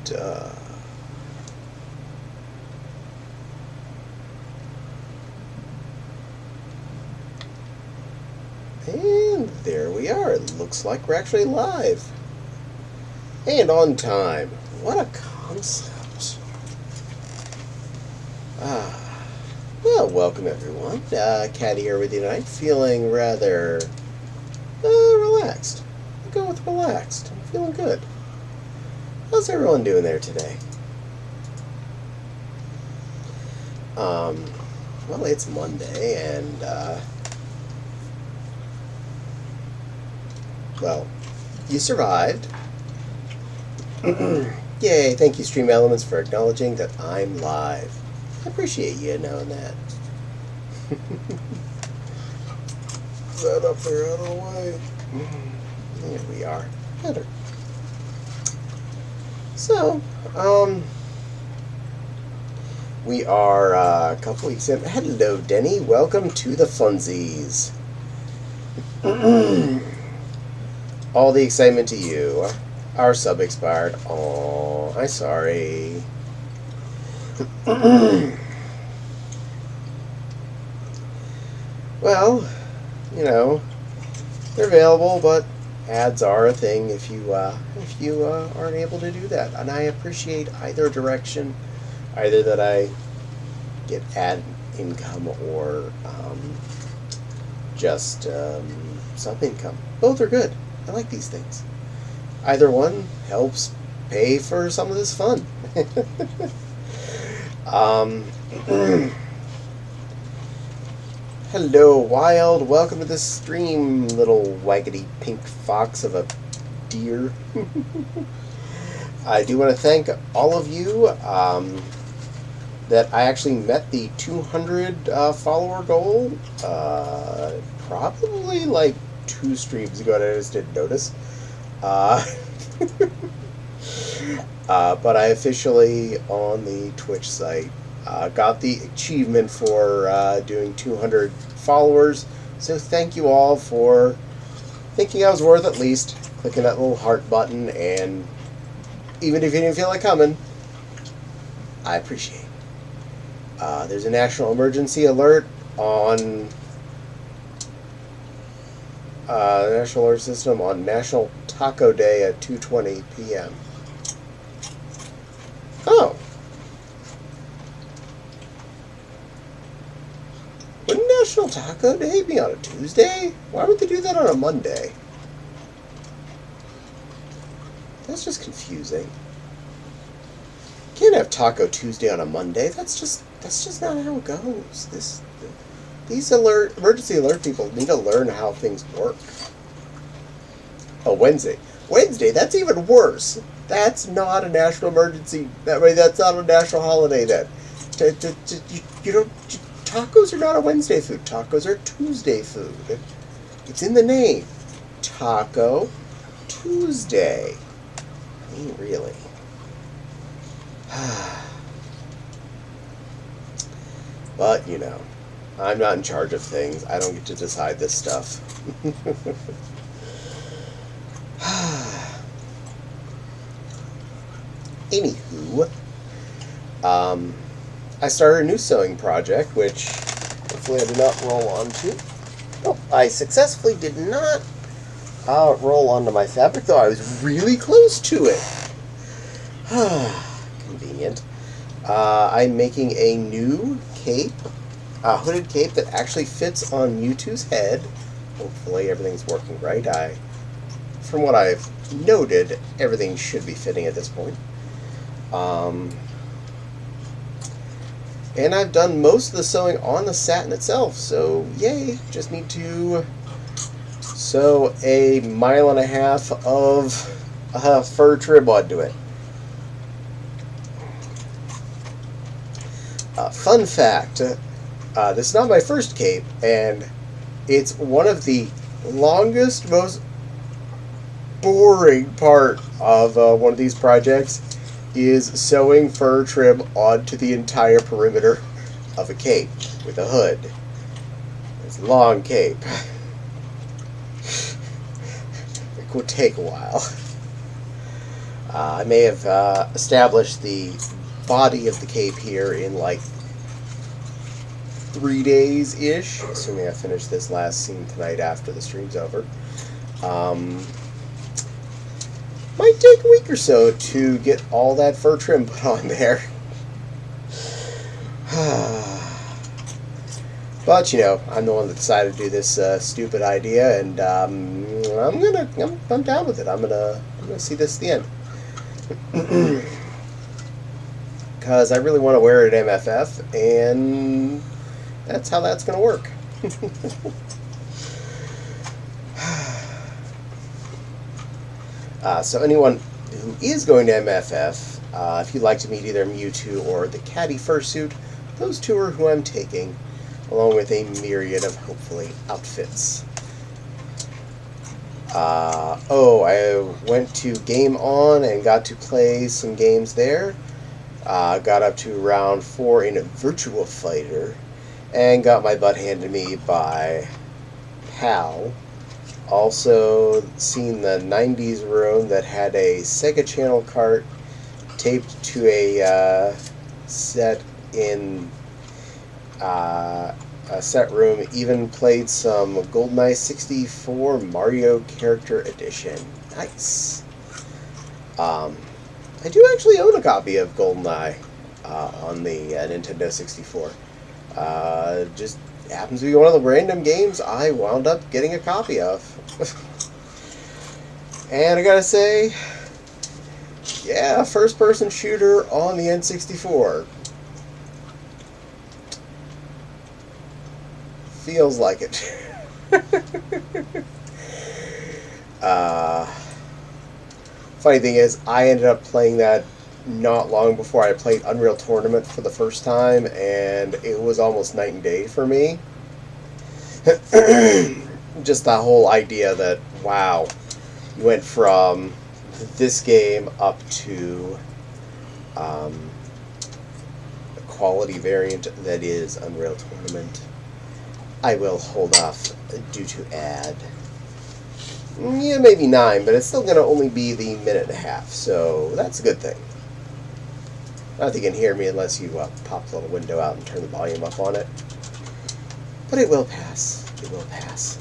Duh. And there we are. It looks like we're actually live. And on time. What a concept. Well, welcome everyone. Caddie here with you tonight, feeling rather relaxed. I'll go with relaxed. I'm feeling good. How's everyone doing there today? Well, it's Monday, and, well, you survived. Yay, thank you, Stream Elements, for acknowledging that I'm live. I appreciate you knowing that. Is that up there out of the way? There we are. Better. So, we are a couple weeks in. Hello, Denny. Welcome to the Funsies. All the excitement to you. Our sub expired. Oh, I'm sorry. Well, you know, they're available, but ads are a thing if you aren't able to do that. And I appreciate either direction, either that I get ad income or just sub income. Both are good. I like these things. Either one helps pay for some of this fun. Hello, Wild. Welcome to the stream, little waggedy pink fox of a deer. I do want to thank all of you that I actually met the 200 follower goal probably like 2 streams ago, and I just didn't notice. But I officially, on the Twitch site, got the achievement for doing 200 followers. So thank you all for thinking I was worth at least clicking that little heart button, and even if you didn't feel like coming, I appreciate it. There's a national emergency alert on the National Alert System on National Taco Day at 2:20 p.m. Oh. Wouldn't National Taco Day be on a Tuesday? Why would they do that on a Monday? That's just confusing. Can't have Taco Tuesday on a Monday. That's just not how it goes. These emergency alert people need to learn how things work. Oh, Wednesday. Wednesday, that's even worse. That's not a national emergency. That's not a national holiday then. You don't... Tacos are not a Wednesday food. Tacos are Tuesday food. It's in the name. Taco Tuesday. I mean, really. But, you know, I'm not in charge of things. I don't get to decide this stuff. Anywho, I started a new sewing project, which hopefully I did not roll onto. Nope, I successfully did not roll onto my fabric, though I was really close to it. Convenient. I'm making a new cape, a hooded cape that actually fits on Mewtwo's head. Hopefully everything's working right. From what I've noted, everything should be fitting at this point. And I've done most of the sewing on the satin itself, so yay, just need to sew a 1.5 miles of fur trib onto it. Fun fact, this is not my first cape, and it's one of the longest, most boring part of one of these projects is sewing fur trim onto the entire perimeter of a cape with a hood. It's a long cape. It would take a while. I may have established the body of the cape here in like 3 days ish, assuming I finish this last scene tonight after the stream's over. Might take a week or so to get all that fur trim put on there. But you know, I'm the one that decided to do this stupid idea, and I'm down with it. I'm gonna see this to the end because I really want to wear it at MFF, and that's how that's gonna work. So anyone who is going to MFF, if you'd like to meet either Mewtwo or the Caddie fursuit, those two are who I'm taking, along with a myriad of, hopefully, outfits. I went to Game On and got to play some games there. Got up to round 4 in a Virtua Fighter, and got my butt handed to me by PAL. Also seen the 90s room that had a Sega Channel cart taped to a set in a set room. Even played some GoldenEye 64 Mario Character Edition. Nice. I do actually own a copy of GoldenEye on the Nintendo 64. Just happens to be one of the random games I wound up getting a copy of. And I gotta say, yeah, first-person shooter on the N64. Feels like it. Funny thing is, I ended up playing that not long before I played Unreal Tournament for the first time, and it was almost night and day for me. Just the whole idea that, wow, you went from this game up to a quality variant that is Unreal Tournament. I will hold off due to ad. Yeah, maybe 9, but it's still going to only be the minute and a half, so that's a good thing. I don't think you can hear me unless you pop the little window out and turn the volume up on it. But it will pass. It will pass.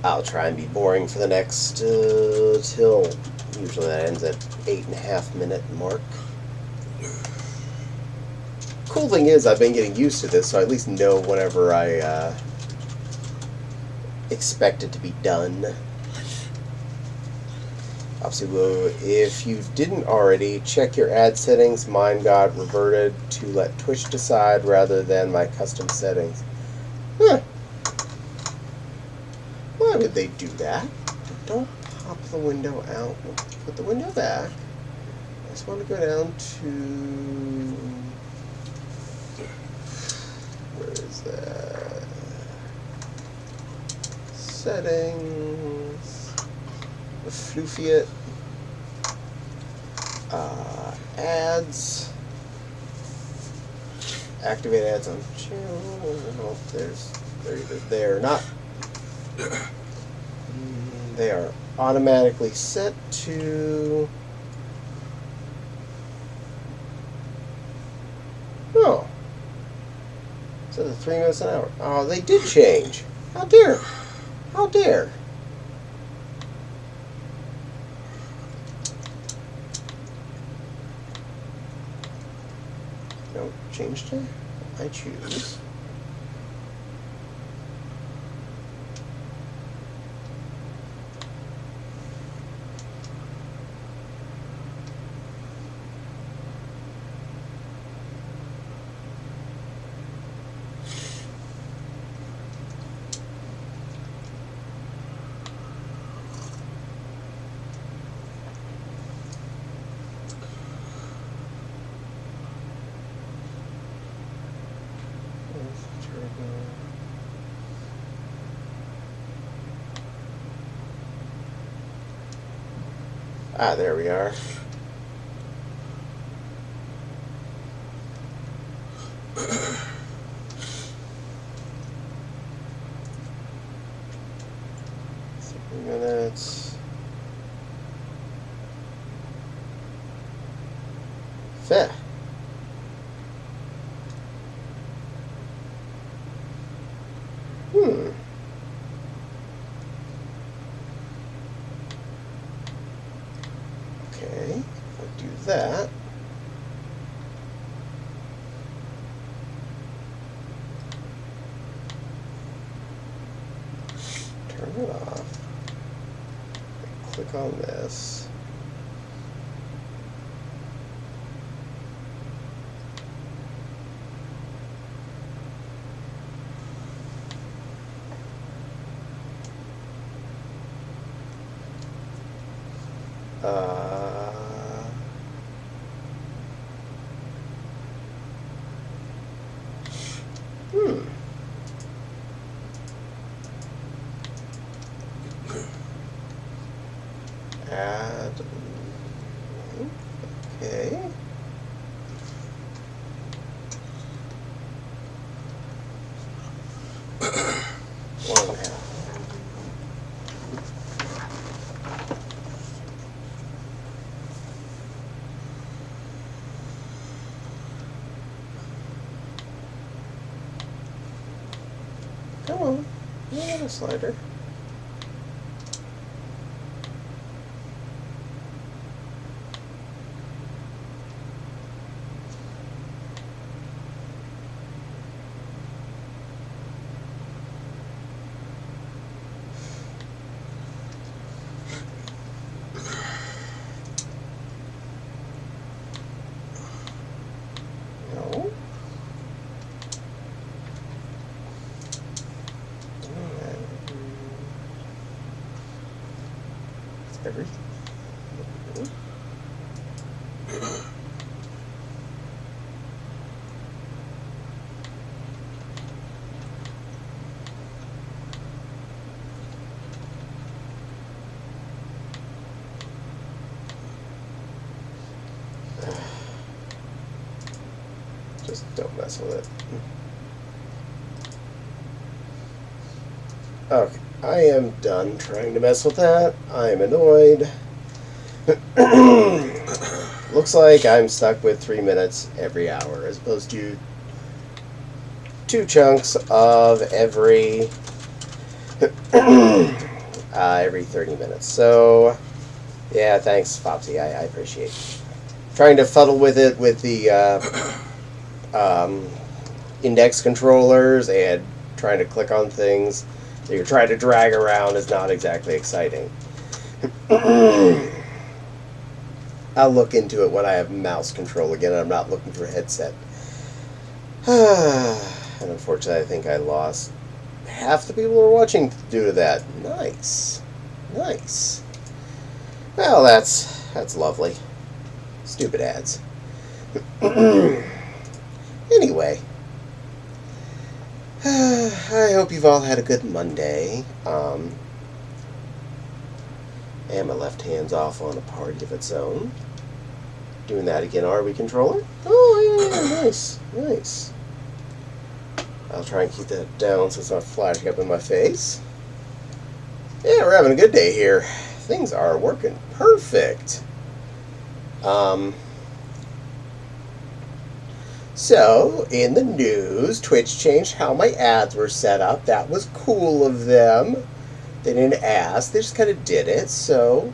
I'll try and be boring for the next till usually that ends at 8.5 minute mark. Cool thing is I've been getting used to this, so I at least know whenever I expect it to be done. Obviously, if you didn't already, check your ad settings. Mine got reverted to let Twitch decide rather than my custom settings. Huh. Why would they do that? Don't pop the window out. Put the window back. I just want to go down to... Where is that? Settings. Floofiet. Ads. Activate ads on channel. Oh, they're either there or not. They are automatically set to... Oh. So the 3 minutes an hour. Oh, they did change. How dare. How dare. No, change to I choose. Ah, there we are. Minutes. Fair. Okay, if I do that. Turn it off. Click on this. Add. Okay. One and a half. Come on. Yeah, slider. No. Everything. Just don't mess with it. Okay, I am done trying to mess with that. I am annoyed. Looks like I'm stuck with 3 minutes every hour as opposed to 2 chunks of every 30 minutes. So, yeah, thanks, Fopsy. I appreciate it. Trying to fuddle with it with the index controllers and trying to click on things that you're trying to drag around is not exactly exciting. I'll look into it when I have mouse control again. I'm not looking for a headset. And unfortunately, I think I lost half the people who are watching due to that. Nice. Nice. Well, that's lovely. Stupid ads. Anyway. I hope you've all had a good Monday. And my left hand's off on a party of its own. Doing that again, are we, controller? Oh, yeah, nice, nice. I'll try and keep that down so it's not flashing up in my face. Yeah, we're having a good day here. Things are working perfect. So, in the news, Twitch changed how my ads were set up. That was cool of them. They didn't ask, they just kind of did it, so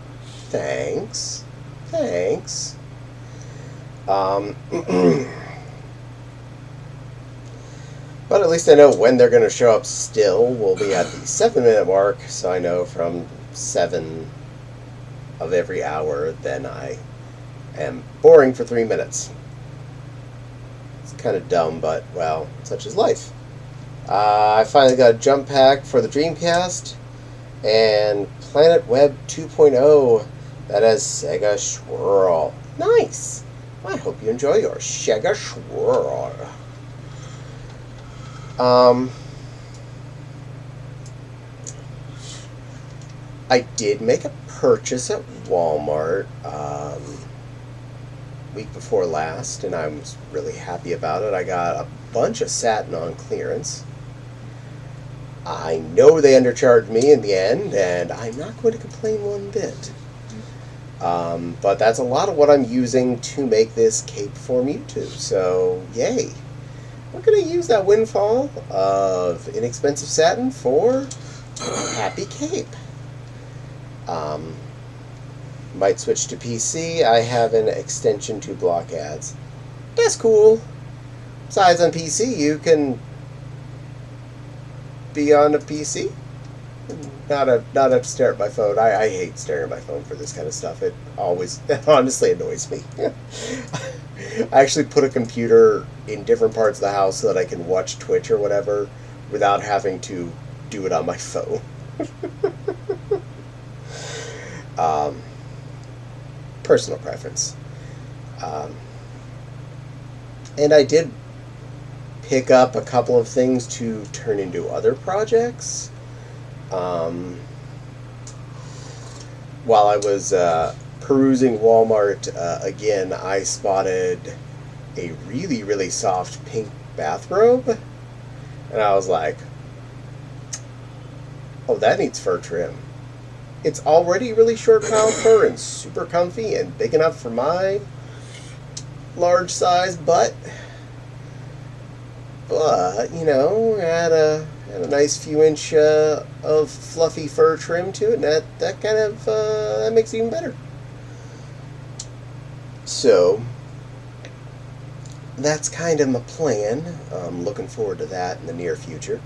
thanks. Thanks. But at least I know when they're going to show up still. We'll be at the 7-minute mark, so I know from 7 of every hour, then I am boring for 3 minutes. It's kind of dumb, but, well, such is life. I finally got a jump pack for the Dreamcast and Planet Web 2.0 that has Sega Swirl. Nice! I hope you enjoy your Sega Swirl. I did make a purchase at Walmart. week before last, and I was really happy about it. I got a bunch of satin on clearance. I know they undercharged me in the end, and I'm not going to complain one bit. But that's a lot of what I'm using to make this cape for Mewtwo, so yay. We're going to use that windfall of inexpensive satin for a happy cape. Might switch to PC. I have an extension to block ads. That's cool. Besides, on PC, you can be on a PC. Not have to stare at my phone. I hate staring at my phone for this kind of stuff. It honestly annoys me. I actually put a computer in different parts of the house so that I can watch Twitch or whatever without having to do it on my phone. Personal preference. And I did pick up a couple of things to turn into other projects. While I was perusing Walmart again, I spotted a really, really soft pink bathrobe. And I was like, oh, that needs fur trim. It's already really short pile fur and super comfy and big enough for my large size butt. But, you know, add a nice few inch of fluffy fur trim to it, and that kind of that makes it even better. So that's kind of my plan. I'm looking forward to that in the near future.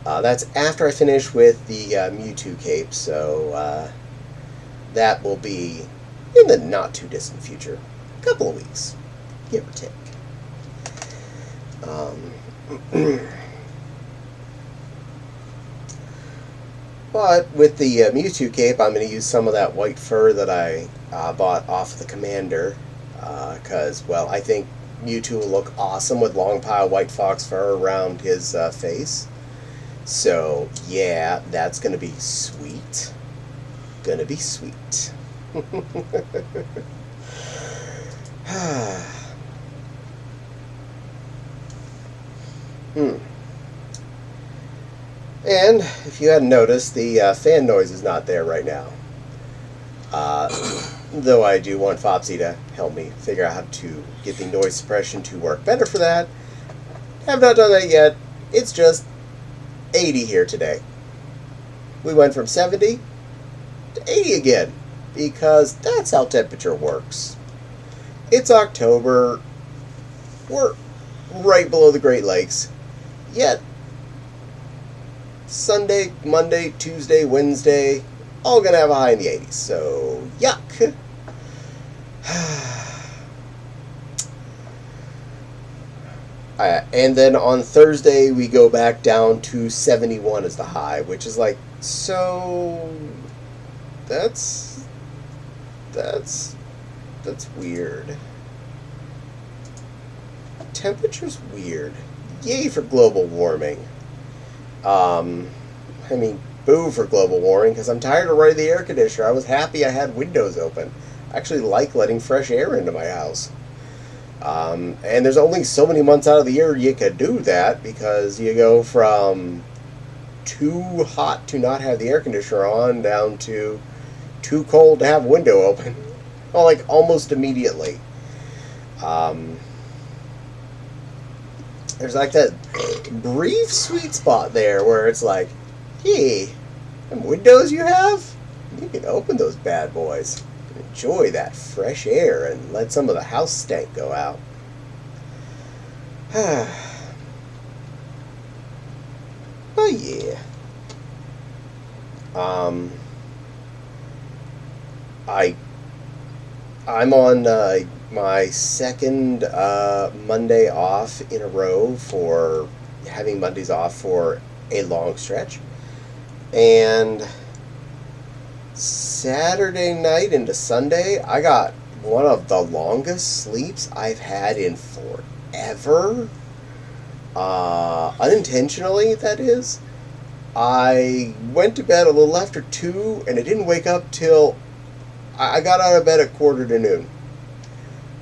That's after I finish with the Mewtwo cape, so that will be in the not too distant future, a couple of weeks, give or take. But with the Mewtwo cape, I'm going to use some of that white fur that I bought off the Commander, because, well, I think Mewtwo will look awesome with long pile white fox fur around his face. So, yeah, that's going to be sweet. Gonna be sweet. And, if you hadn't noticed, the fan noise is not there right now. Though I do want Fopsy to help me figure out how to get the noise suppression to work better for that. Have not done that yet. It's just 80 here today. We went from 70 to 80 again, because that's how temperature works. It's October. We're right below the Great Lakes. Yet, Sunday, Monday, Tuesday, Wednesday, all going to have a high in the 80s. So, yuck. And then on Thursday, we go back down to 71 as the high, which is like, so that's weird. Temperature's weird. Yay for global warming. I mean, boo for global warming, because I'm tired of running the air conditioner. I was happy I had windows open. I actually like letting fresh air into my house. And there's only so many months out of the year you could do that, because you go from too hot to not have the air conditioner on down to too cold to have a window open. Well, like almost immediately. There's like that brief sweet spot there where it's like, hey, them windows you have, you can open those bad boys. Enjoy that fresh air and let some of the house stank go out. Oh yeah. I'm on my second Monday off in a row for having Mondays off for a long stretch, and Saturday night into Sunday, I got one of the longest sleeps I've had in forever. Unintentionally, that is. I went to bed a little after 2, and I didn't wake up till I got out of bed at 1:45 to noon.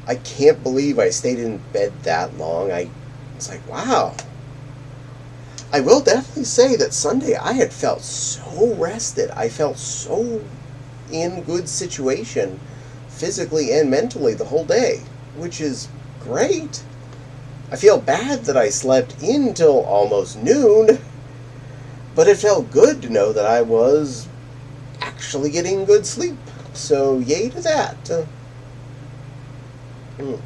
I can't believe I stayed in bed that long. It's like, wow. I will definitely say that Sunday I had felt so rested. I felt so in good situation, physically and mentally, the whole day, which is great. I feel bad that I slept in till almost noon, but it felt good to know that I was actually getting good sleep. So yay to that. And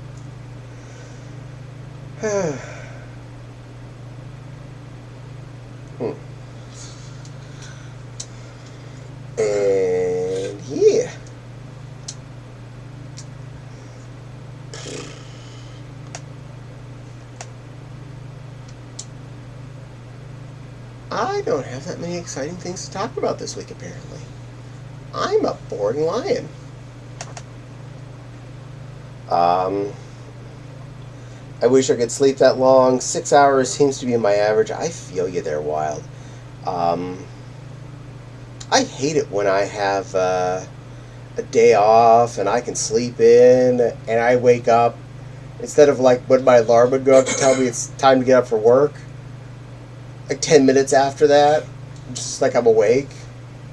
yeah. I don't have that many exciting things to talk about this week, apparently. I'm a boring lion. I wish I could sleep that long. 6 hours seems to be my average. I feel you there, Wild. I hate it when I have a day off and I can sleep in and I wake up instead of like when my alarm would go up to tell me it's time to get up for work. Like 10 minutes after that, just like I'm awake.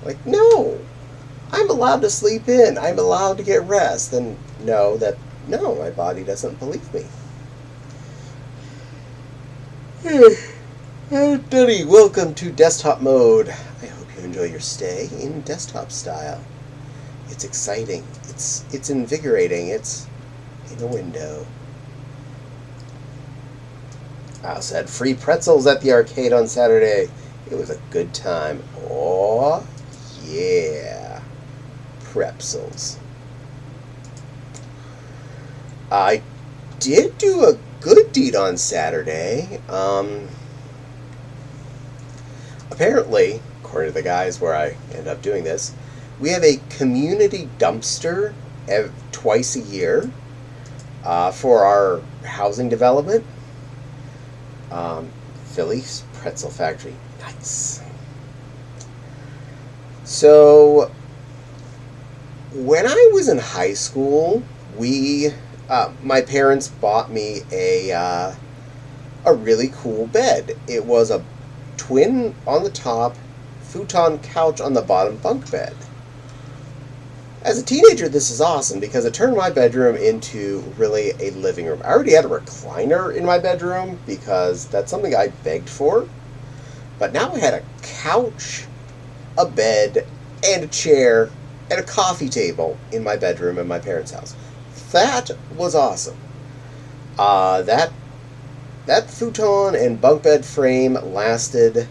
Like, no, I'm allowed to sleep in. I'm allowed to get rest. And no, my body doesn't believe me. Denny, welcome to desktop mode. I hope you enjoy your stay in desktop style. It's exciting. It's invigorating. It's in a window. I also had free pretzels at the arcade on Saturday. It was a good time. Oh, yeah. Pretzels. I did do a good deed on Saturday. Apparently, according to the guys where I ended up doing this, we have a community dumpster twice a year for our housing development. Philly's Pretzel Factory. Nice. So, when I was in high school, my parents bought me a really cool bed. It was a twin on the top, futon couch on the bottom bunk bed. As a teenager, this is awesome because it turned my bedroom into really a living room. I already had a recliner in my bedroom because that's something I begged for. But now I had a couch, a bed, and a chair, and a coffee table in my bedroom in my parents' house. That was awesome. That futon and bunk bed frame lasted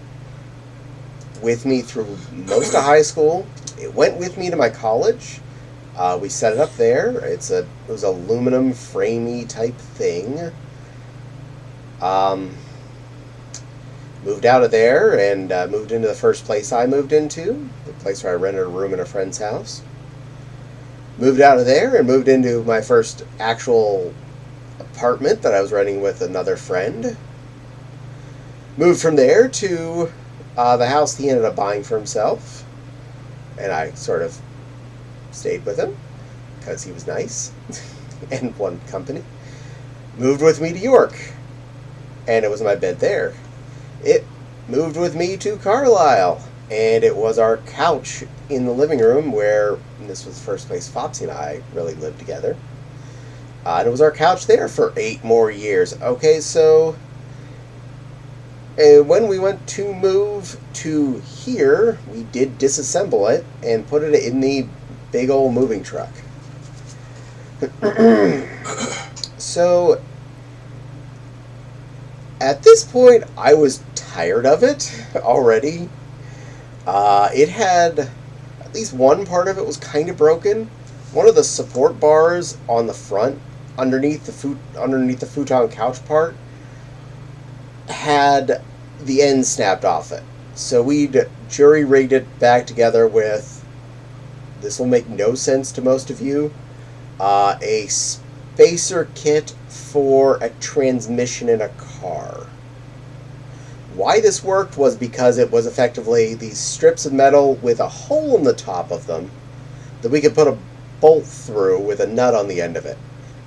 with me through most of high school. It went with me to my college. We set it up there. It was aluminum framey type thing. Moved out of there and moved into the first place I moved into, the place where I rented a room in a friend's house. Moved out of there and moved into my first actual apartment that I was renting with another friend. Moved from there to the house he ended up buying for himself. And I sort of stayed with him because he was nice and wanted company. Moved with me to York. And it was my bed there. It moved with me to Carlisle. And it was our couch in the living room where, and this was the first place Foxy and I really lived together. And it was our couch there for 8 more years. Okay, so when we went to move to here, we did disassemble it and put it in the big old moving truck. So, at this point, I was tired of it already. It had, at least one part of it was kind of broken. One of the support bars on the front, underneath the futon couch part, had the end snapped off it. So we'd jury-rigged it back together with, this will make no sense to most of you, a spacer kit for a transmission in a car. Why this worked was because it was effectively these strips of metal with a hole in the top of them that we could put a bolt through with a nut on the end of it.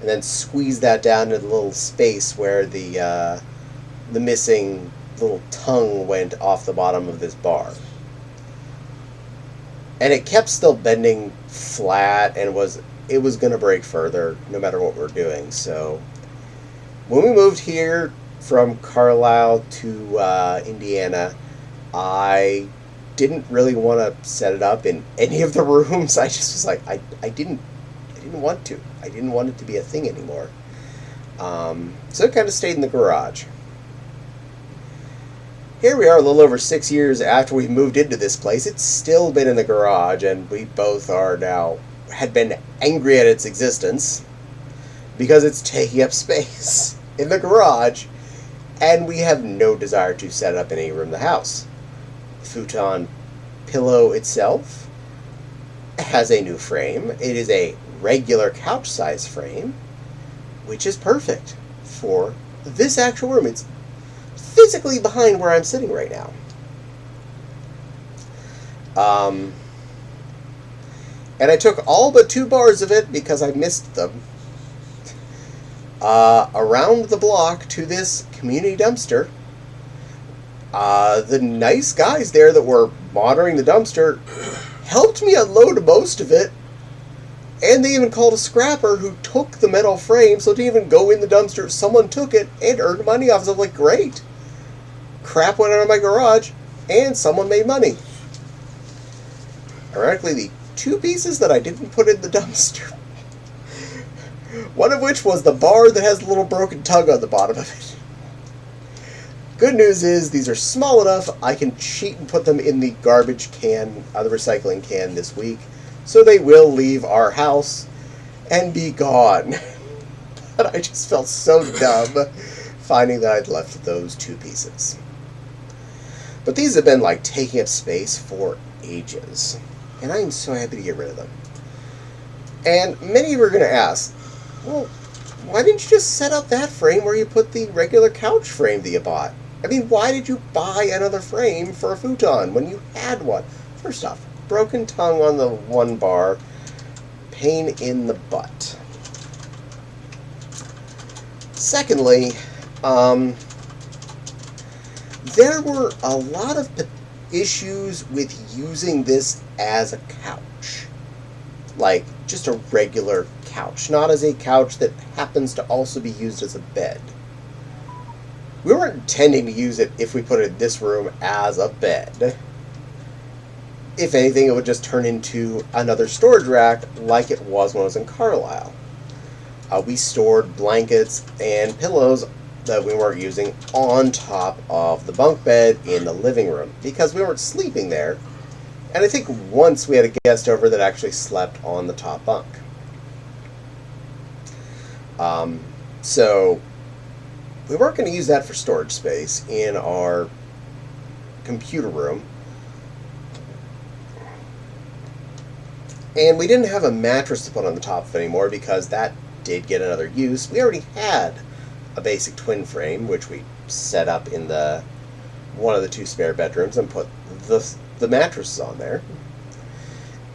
and then squeeze that down into the little space where the missing little tongue went off the bottom of this bar. And it kept still bending flat, and it was going to break further no matter what we're doing. So when we moved here from Carlisle to Indiana, I didn't really want to set it up in any of the rooms. I just was like, I didn't want to. I didn't want it to be a thing anymore. So it kind of stayed in the garage. Here we are, a little over 6 years after we moved into this place. It's still been in the garage, and we both had been angry at its existence because it's taking up space in the garage, and we have no desire to set it up in any room in the house. The futon pillow itself has a new frame. It is a regular couch size frame, which is perfect for this actual room. It's physically behind where I'm sitting right now. And I took all but 2 bars of it because I missed them around the block to this community dumpster. The nice guys there that were monitoring the dumpster helped me unload most of it, and they even called a scrapper who took the metal frame, so it didn't even go in the dumpster. Someone took it and earned money off of it. I'm like, great. Crap went out of my garage, and someone made money. Ironically, the 2 pieces that I didn't put in the dumpster, one of which was the bar that has the little broken tongue on the bottom of it. Good news is these are small enough I can cheat and put them in the garbage can, the recycling can this week, so they will leave our house and be gone. But I just felt so dumb finding that I'd left those 2 pieces. But these have been like taking up space for ages, and I'm so happy to get rid of them. And many of you are going to ask, well, why didn't you just set up that frame where you put the regular couch frame that you bought? I mean, why did you buy another frame for a futon when you had one? First off, broken tongue on the one bar, pain in the butt. Secondly, there were a lot of issues with using this as a couch. Like, just a regular couch, not as a couch that happens to also be used as a bed. We weren't intending to use it if we put it in this room as a bed. If anything, it would just turn into another storage rack like it was when I was in Carlisle. We stored blankets and pillows that we weren't using on top of the bunk bed in the living room because we weren't sleeping there. And I think once we had a guest over that actually slept on the top bunk. So we weren't going to use that for storage space in our computer room. And we didn't have a mattress to put on the top of it anymore because that did get another use. We already had a basic twin frame, which we set up in one of the 2 spare bedrooms and put the mattresses on there.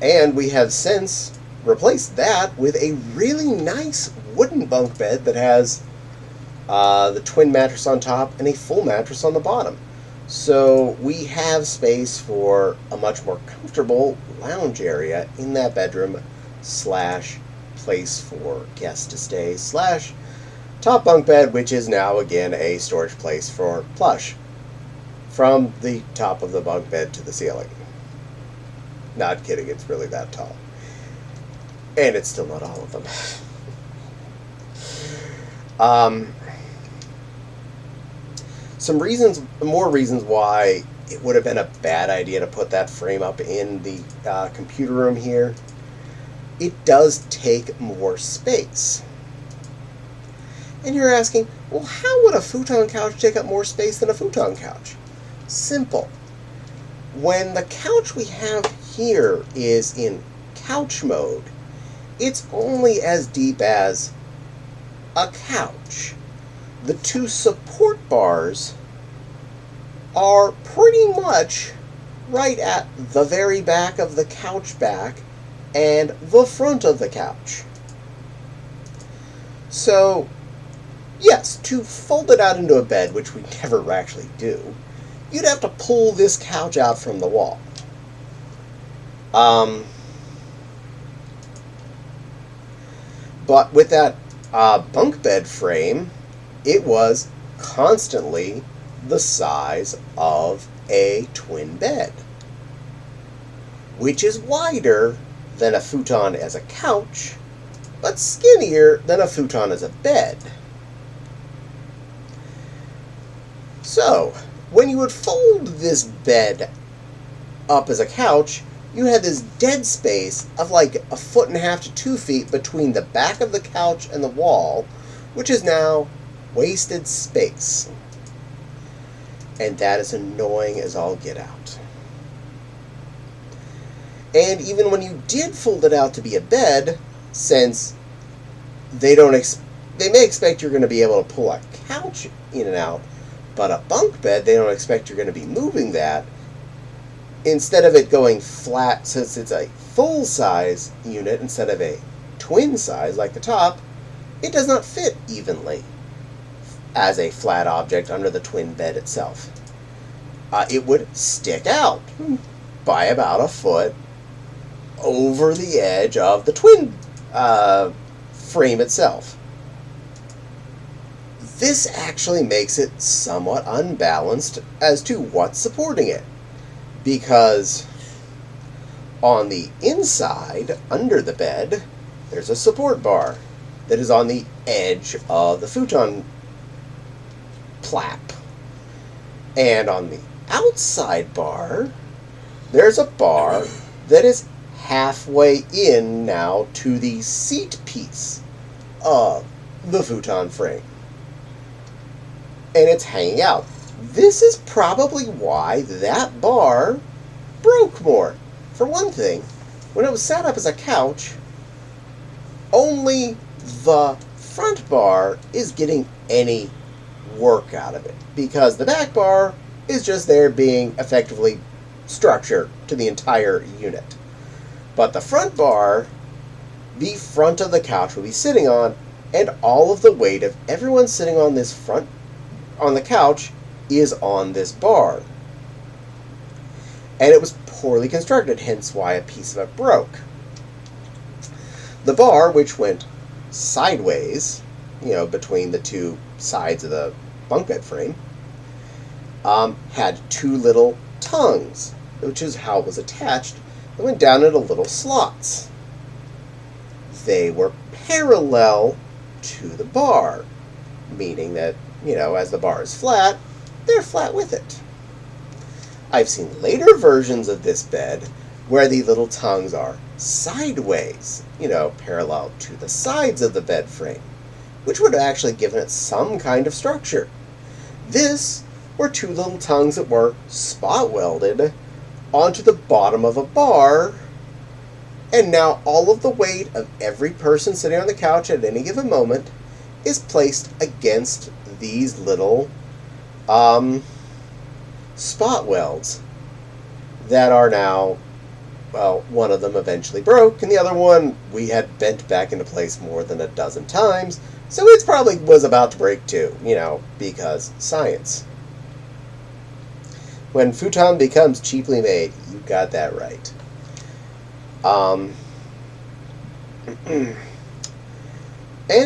And we have since replaced that with a really nice wooden bunk bed that has the twin mattress on top and a full mattress on the bottom. So we have space for a much more comfortable lounge area in that bedroom / place for guests to stay / top bunk bed, which is now again a storage place for plush from the top of the bunk bed to the ceiling. Not kidding, it's really that tall. And it's still not all of them. More reasons why it would have been a bad idea to put that frame up in the computer room here. It does take more space. And you're asking, well, how would a futon couch take up more space than a futon couch? Simple. When the couch we have here is in couch mode, it's only as deep as a couch. The 2 support bars are pretty much right at the very back of the couch back and the front of the couch. So, yes, to fold it out into a bed, which we never actually do, you'd have to pull this couch out from the wall. But with that bunk bed frame, it was constantly the size of a twin bed, which is wider than a futon as a couch, but skinnier than a futon as a bed. So, when you would fold this bed up as a couch, you had this dead space of like 1.5 to 2 feet between the back of the couch and the wall, which is now wasted space. And that is annoying as all get out. And even when you did fold it out to be a bed, since they may expect you're going to be able to pull a couch in and out, but a bunk bed, they don't expect you're going to be moving that. Instead of it going flat, since it's a full-size unit instead of a twin size like the top, it does not fit evenly as a flat object under the twin bed itself. It would stick out by about a foot over the edge of the twin frame itself. This actually makes it somewhat unbalanced as to what's supporting it, because on the inside, under the bed, there's a support bar that is on the edge of the futon flap. And on the outside bar, there's a bar that is halfway in now to the seat piece of the futon frame. And it's hanging out. This is probably why that bar broke more. For one thing, when it was set up as a couch, only the front bar is getting any work out of it, because the back bar is just there being effectively structure to the entire unit. But the front bar, the front of the couch will be sitting on, and all of the weight of everyone sitting on this front on the couch is on this bar. And it was poorly constructed, hence why a piece of it broke. The bar, which went sideways, between the two sides of the bunk bed frame, had two little tongues, which is how it was attached. It went down into little slots. They were parallel to the bar, meaning that, as the bar is flat, they're flat with it. I've seen later versions of this bed where the little tongues are sideways, parallel to the sides of the bed frame, which would have actually given it some kind of structure. This were two little tongues that were spot welded onto the bottom of a bar, and now all of the weight of every person sitting on the couch at any given moment is placed against these little spot welds that are now, well, one of them eventually broke, and the other one we had bent back into place more than a dozen times, so it probably was about to break too, because science. When futon becomes cheaply made, you got that right. And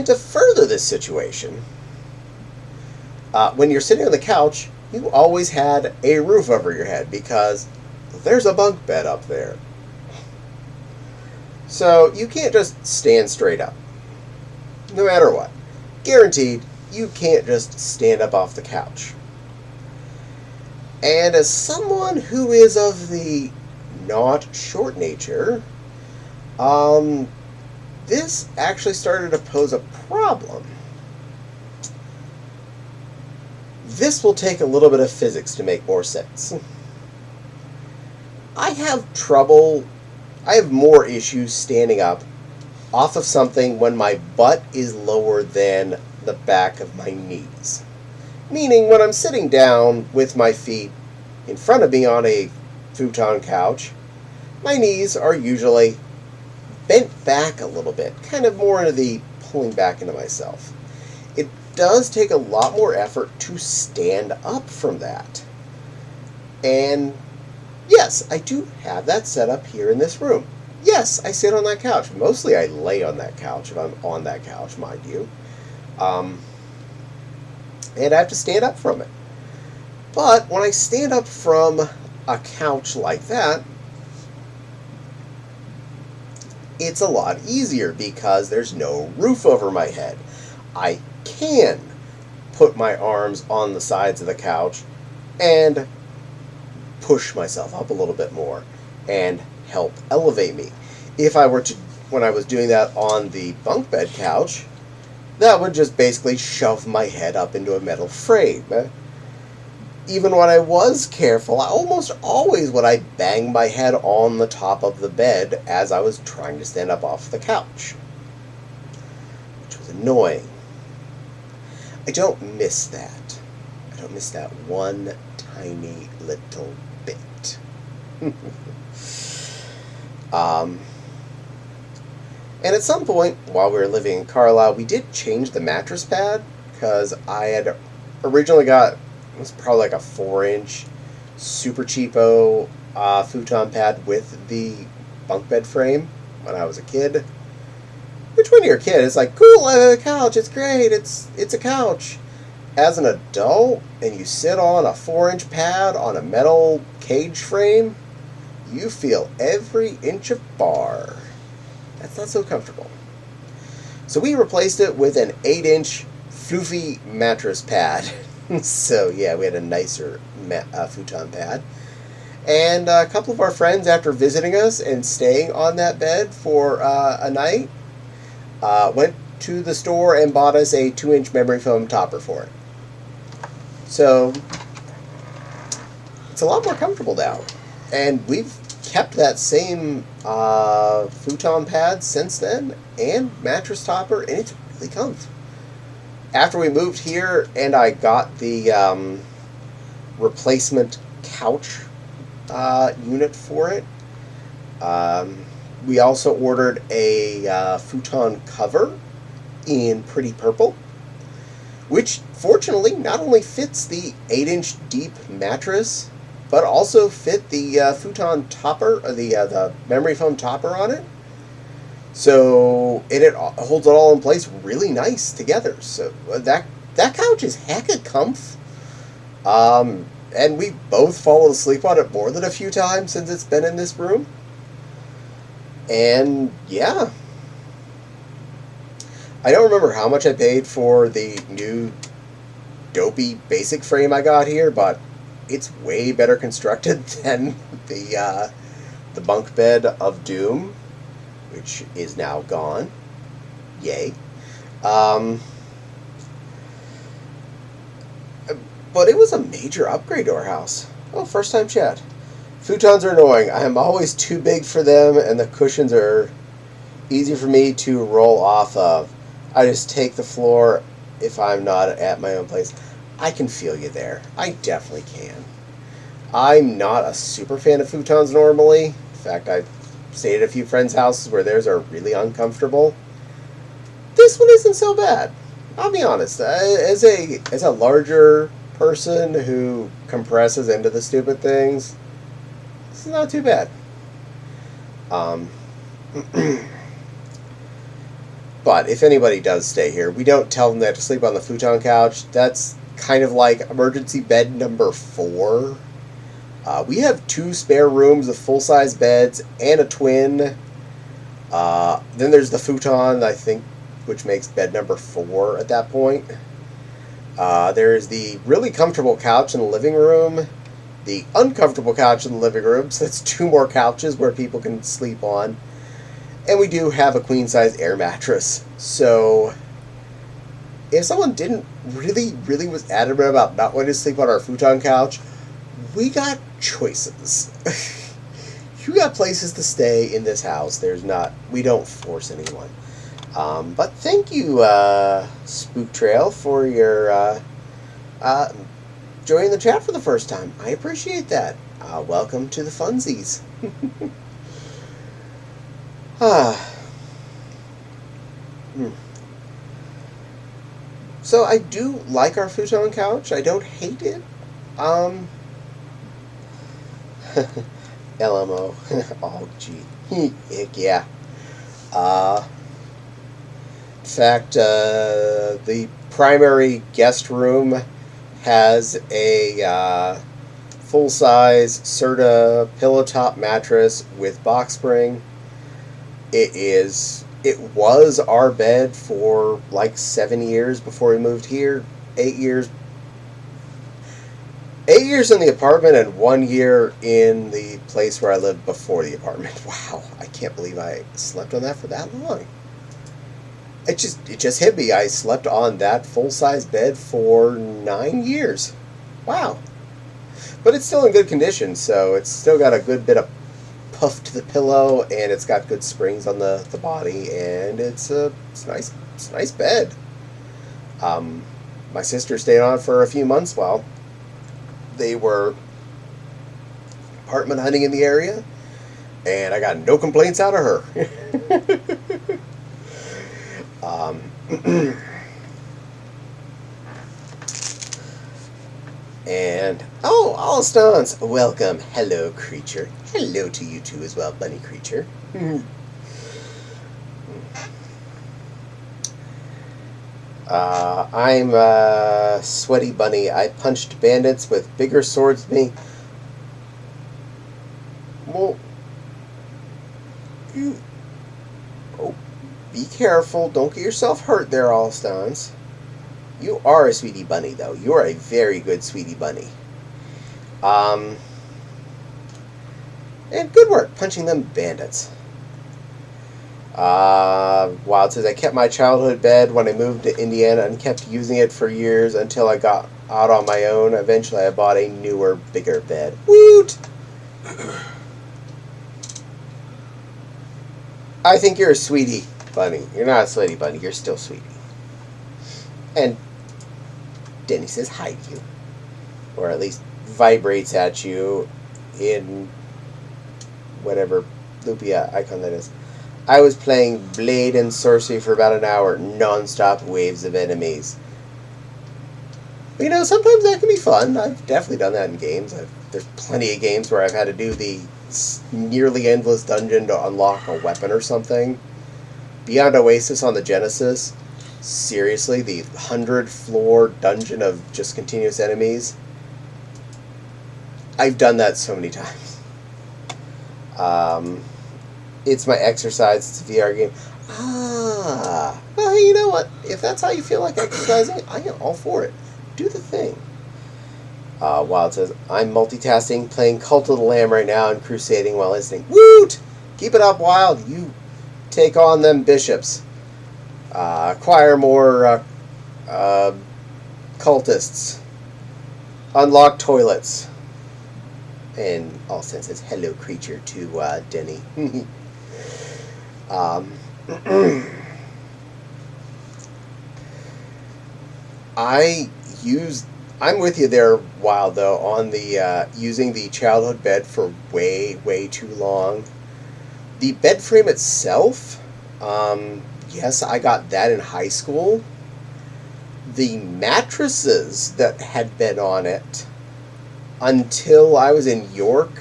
to further this situation, when you're sitting on the couch, you always had a roof over your head because there's a bunk bed up there. So you can't just stand straight up, no matter what. Guaranteed, you can't just stand up off the couch. And as someone who is of the not short nature, this actually started to pose a problem. This will take a little bit of physics to make more sense. I have more issues standing up off of something when my butt is lower than the back of my knees. Meaning when I'm sitting down with my feet in front of me on a futon couch, my knees are usually bent back a little bit, kind of more into the pulling back into myself. It does take a lot more effort to stand up from that. And yes, I do have that set up here in this room. Yes, I sit on that couch. Mostly I lay on that couch if I'm on that couch, mind you. And I have to stand up from it. But when I stand up from a couch like that, it's a lot easier because there's no roof over my head. I can put my arms on the sides of the couch and push myself up a little bit more and help elevate me. If I were to, when I was doing that on the bunk bed couch, that would just basically shove my head up into a metal frame. Even when I was careful, I almost always would I bang my head on the top of the bed as I was trying to stand up off the couch, which was annoying. I don't miss that. I don't miss that one tiny little bit. And at some point, while we were living in Carlisle, we did change the mattress pad, because I had originally got, it was probably like a 4-inch, super cheapo futon pad with the bunk bed frame when I was a kid. Which when you're a kid, it's like, cool, I have a couch, it's great, it's a couch. As an adult, and you sit on a 4-inch pad on a metal cage frame, you feel every inch of bar. That's not so comfortable. So we replaced it with an 8-inch floofy mattress pad. So yeah, we had a nicer futon pad. And a couple of our friends, after visiting us and staying on that bed for a night, went to the store and bought us a 2-inch memory foam topper for it. So it's a lot more comfortable now. And we've kept that same futon pad since then, and mattress topper, and it's really comfy. After we moved here and I got the replacement couch unit for it, we also ordered a futon cover in pretty purple, which fortunately not only fits the 8-inch deep mattress, but also fit the futon topper, or the memory foam topper on it. So it holds it all in place really nice together. So that couch is hecka comf. And we both fallen asleep on it more than a few times since it's been in this room. And yeah, I don't remember how much I paid for the new dopey basic frame I got here, but it's way better constructed than the bunk bed of doom, which is now gone. Yay. But it was a major upgrade to our house. Oh, first time chat. Futons are annoying. I am always too big for them, and the cushions are easy for me to roll off of. I just take the floor if I'm not at my own place. I can feel you there. I definitely can. I'm not a super fan of futons normally. In fact, I've stayed at a few friends' houses where theirs are really uncomfortable. This one isn't so bad. I'll be honest. As a larger person who compresses into the stupid things, this is not too bad. But if anybody does stay here, we don't tell them they have to sleep on the futon couch. That's kind of like emergency bed number 4. We have 2 spare rooms of full-size beds and a twin. Then there's the futon, I think, which makes bed number 4 at that point. There's the really comfortable couch in the living room, the uncomfortable couch in the living room, so that's 2 more couches where people can sleep on. And we do have a queen-size air mattress. So if someone didn't really was adamant about not wanting to sleep on our futon couch, we got choices. You got places to stay in this house. We don't force anyone. But thank you, Spook Trail, for your joining the chat for the first time. I appreciate that. Welcome to the funsies. So I do like our futon couch. I don't hate it. Um, LMO. Oh, gee. Heck yeah. Uh, in fact, the primary guest room has a full-size Serta pillow top mattress with box spring. It was our bed for like 7 years before we moved here. 8 years 8 years in the apartment and 1 year in the place where I lived before the apartment. Wow, I can't believe I slept on that for that long. It just hit me. I slept on that full size bed for 9 years. Wow. But it's still in good condition, so it's still got a good bit of puff to the pillow, and it's got good springs on the body, and it's a nice bed. Um, my sister stayed on it for a few months while they were apartment hunting in the area, and I got no complaints out of her. um, and all stones, welcome, hello creature, hello to you too as well, bunny creature. I'm a sweaty bunny. I punched bandits with bigger swords than me. Well, you. Oh, be careful. Don't get yourself hurt there, Allstones. You are a sweetie bunny, though. You are a very good sweetie bunny. Um. And good work punching them bandits. Wild says, I kept my childhood bed when I moved to Indiana and kept using it for years until I got out on my own. Eventually, I bought a newer, bigger bed. Woot! I think you're a sweetie bunny. You're not a sweetie bunny. You're still sweetie. And Denny says hi to you. Or at least vibrates at you in whatever Lupia icon that is. I was playing Blade and Sorcery for about an hour, non-stop waves of enemies. You know, sometimes that can be fun. I've definitely done that in games. There's plenty of games where I've had to do the nearly endless dungeon to unlock a weapon or something. Beyond Oasis on the Genesis, seriously, the 100-floor dungeon of just continuous enemies. I've done that so many times. It's my exercise. It's a VR game. Well, you know what? If that's how you feel like exercising, I am all for it. Do the thing. Wild says, I'm multitasking, playing Cult of the Lamb right now and crusading while listening. Woot! Keep it up, Wild. You take on them bishops. Acquire more cultists. Unlock toilets. And Alston says, hello, creature, to Denny. I'm with you there, Wild, though, on the using the childhood bed for way, way too long. The bed frame itself, yes, I got that in high school. The mattresses that had been on it until I was in York,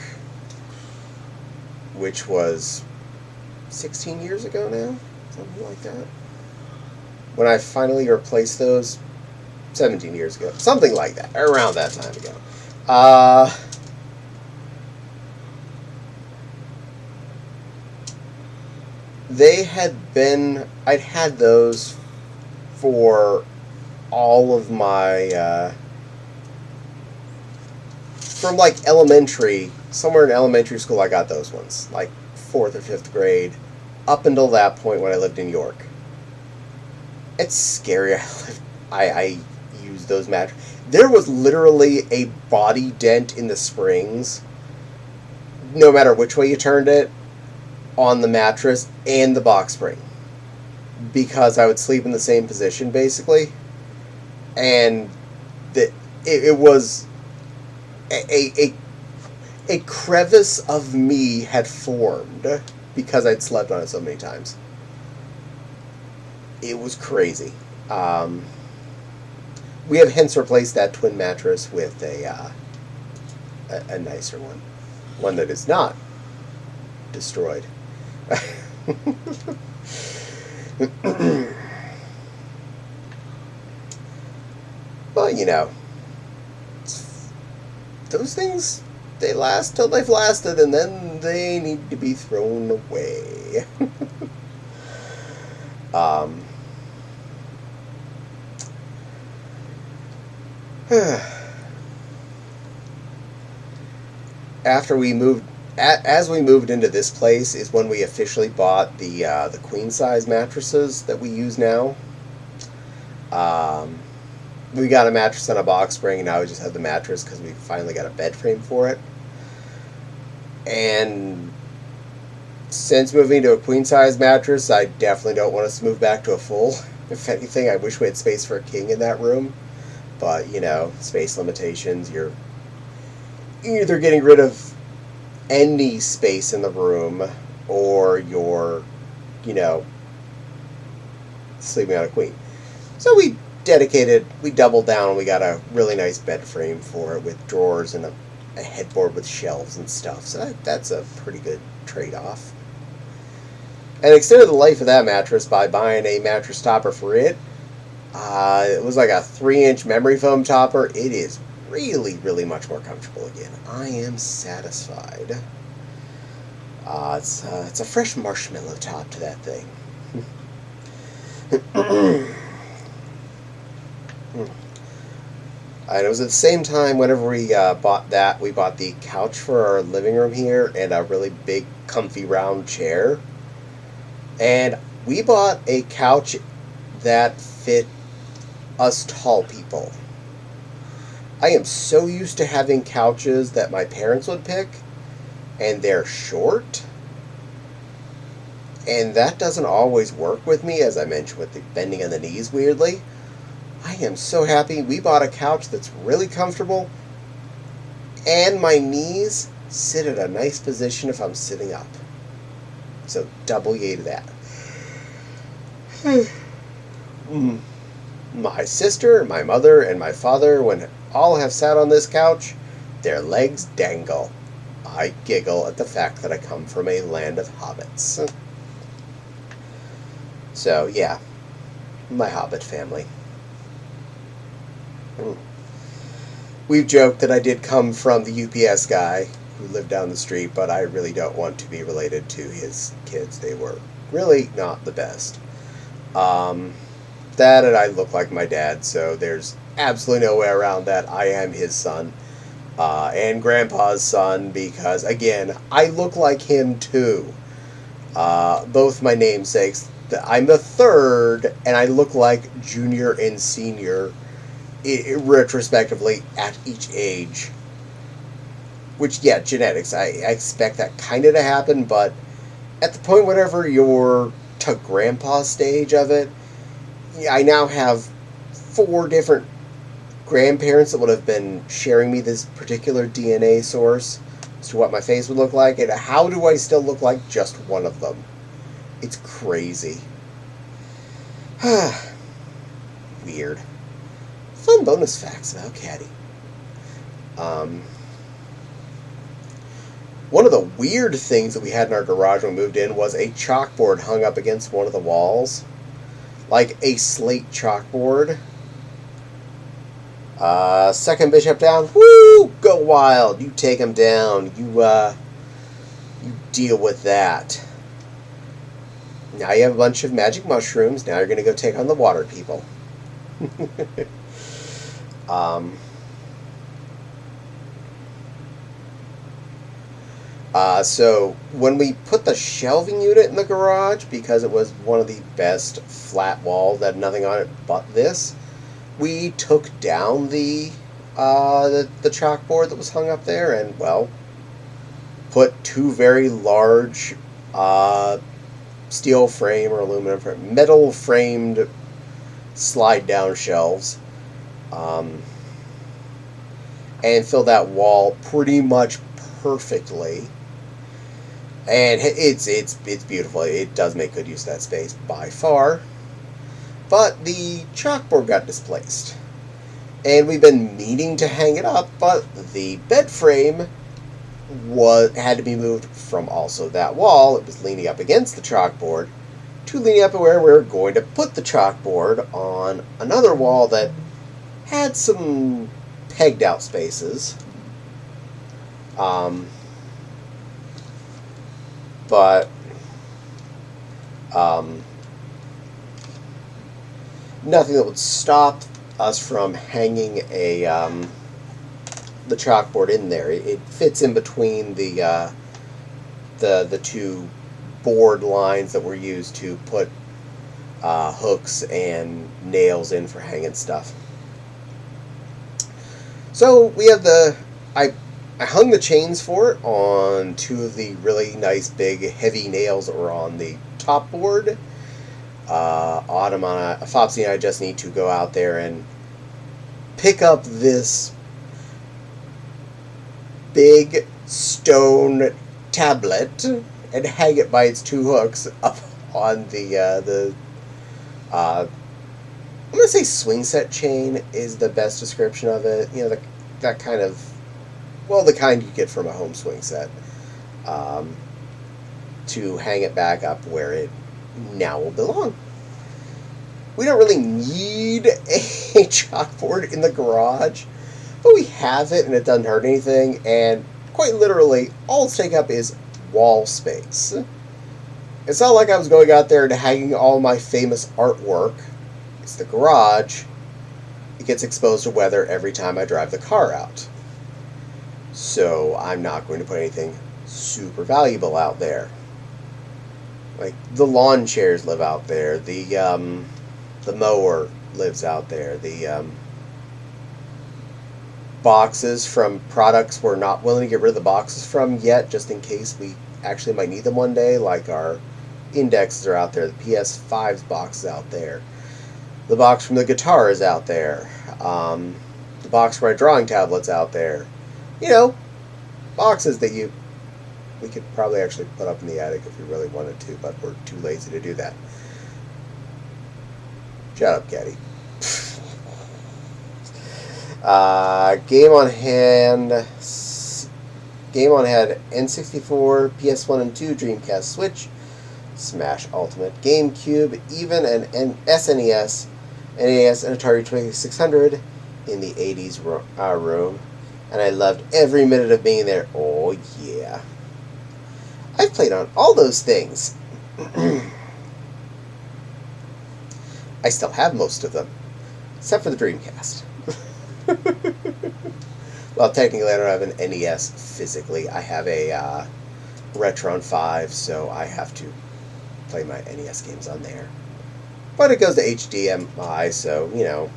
which was 16 years ago now, something like that. When I finally replaced those, 17 years ago, something like that, around that time ago. I'd had those for all of my, from like elementary, somewhere in elementary school I got those ones, like 4th or 5th grade, up until that point when I lived in York. It's scary. I used those mattresses. There was literally a body dent in the springs, no matter which way you turned it, on the mattress and the box spring, because I would sleep in the same position basically, and it was a crevice of me had formed because I'd slept on it so many times. It was crazy. we have hence replaced that twin mattress with a nicer one that is not destroyed. Well, those things, they last till they've lasted, and then they need to be thrown away. um, After we moved, as we moved into this place, is when we officially bought the queen size mattresses that we use now. Um, we got a mattress on a box spring, and now we just have the mattress because we finally got a bed frame for it. And since moving to a queen size mattress, I definitely don't want us to move back to a full. If anything, I wish we had space for a king in that room. But, space limitations, you're either getting rid of any space in the room, or you're, sleeping on a queen. So we doubled down, and we got a really nice bed frame for it with drawers and a headboard with shelves and stuff. So that's a pretty good trade-off. And extended the life of that mattress by buying a mattress topper for it. It was like a 3-inch memory foam topper. It is really, really much more comfortable again. I am satisfied. It's a fresh marshmallow top to that thing. And it was at the same time, whenever we bought that, we bought the couch for our living room here and a really big, comfy, round chair. And we bought a couch that fit us tall people. I am so used to having couches that my parents would pick, and they're short. And that doesn't always work with me, as I mentioned, with the bending of the knees weirdly. I am so happy we bought a couch that's really comfortable, and my knees sit at a nice position if I'm sitting up. So double yay to that. My sister, my mother, and my father, when all have sat on this couch, their legs dangle. I giggle at the fact that I come from a land of hobbits. So, yeah, my hobbit family. We've joked that I did come from the UPS guy who lived down the street, but I really don't want to be related to his kids. They were really not the best. That and I look like my dad, so there's absolutely no way around that. I am his son, and Grandpa's son, because, again, I look like him too. Both my namesakes. I'm the third, and I look like junior and senior, retrospectively, at each age. Which, yeah, genetics. I expect that kind of to happen, but at the point whenever you're to Grandpa's stage of it, I now have 4 different grandparents that would have been sharing me this particular DNA source as to what my face would look like, and how do I still look like just one of them? It's crazy. Weird. Fun bonus facts about Caddie. One of the weird things that we had in our garage when we moved in was a chalkboard hung up against one of the walls. Like a slate chalkboard. Second bishop down. Woo! Go wild. You take him down. You deal with that. Now you have a bunch of magic mushrooms. Now you're going to go take on the water people. So when we put the shelving unit in the garage, because it was one of the best flat walls that had nothing on it but this, we took down the chalkboard that was hung up there and, well, put 2 very large steel frame or aluminum frame, metal framed slide down shelves, and filled that wall pretty much perfectly. And it's beautiful. It does make good use of that space by far. But the chalkboard got displaced. And we've been meaning to hang it up, but the bed frame had to be moved from also that wall. It was leaning up against the chalkboard to leaning up where we were going to put the chalkboard on another wall that had some pegged out spaces. But nothing that would stop us from hanging the chalkboard in there. It fits in between the two board lines that were used to put hooks and nails in for hanging stuff. So we have I hung the chains for it on two of the really nice big heavy nails that were on the top board. Autumn and Fopsy and I just need to go out there and pick up this big stone tablet and hang it by its two hooks up on the I'm gonna say swing set chain is the best description of it. You know, that kind of, well, the kind you get from a home swing set, to hang it back up where it now will belong. We don't really need a chalkboard in the garage, but we have it and it doesn't hurt anything, and quite literally all it's taking up is wall space. It's not like I was going out there and hanging all my famous artwork. It's the garage. It gets exposed to weather every time I drive the car out. So I'm not going to put anything super valuable out there. Like the lawn chairs live out there. The mower lives out there. The boxes from products we're not willing to get rid of the boxes from yet, just in case we actually might need them one day. Like our indexes are out there. The PS5's box is out there. The box from the guitar is out there. The box for my drawing tablet's out there. You know, boxes that we could probably actually put up in the attic if we really wanted to, but we're too lazy to do that. Shut up, Caddie. Game on hand. Game on hand. N64, PS1 and 2, Dreamcast, Switch, Smash Ultimate, GameCube, even an SNES, NES, and Atari 2600 in the 80s room. And I loved every minute of being there. Oh, yeah. I've played on all those things. I still have most of them, except for the Dreamcast. Well, technically I don't have an NES physically. I have a Retron 5, so I have to play my NES games on there. But it goes to HDMI, so, you know,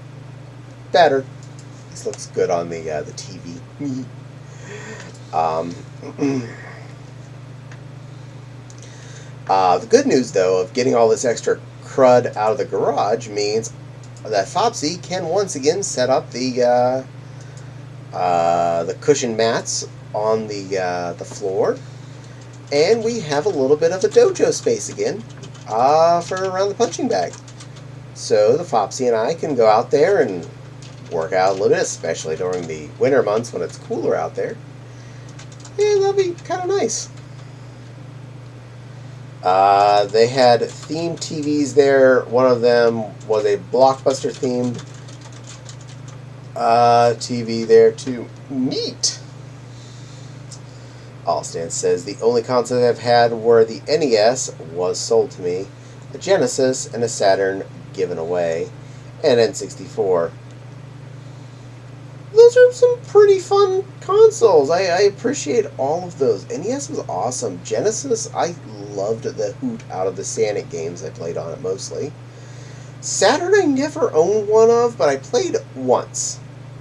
better. This looks good on the TV. The good news, though, of getting all this extra crud out of the garage means that Fopsy can once again set up the cushion mats on the floor, and we have a little bit of a dojo space again for around the punching bag. So the Fopsy and I can go out there and work out a little bit, especially during the winter months when it's cooler out there. Yeah, that'll be kind of nice. They had themed TVs there. One of them was a Blockbuster themed TV there too. Neat. Allstan says the only consoles I've had were the NES was sold to me, a Genesis and a Saturn given away, and N64. Those are some pretty fun consoles. I appreciate all of those. NES was awesome. Genesis, I loved the hoot out of the Sonic games. I played on it mostly. Saturn I never owned one of, but I played once.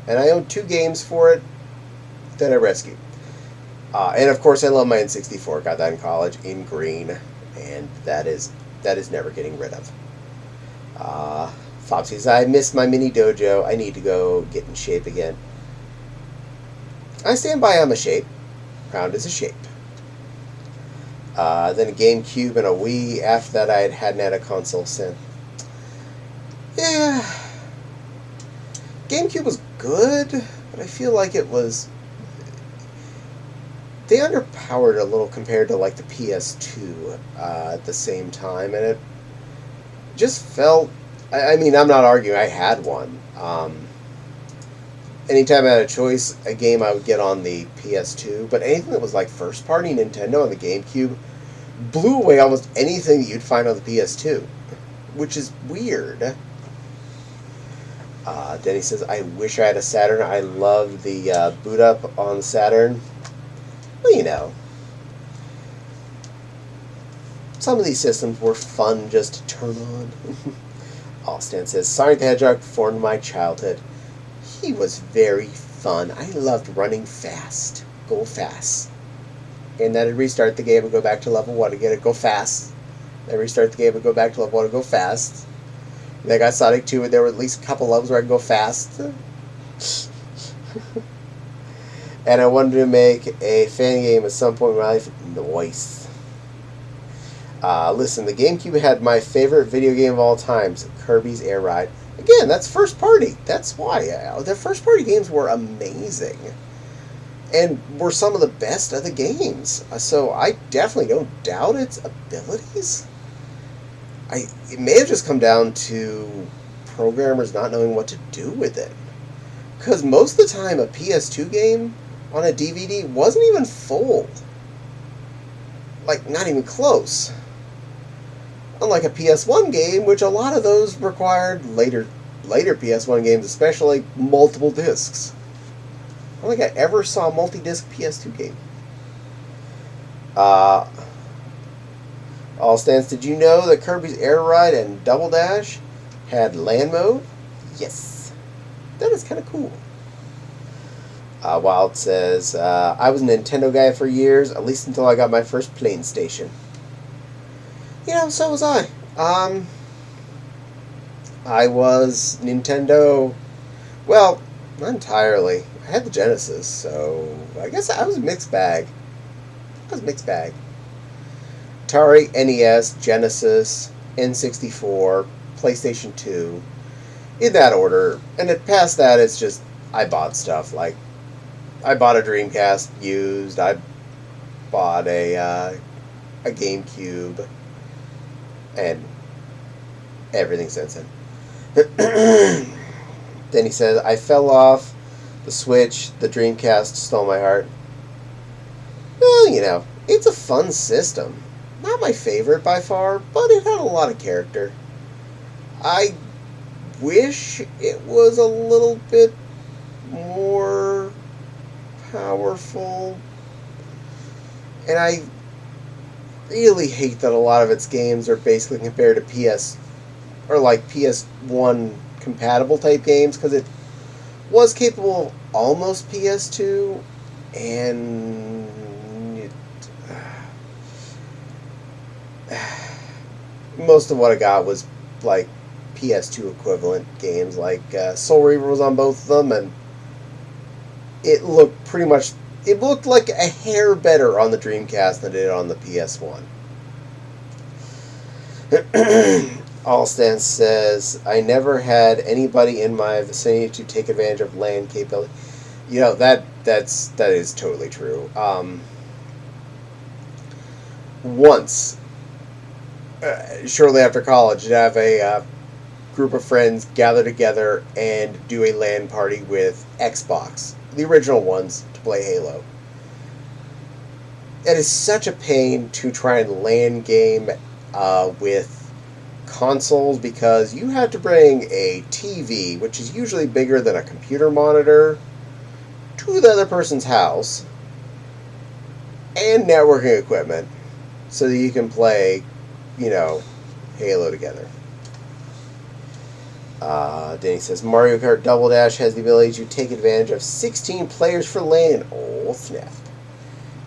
And I owned 2 games for it that I rescued. And of course I love my N64. Got that in college in green. And that is never getting rid of. Fox says, I missed my mini dojo. I need to go get in shape again. I stand by I'm a shape. Round is a shape. Then a GameCube and a Wii. After that, I hadn't had a console since. Yeah. GameCube was good, but I feel like it was... They underpowered a little compared to, like, the PS2 at the same time, and it just felt... I mean, I'm not arguing, I had one. Anytime I had a choice, a game I would get on the PS2, but anything that was, like, first-party Nintendo on the GameCube blew away almost anything that you'd find on the PS2, which is weird. Denny says, I wish I had a Saturn. I love the boot up on the Saturn. Well, you know. Some of these systems were fun just to turn on. Allstan says, Sonic the Hedgehog formed my childhood. He was very fun. I loved running fast. Go fast. And then I'd restart the game and go back to level 1 again and go fast. Then restart the game and go back to level 1 and go fast. And then I got Sonic 2 and there were at least a couple levels where I could go fast. And I wanted to make a fan game at some point in my life. Nice. Listen, the GameCube had my favorite video game of all times, Kirby's Air Ride. Again, that's first party. That's why. The first party games were amazing. And were some of the best of the games. So I definitely don't doubt its abilities. It may have just come down to programmers not knowing what to do with it. Because most of the time, a PS2 game on a DVD wasn't even full. Like, not even close. Unlike a PS1 game, which a lot of those required, later PS1 games especially, multiple discs. I don't think I ever saw a multi-disc PS2 game. All stands. Did you know that Kirby's Air Ride and Double Dash had LAN mode? Yes. That is kind of cool. Wild says, I was a Nintendo guy for years, at least until I got my first PlayStation. You know, so was I. I was Nintendo... Well, not entirely. I had the Genesis, so I guess I was a mixed bag. Atari, NES, Genesis, N64, PlayStation 2, in that order. And past that, it's just, I bought stuff. Like, I bought a Dreamcast used, I bought a GameCube, and everything since then. Then he says, I fell off the Switch, the Dreamcast stole my heart. Well, you know, it's a fun system. Not my favorite by far, but it had a lot of character. I wish it was a little bit more powerful. And I really hate that a lot of its games are basically compared to PS1 compatible type games, because it was capable of almost PS2, and most of what I got was like PS2 equivalent games. Like Soul Reaver was on both of them, and it looked like a hair better on the Dreamcast than it did on the PS1. Allstan says, I never had anybody in my vicinity to take advantage of LAN capability. You know, that is totally true. Once, shortly after college, I'd have a group of friends gather together and do a LAN party with Xbox, the original ones, to play Halo. It is such a pain to try and LAN game with consoles, because you have to bring a TV, which is usually bigger than a computer monitor, to the other person's house, and networking equipment, so that you can play, you know, Halo together. Danny says, Mario Kart Double Dash has the ability to take advantage of 16 players for LAN. Oh, snap.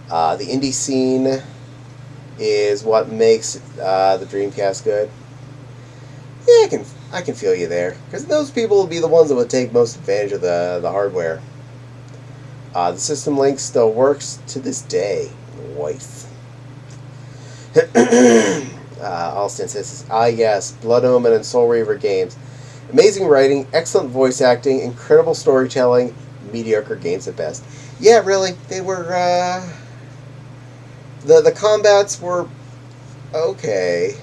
The indie scene is what makes the Dreamcast good. Yeah, I can feel you there, because those people will be the ones that would take most advantage of the hardware. The system link still works to this day. Wife. Alston says, yes, Blood Omen and Soul Reaver games. Amazing writing, excellent voice acting, incredible storytelling, mediocre games at best. Yeah, really, they were. The combats were okay.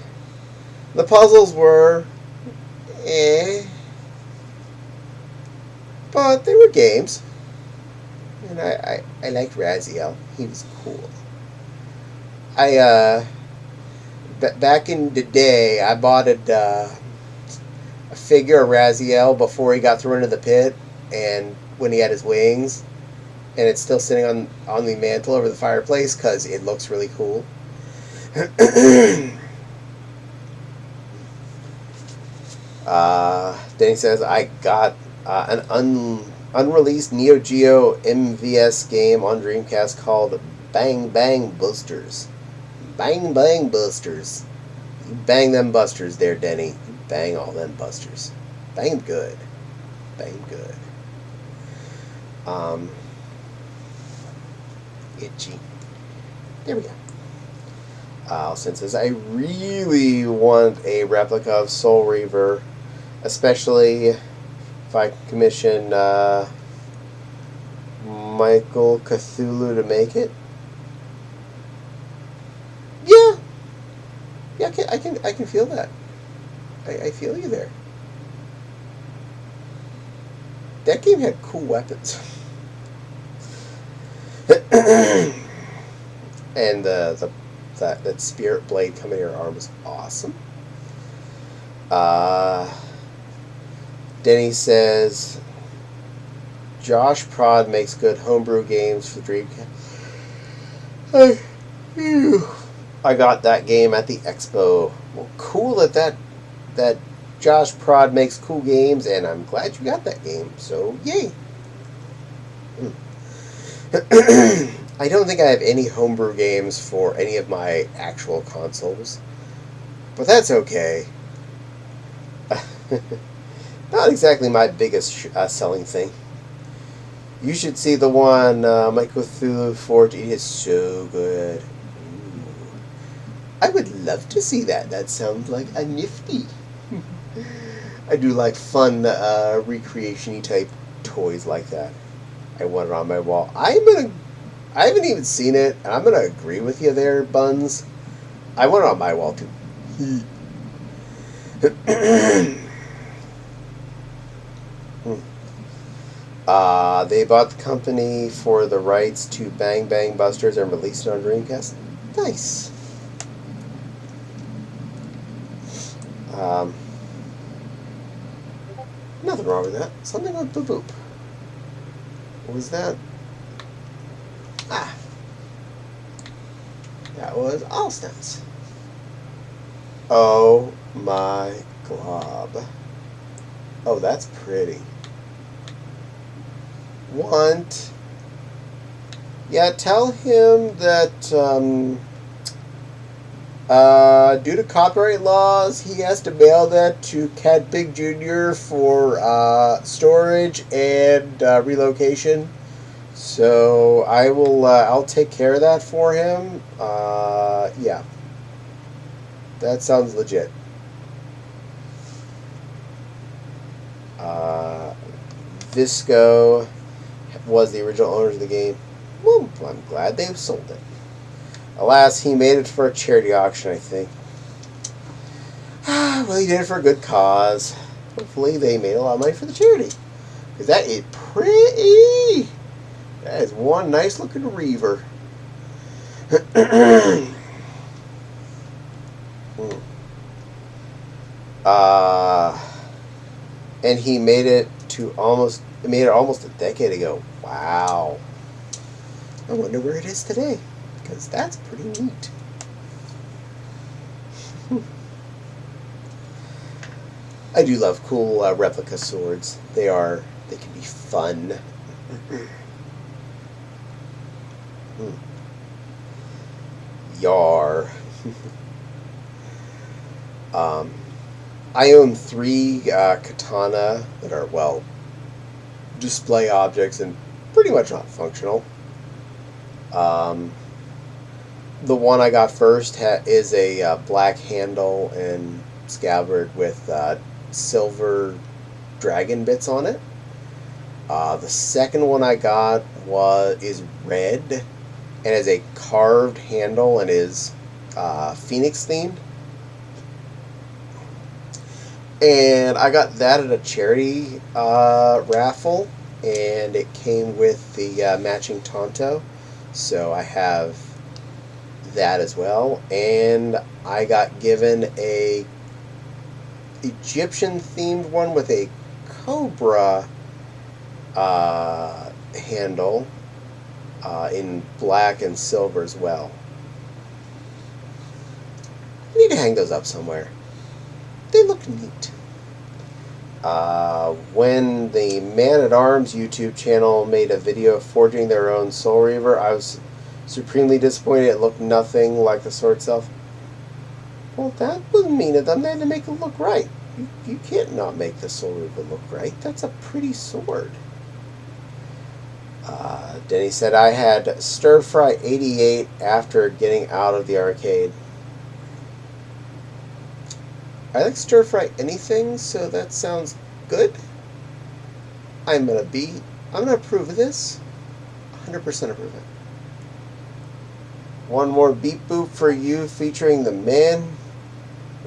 The puzzles were eh, but they were games. And I liked Raziel. He was cool. I back in the day, I bought a figure of Raziel before he got thrown into the pit, and when he had his wings, and it's still sitting on the mantle over the fireplace because it looks really cool. Then he says, I got an unreleased Neo Geo MVS game on Dreamcast called Bang Bang Busters. Bang Bang Busters. You bang them busters there, Denny. You bang all them busters. Bang them good. Bang them good. Um, Itchy. There we go. Since says, I really want a replica of Soul Reaver, especially if I commission Michael Cthulhu to make it. Yeah, yeah, I can feel that. I feel you there. That game had cool weapons, and that spirit blade coming in your arm was awesome. Denny says Josh Prod makes good homebrew games for Dreamcast. I got that game at the expo. Well, cool that Josh Prod makes cool games, and I'm glad you got that game. So yay! I don't think I have any homebrew games for any of my actual consoles, but that's okay. Not exactly my biggest selling thing. You should see the one Michael Cthulhu Forge. It is so good. Ooh. I would love to see that. That sounds like a nifty. I do like fun recreation-y type toys like that. I want it on my wall. I haven't even seen it, and I'm gonna agree with you there, Buns. I want it on my wall too. They bought the company for the rights to Bang Bang Busters and released it on Dreamcast. Nice. Nothing wrong with that. Something like boop boop. What was that? That was Allstats. Oh my glob. Oh, that's pretty. Yeah, tell him that due to copyright laws, he has to mail that to Cat Big Jr. for storage and relocation. So I will. I'll take care of that for him. Yeah, that sounds legit. Visco was the original owners of the game. Well, I'm glad they've sold it. Alas, he made it for a charity auction, I think. Well, he did it for a good cause. Hopefully, they made a lot of money for the charity. Because that is pretty. That is one nice looking Reaver. And he made it almost a decade ago. Wow. I wonder where it is today, because that's pretty neat. I do love cool replica swords. They can be fun. Yar. I own 3 katana that are, well, display objects and pretty much not functional. The one I got first is a black handle and scabbard with silver dragon bits on it. The second one I got is red and has a carved handle and is Phoenix themed. And I got that at a charity raffle, and it came with the matching Tonto, so I have that as well. And I got given a Egyptian themed one with a cobra handle in black and silver as well. I need to hang those up somewhere. They look neat. When the Man-at-Arms YouTube channel made a video forging their own Soul Reaver, I was supremely disappointed. It looked nothing like the sword itself. Well, that was mean of them. They had to make it look right. You can't not make the Soul Reaver look right. That's a pretty sword. Denny said, I had Stir Fry 88 after getting out of the arcade. I like stir fry anything, so that sounds good. I'm gonna approve of this. 100% approve it. One more beep boop for you, featuring the man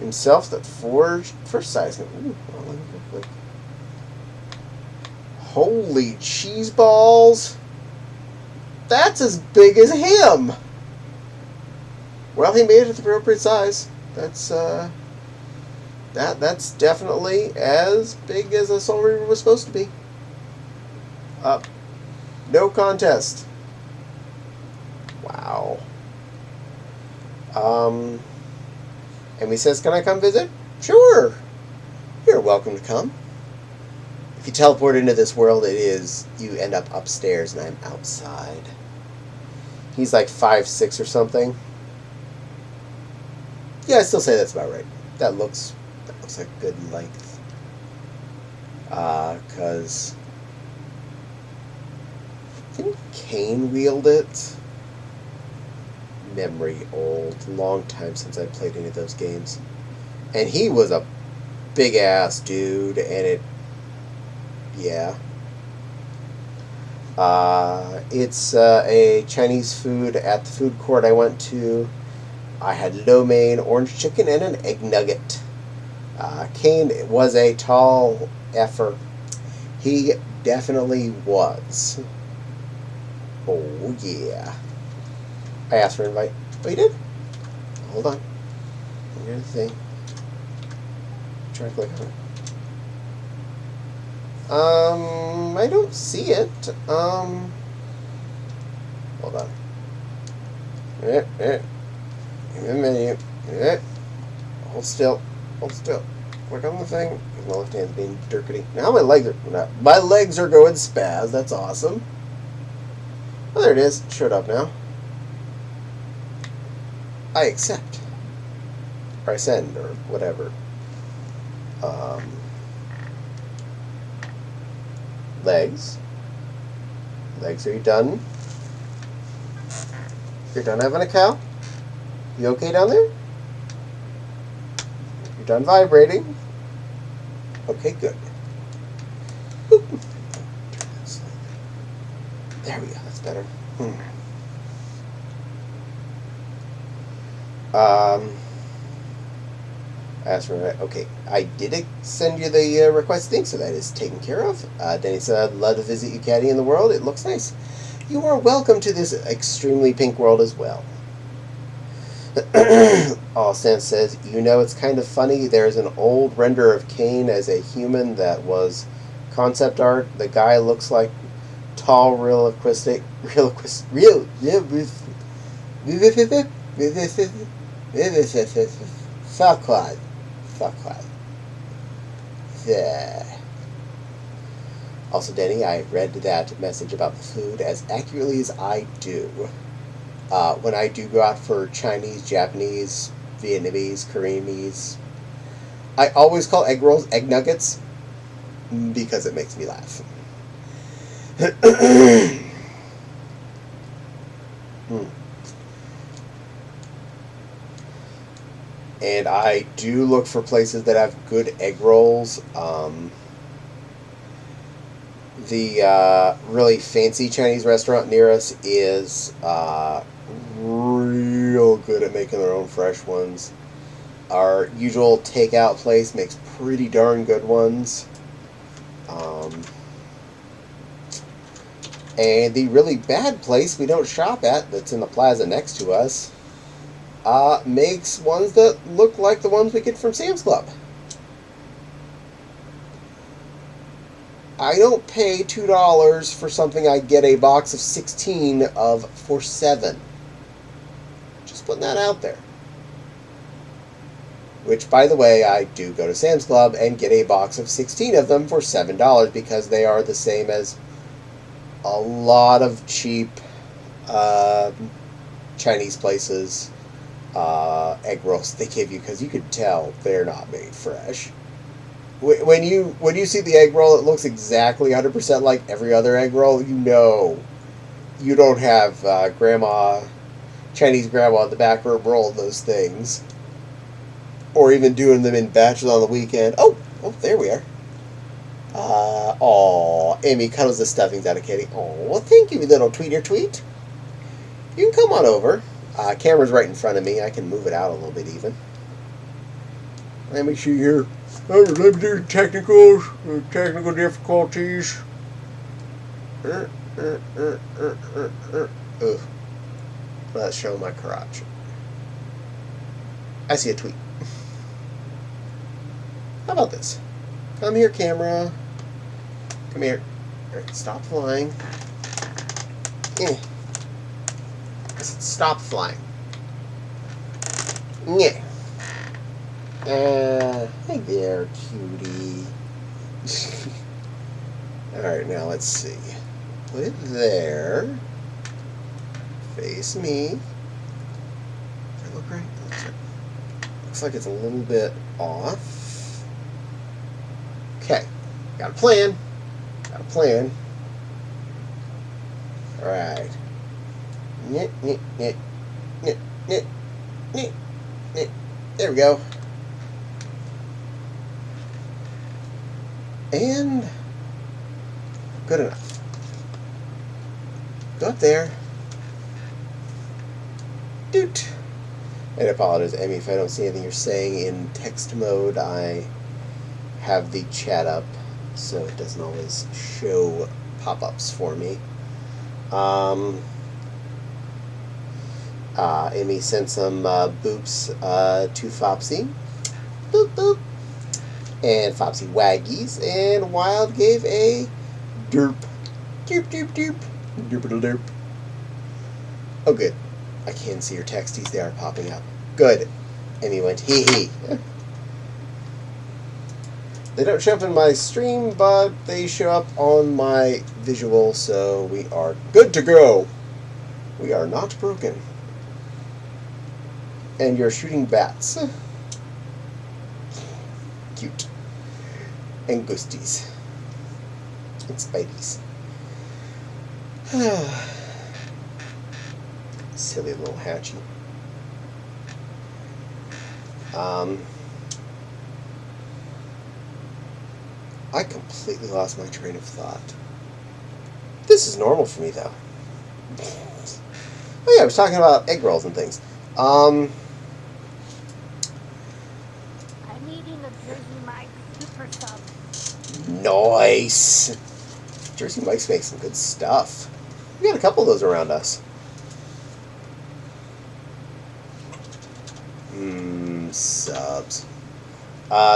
himself that forged for size. Ooh, well, let me go quick. Holy cheese balls! That's as big as him. Well, he made it at the appropriate size. That's definitely as big as a Soul Reaver was supposed to be. No contest. Wow. And he says, can I come visit? Sure. You're welcome to come. If you teleport into this world, you end up upstairs and I'm outside. He's like 5'6" or something. Yeah, I still say that's about right. That looks like good length. Because didn't Kane wield it? Memory old. Long time since I played any of those games. And he was a big ass dude, and yeah. It's a Chinese food at the food court I went to. I had lo mein, orange chicken, and an egg nugget. Kane was a tall effer. He definitely was. Oh, yeah. I asked for an invite. Oh, you did? Hold on. Here's the thing. Try to click on it. I don't see it. Hold on. Give me a menu. Hold still. Hold still. Click on the thing. My left hand's being dirkety. Now my legs are going spaz. That's awesome. Oh, there it is. It showed up now. I accept. Or I send, or whatever. Legs. Legs, are you done? You're done having a cow? You okay down there? You're done vibrating? Okay, good. Boop. There we go, that's better. As for okay, I did send you the request thing, so that is taken care of. Denny said, I'd love to visit you, Caddie, in the world. It looks nice. You are welcome to this extremely pink world as well. All Stan says, you know, it's kind of funny. There's an old render of Kane as a human that was concept art. The guy looks like tall, realistic. Fuck. Yeah. Also, Denny, I read that message about the food as accurately as I do. When I do go out for Chinese, Japanese, Vietnamese, Koreanese, I always call egg rolls egg nuggets because it makes me laugh. And I do look for places that have good egg rolls. The really fancy Chinese restaurant near us is real good at making their own fresh ones. Our usual takeout place makes pretty darn good ones. And the really bad place we don't shop at, that's in the plaza next to us, makes ones that look like the ones we get from Sam's Club. I don't pay $2 for something I get a box of 16 of for $7. Just putting that out there. Which, by the way, I do go to Sam's Club and get a box of 16 of them for $7 because they are the same as a lot of cheap Chinese places egg rolls they give you, because you can tell they're not made fresh. When you see the egg roll, it looks exactly 100% like every other egg roll. You know you don't have Chinese grandma in the back room rolling those things, or even doing them in batches on the weekend. Oh, there we are. Amy cuddles the stuffings out of Kitty. Oh, well, thank you, little tweeter tweet. You can come on over. Camera's right in front of me. I can move it out a little bit even. Let me see here. Let me do technical difficulties. Let's show my crotch. I see a tweet. How about this? Come here, camera. Come here. Stop flying. Stop flying. Yeah. Hey there, cutie. Alright, now let's see. Put it there. Face me. Does that look right? Looks like it's a little bit off. Okay. Got a plan. Alright. There we go. And good enough. Go up there. Doot. And I apologize, Amy, if I don't see anything you're saying in text mode. I have the chat up, so it doesn't always show pop-ups for me. Amy sent some boops to Fopsy. Boop, boop. And Fopsy waggies. And Wild gave a derp. Doop, doop, doop. Doop, derp. Oh, good. I can see your texties. They are popping up. Good. Amy went, hee hee. They don't show up in my stream, but they show up on my visual, so we are good to go. We are not broken. And you're shooting bats. Cute. And ghosties. And spideys. Silly little hatchie. I completely lost my train of thought. This is normal for me, though. Oh yeah, I was talking about egg rolls and things. I'm eating a Jersey Mike super sub. Nice. Jersey Mike's makes some good stuff. We got a couple of those around us. Subs.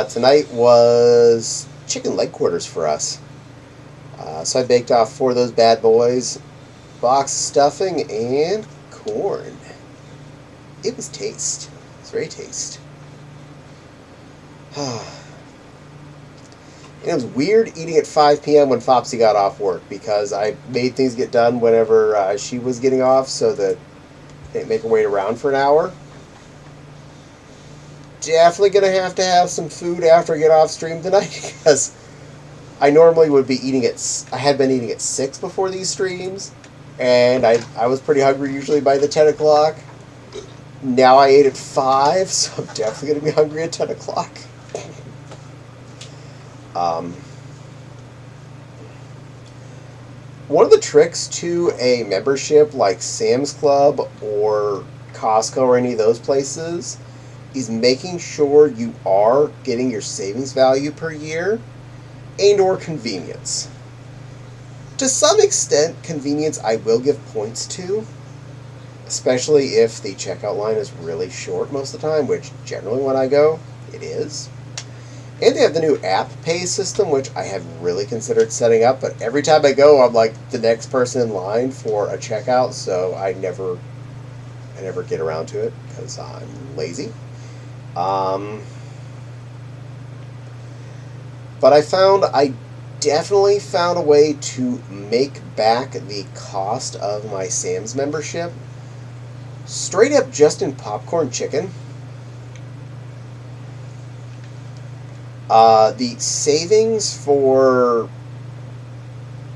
Tonight was chicken leg quarters for us. So I baked off 4 of those bad boys, box of stuffing, and corn. It was taste. It was very taste. And it was weird eating at 5 p.m. when Fopsy got off work, because I made things get done whenever she was getting off so that they make her wait around for an hour. Definitely going to have some food after I get off stream tonight, because I normally would be eating I had been eating at 6 before these streams, and I was pretty hungry usually by the 10 o'clock. Now I ate at 5, so I'm definitely going to be hungry at 10 o'clock. One of the tricks to a membership like Sam's Club or Costco or any of those places is making sure you are getting your savings value per year and or convenience. To some extent, convenience I will give points to, especially if the checkout line is really short most of the time, which generally when I go, it is. And they have the new app pay system, which I have really considered setting up, but every time I go, I'm like the next person in line for a checkout, so I never get around to it because I'm lazy. But I definitely found a way to make back the cost of my Sam's membership straight up just in popcorn chicken. The savings for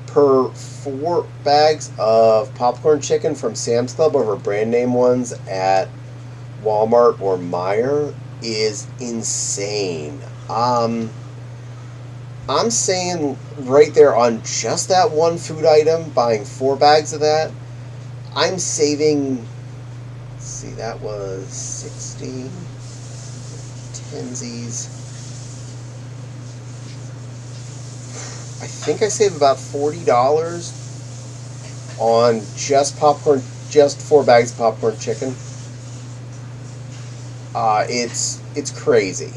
per 4 bags of popcorn chicken from Sam's Club over brand name ones at Walmart or Meijer is insane. I'm saying right there on just that one food item, buying 4 bags of that, I'm saving, let's see, that was 60 tensies. I think I save about $40 on just popcorn, just 4 bags of popcorn chicken. It's crazy.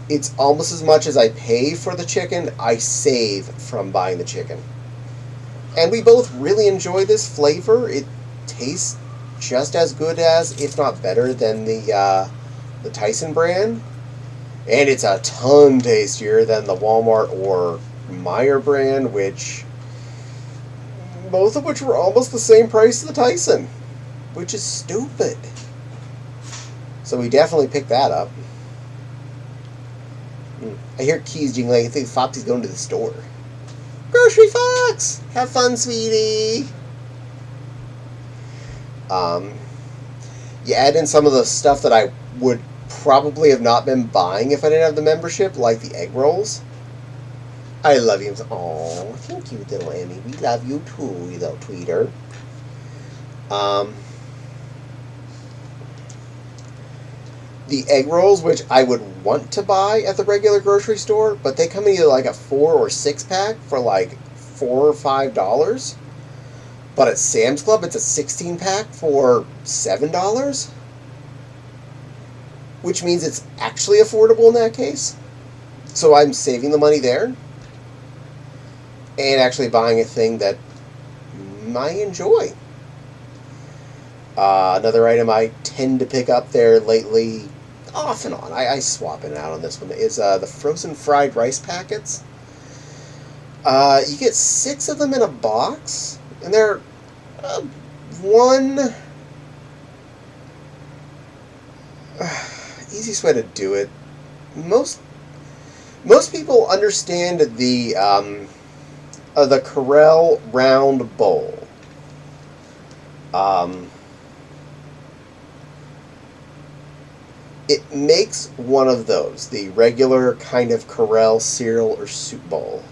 It's almost as much as I pay for the chicken, I save from buying the chicken. And we both really enjoy this flavor. It tastes just as good as, if not better than the Tyson brand. And it's a ton tastier than the Walmart or Meijer brand, both of which were almost the same price as the Tyson, which is stupid. So we definitely picked that up. I hear keys jingling. I think Foxy's going to the store. Grocery Fox! Have fun, sweetie! You add in some of the stuff that I would probably have not been buying if I didn't have the membership, like the egg rolls. I love you. Oh, thank you, little Emmy. We love you too, you little tweeter. The egg rolls, which I would want to buy at the regular grocery store, but they come in either like a 4 or 6 pack for like $4 or $5. But at Sam's Club, it's a 16 pack for $7, which means it's actually affordable in that case. So I'm saving the money there and actually buying a thing that I enjoy. Another item I tend to pick up there lately, off and on, I swap in and out on this one, is the frozen fried rice packets. You get 6 of them in a box, and they're easiest way to do it. Most people understand the Corel round bowl. It makes one of those, the regular kind of Corel cereal or soup bowl.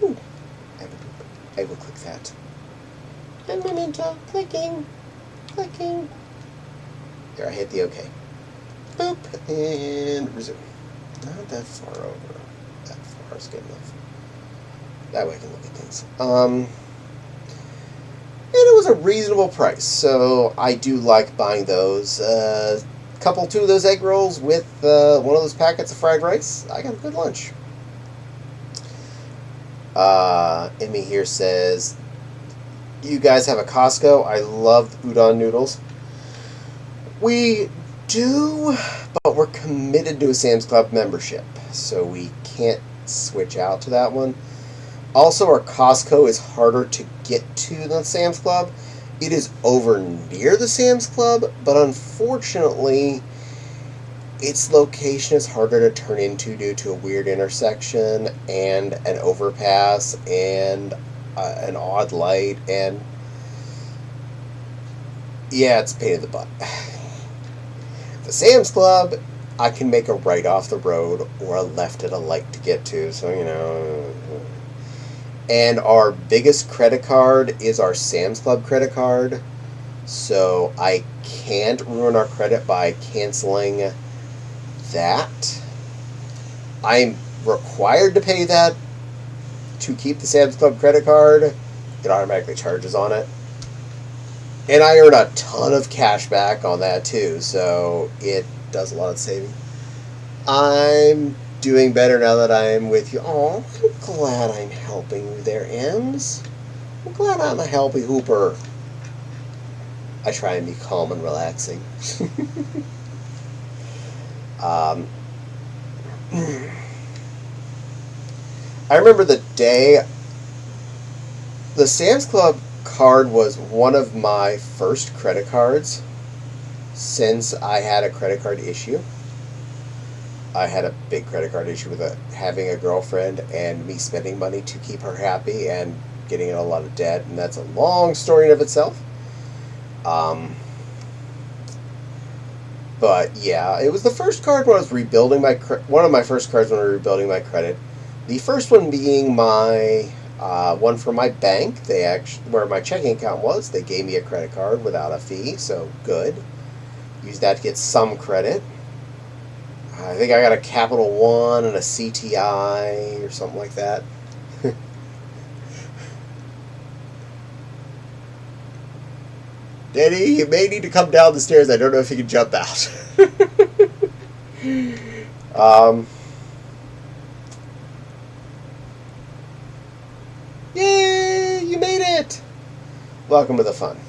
Ooh, I will click that. And memento, clicking. There, I hit the OK. Boop, and resume. Not that far over. That far is good enough. That way I can look at things. And it was a reasonable price, so I do like buying those. Two of those egg rolls with one of those packets of fried rice. I got a good lunch. Emmy here says, you guys have a Costco. I love the udon noodles. We do, but we're committed to a Sam's Club membership, so we can't switch out to that one. Also, our Costco is harder to get to than Sam's Club. It is over near the Sam's Club, but unfortunately, its location is harder to turn into due to a weird intersection and an overpass and an odd light, and yeah, it's a pain in the butt. The Sam's Club, I can make a right off the road or a left at a light to get to, so, you know. And our biggest credit card is our Sam's Club credit card. So I can't ruin our credit by canceling that. I'm required to pay that to keep the Sam's Club credit card. It automatically charges on it. And I earn a ton of cash back on that too, so it does a lot of saving. I'm doing better now that I'm with you. Oh, I'm glad I'm helping you there, Ems. I'm glad I'm a helpy hooper. I try and be calm and relaxing. I remember the day the Sam's Club card was one of my first credit cards since I had a credit card issue. I had a big credit card issue with having a girlfriend and me spending money to keep her happy and getting in a lot of debt, and that's a long story in of itself. But yeah, it was the first card when I was rebuilding one of my first cards when I was rebuilding my credit. The first one being my one from my bank. Where my checking account was, they gave me a credit card without a fee, so good. Used that to get some credit. I think I got a Capital One and a CTI or something like that. Danny, you may need to come down the stairs. I don't know if you can jump out. Yay! You made it! Welcome to the fun.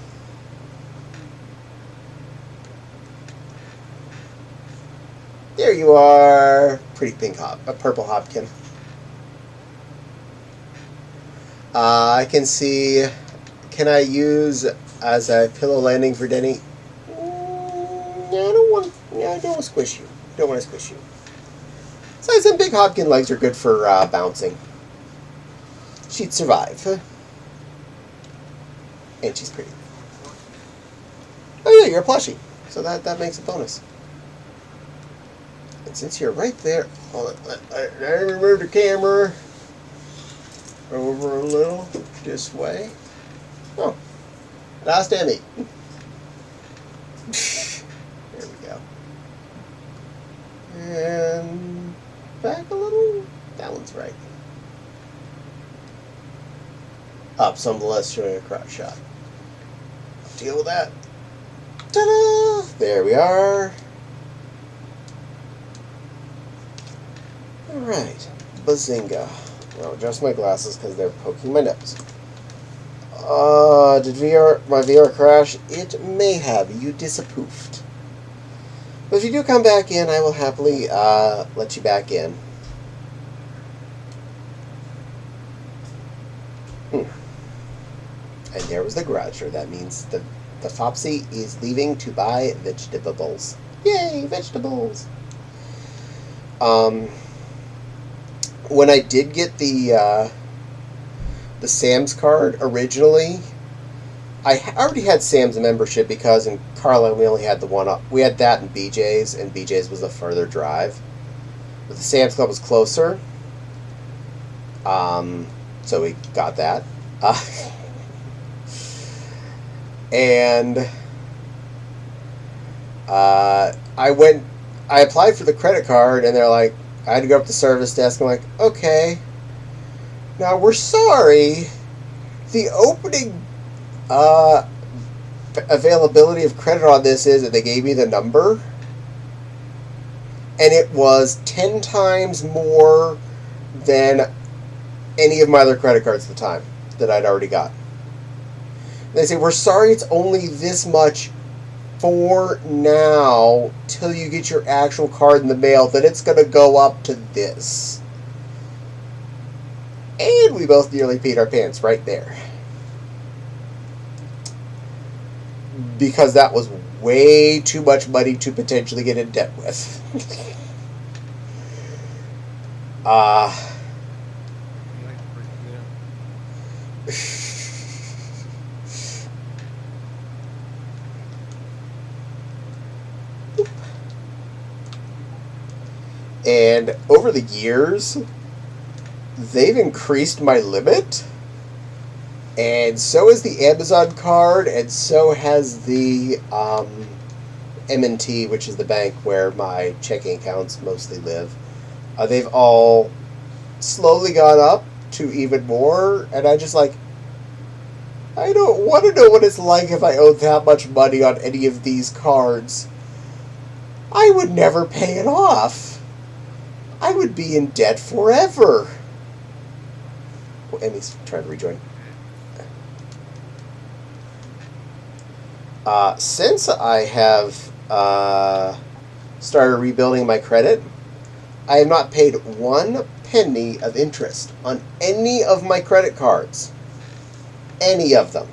There you are. Pretty purple hopkin. I can see. Can I use as a pillow landing for Denny? I don't want to squish you. Don't want to squish you. Size and big hopkin legs are good for bouncing. She'd survive. And she's pretty. Oh yeah, you're a plushie. So that makes a bonus. And since you're right there, hold on, I remove the camera over a little this way. Oh, last Emmy. There we go. And back a little. That one's right. Up some less showing a crotch shot. Deal with that. Ta-da! There we are. Alright. Bazinga. I'll adjust my glasses because they're poking my nose. Did my VR crash? It may have. You disappoofed. But if you do come back in, I will happily let you back in. And there was the garager. That means the Fopsy is leaving to buy vegetables. Yay, vegetables! When I did get the Sam's card originally, I already had Sam's membership because in Carlisle we only had the one up. We had that in BJ's, and BJ's was a further drive. But the Sam's Club was closer. So we got that. And I applied for the credit card, and they're like, I had to go up to the service desk. I'm like, okay. Now, we're sorry. The opening availability of credit on this is that they gave me the number, and it was 10 times more than any of my other credit cards at the time that I'd already got. And they say, we're sorry it's only this much for now till you get your actual card in the mail, then it's going to go up to this. And we both nearly peed our pants right there. Because that was way too much money to potentially get in debt with. And over the years, they've increased my limit. And so is the Amazon card, and so has the M&T, which is the bank where my checking accounts mostly live. They've all slowly gone up to even more, and I don't want to know what it's like if I owe that much money on any of these cards. I would never pay it off. I would be in debt forever. Well, Emmy's trying to rejoin. Since I have started rebuilding my credit, I have not paid 1 penny of interest on any of my credit cards. Any of them.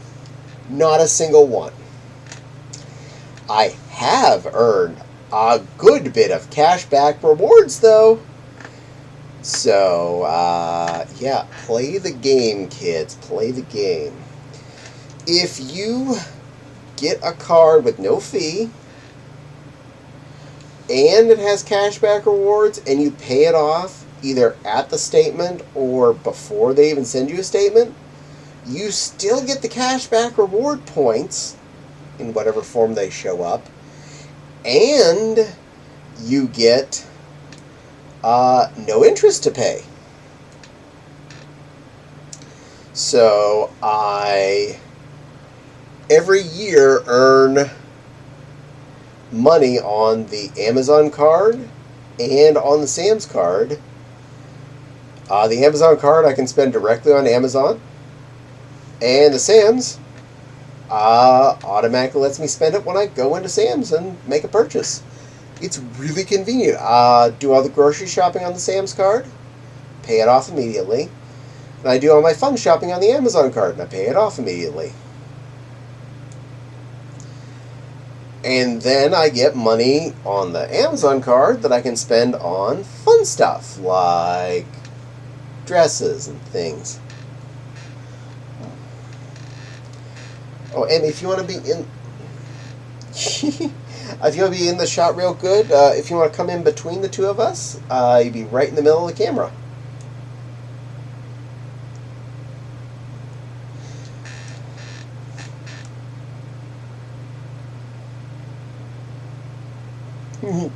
Not a single one. I have earned a good bit of cashback rewards, though. So, yeah, play the game, kids. Play the game. If you get a card with no fee and it has cashback rewards and you pay it off either at the statement or before they even send you a statement, you still get the cashback reward points in whatever form they show up, and you get no interest to pay. So I every year earn money on the Amazon card and on the Sam's card. The Amazon card I can spend directly on Amazon, and the Sam's automatically lets me spend it when I go into Sam's and make a purchase. It's really convenient. Do all the grocery shopping on the Sam's card, pay it off immediately. And I do all my fun shopping on the Amazon card, and I pay it off immediately. And then I get money on the Amazon card that I can spend on fun stuff, like dresses and things. Oh, and if you want to be in... if you want to be in the shot real good, if you want to come in between the two of us, you'd be right in the middle of the camera.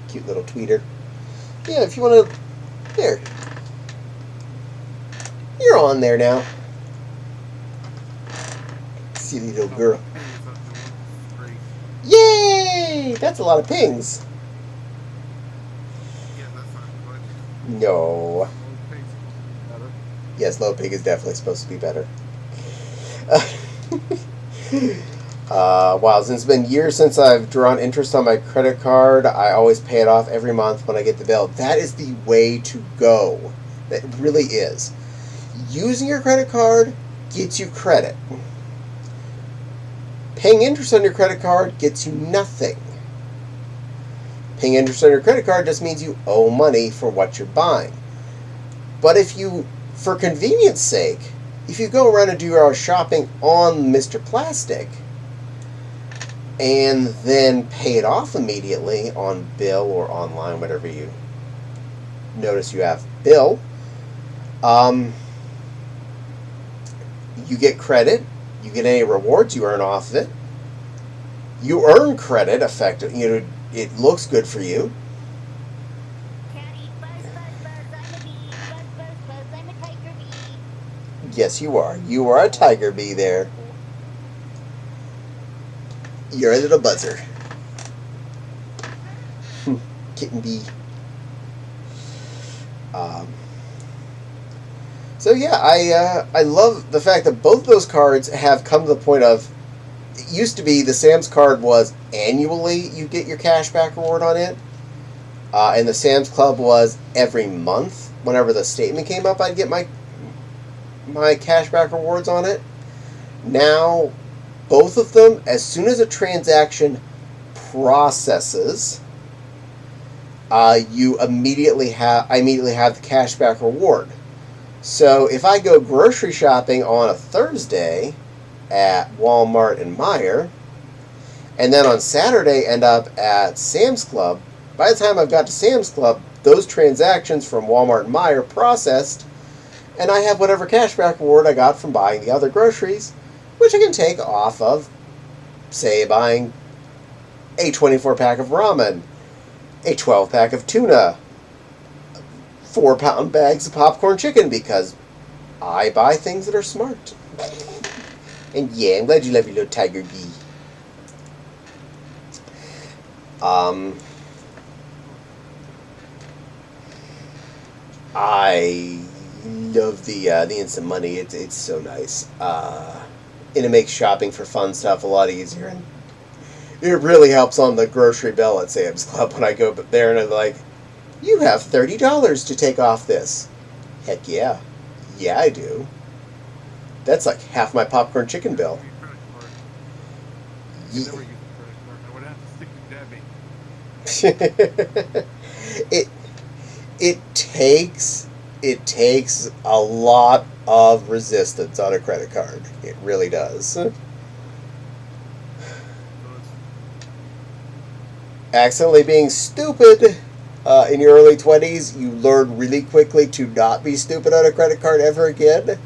Cute little tweeter. Yeah, if you want to... There. You're on there now. Silly little girl. Yay! That's a lot of pings. No. Yes, low ping is definitely supposed to be better. Wow, since it's been years since I've drawn interest on my credit card, I always pay it off every month when I get the bill. That is the way to go. That really is. Using your credit card gets you credit. Paying interest on your credit card gets you nothing. Paying interest on your credit card just means you owe money for what you're buying. But if you, for convenience sake, if you go around and do your shopping on Mr. Plastic and then pay it off immediately on bill or online, whatever you notice you have bill, you get credit. You get any rewards you earn off of it. You earn credit, effectively. You know, it looks good for you. Caddie, buzz, buzz, buzz, I'm a bee. Buzz, buzz, buzz, I'm a tiger bee. Yes, you are. You are a tiger bee there. You're a little buzzer. Kitten bee. So yeah, I love the fact that both those cards have come to the point of, it used to be the Sam's card was annually you get your cashback reward on it, and the Sam's Club was every month. Whenever the statement came up, I'd get my cashback rewards on it. Now, both of them, as soon as a transaction processes, I immediately have the cashback reward. So if I go grocery shopping on a Thursday at Walmart and Meijer, and then on Saturday end up at Sam's Club, by the time I've got to Sam's Club, those transactions from Walmart and Meijer processed, And I have whatever cashback reward I got from buying the other groceries, which I can take off of, say, buying a 24 pack of ramen, a 12 pack of tuna, 4-pound bags of popcorn chicken, because I buy things that are smart. And yeah, I'm glad you love your little tiger bee. I love the instant money. It's so nice. And it makes shopping for fun stuff a lot easier. And it really helps on the grocery bill at Sam's Club when I go there and I'm like, you have $30 to take off this. Heck yeah. Yeah, I do. That's like half my popcorn chicken bill. Your credit card. I could never use a credit card. I would have to stick to debit. it takes a lot of resistance on a credit card. It really does. So it's Accidentally being stupid in your early 20s, you learn really quickly to not be stupid on a credit card ever again.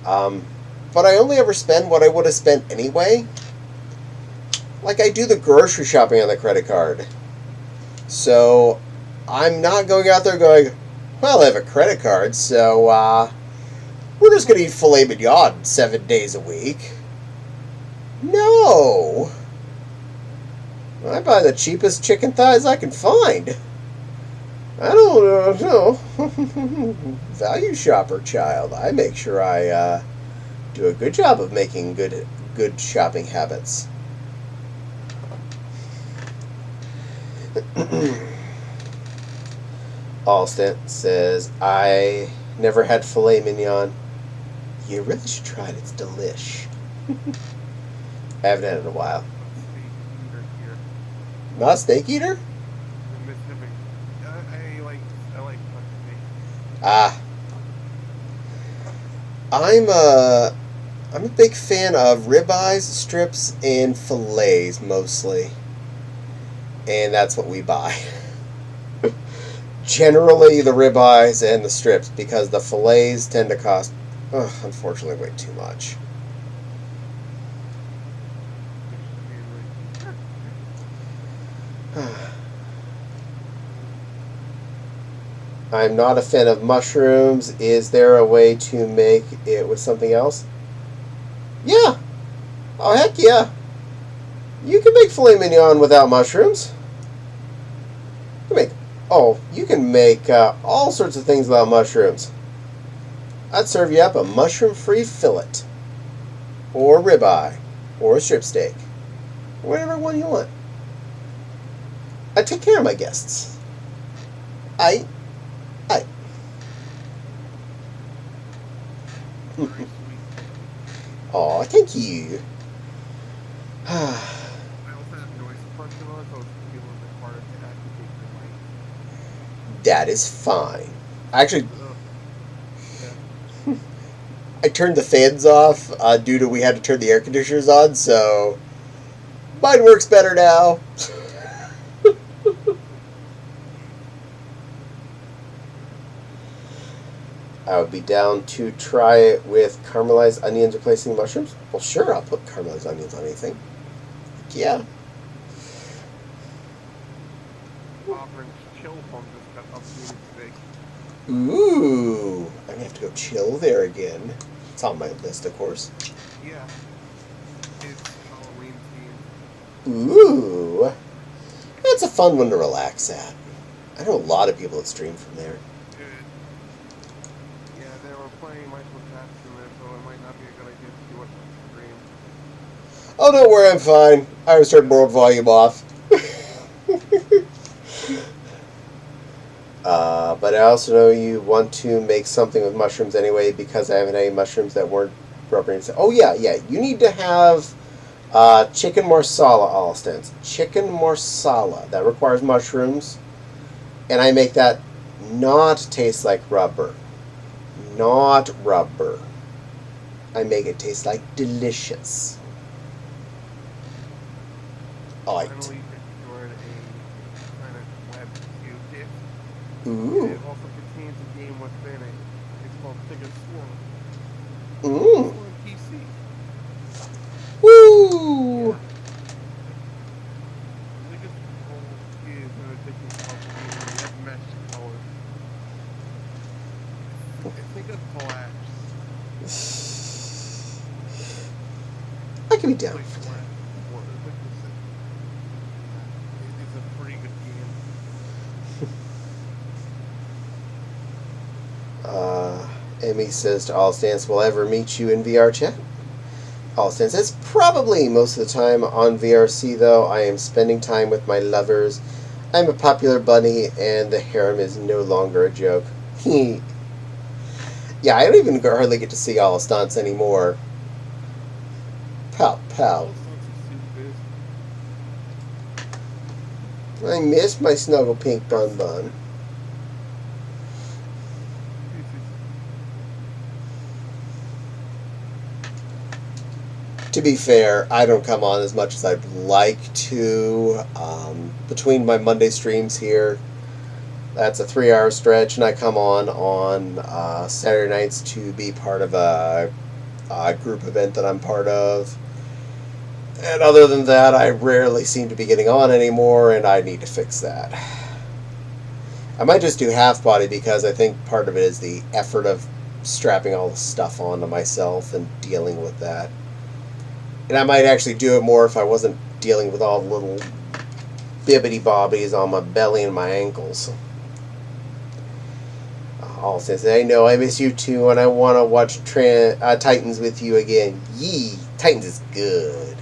But I only ever spend what I would have spent anyway. Like, I do the grocery shopping on the credit card. So, I'm not going out there going, well, I have a credit card, so we're just going to eat filet mignon 7 days a week. No! I buy the cheapest chicken thighs I can find. I don't know. Value shopper child. I make sure I do a good job of making good shopping habits. Alston says, I never had filet mignon. You really should try it. It's delish. I haven't had it in a while. Not a steak eater? I like steak. Ah. I'm a big fan of ribeyes, strips, and fillets mostly. And that's what we buy. Generally the ribeyes and the strips, because the fillets tend to cost, unfortunately, way too much. I'm not a fan of mushrooms. Is there a way to make it with something else? Yeah. Oh, heck yeah. You can make filet mignon without mushrooms. You can make all sorts of things without mushrooms. I'd serve you up a mushroom-free fillet, or ribeye, or a strip steak, whatever one you want. I take care of my guests. I. Very sweet. Aw, thank you. I also have noise suppression on, so it's going to be a little bit harder to activate the mic. That is fine. Actually, Yeah. I turned the fans off due to we had to turn the air conditioners on, so mine works better now. I would be down to try it with caramelized onions replacing mushrooms. Well, sure, I'll put caramelized onions on anything. Yeah. Offering chill pump just got updated today. Ooh. I'm going to have to go chill there again. It's on my list, of course. Yeah. It's Halloween themed. Ooh. That's a fun one to relax at. I know a lot of people that stream from there. Yeah, they were playing Michael Jackson there, so it might not be a good idea to do it on stream. Oh, don't worry, I'm fine. I always turned more volume off. But I also know you want to make something with mushrooms anyway, because I haven't had any mushrooms that weren't proper. Oh, yeah. You need to have chicken marsala, Alstons. Chicken marsala. That requires mushrooms. And I make that not taste like rubber. Not rubber. I make it taste like delicious. Alright. Finally secured a kind of web cube disk. Ooh. It also contains a game within it. It's called Think of Swarm. Mm. It's on PC. Woo! Yeah. Think of Swarm is an addicting puzzle game where you have to match the colors. Think of Collapse. I can be I down played for that. Collapse before. It was like this. Yeah, it's a pretty good game. Emmy says to All Stance, will I ever meet you in VR chat? All Stance says, probably most of the time on VRC, though. I am spending time with my lovers. I'm a popular bunny, and the harem is no longer a joke. Yeah, I don't even hardly get to see All Stance anymore. Pow, pow. All sorts of stupid. I miss my snuggle pink bun bun. To be fair, I don't come on as much as I'd like to. Between my Monday streams here, that's a 3-hour stretch, and I come on Saturday nights to be part of a group event that I'm part of. And other than that, I rarely seem to be getting on anymore, and I need to fix that. I might just do half body because I think part of it is the effort of strapping all the stuff onto myself and dealing with that. And I might actually do it more if I wasn't dealing with all the little bibbity bobbies on my belly and my ankles. All says, I know I miss you too, and I want to watch Titans with you again. Yee, Titans is good.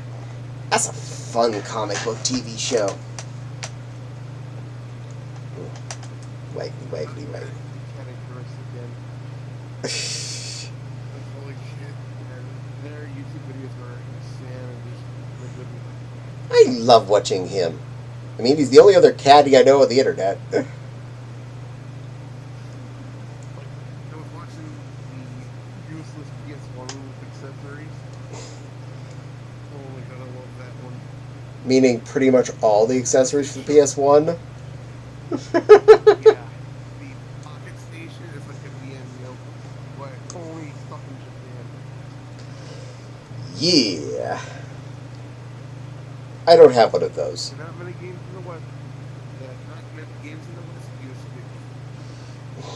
That's a fun comic book TV show. Waggly, waggly, waggly. Holy shit. And their YouTube videos are insanity. I love watching him. I mean, he's the only other Caddie I know on the internet. Like, I was watching the useless PS1 accessories. Oh my god, I love that one. Meaning pretty much all the accessories for the PS1. Yeah. The pocket station is like a VM meal, but only stuff in Japan. Yeah. I don't have one of those. There are not many games in the West. There are not many games in the West used to.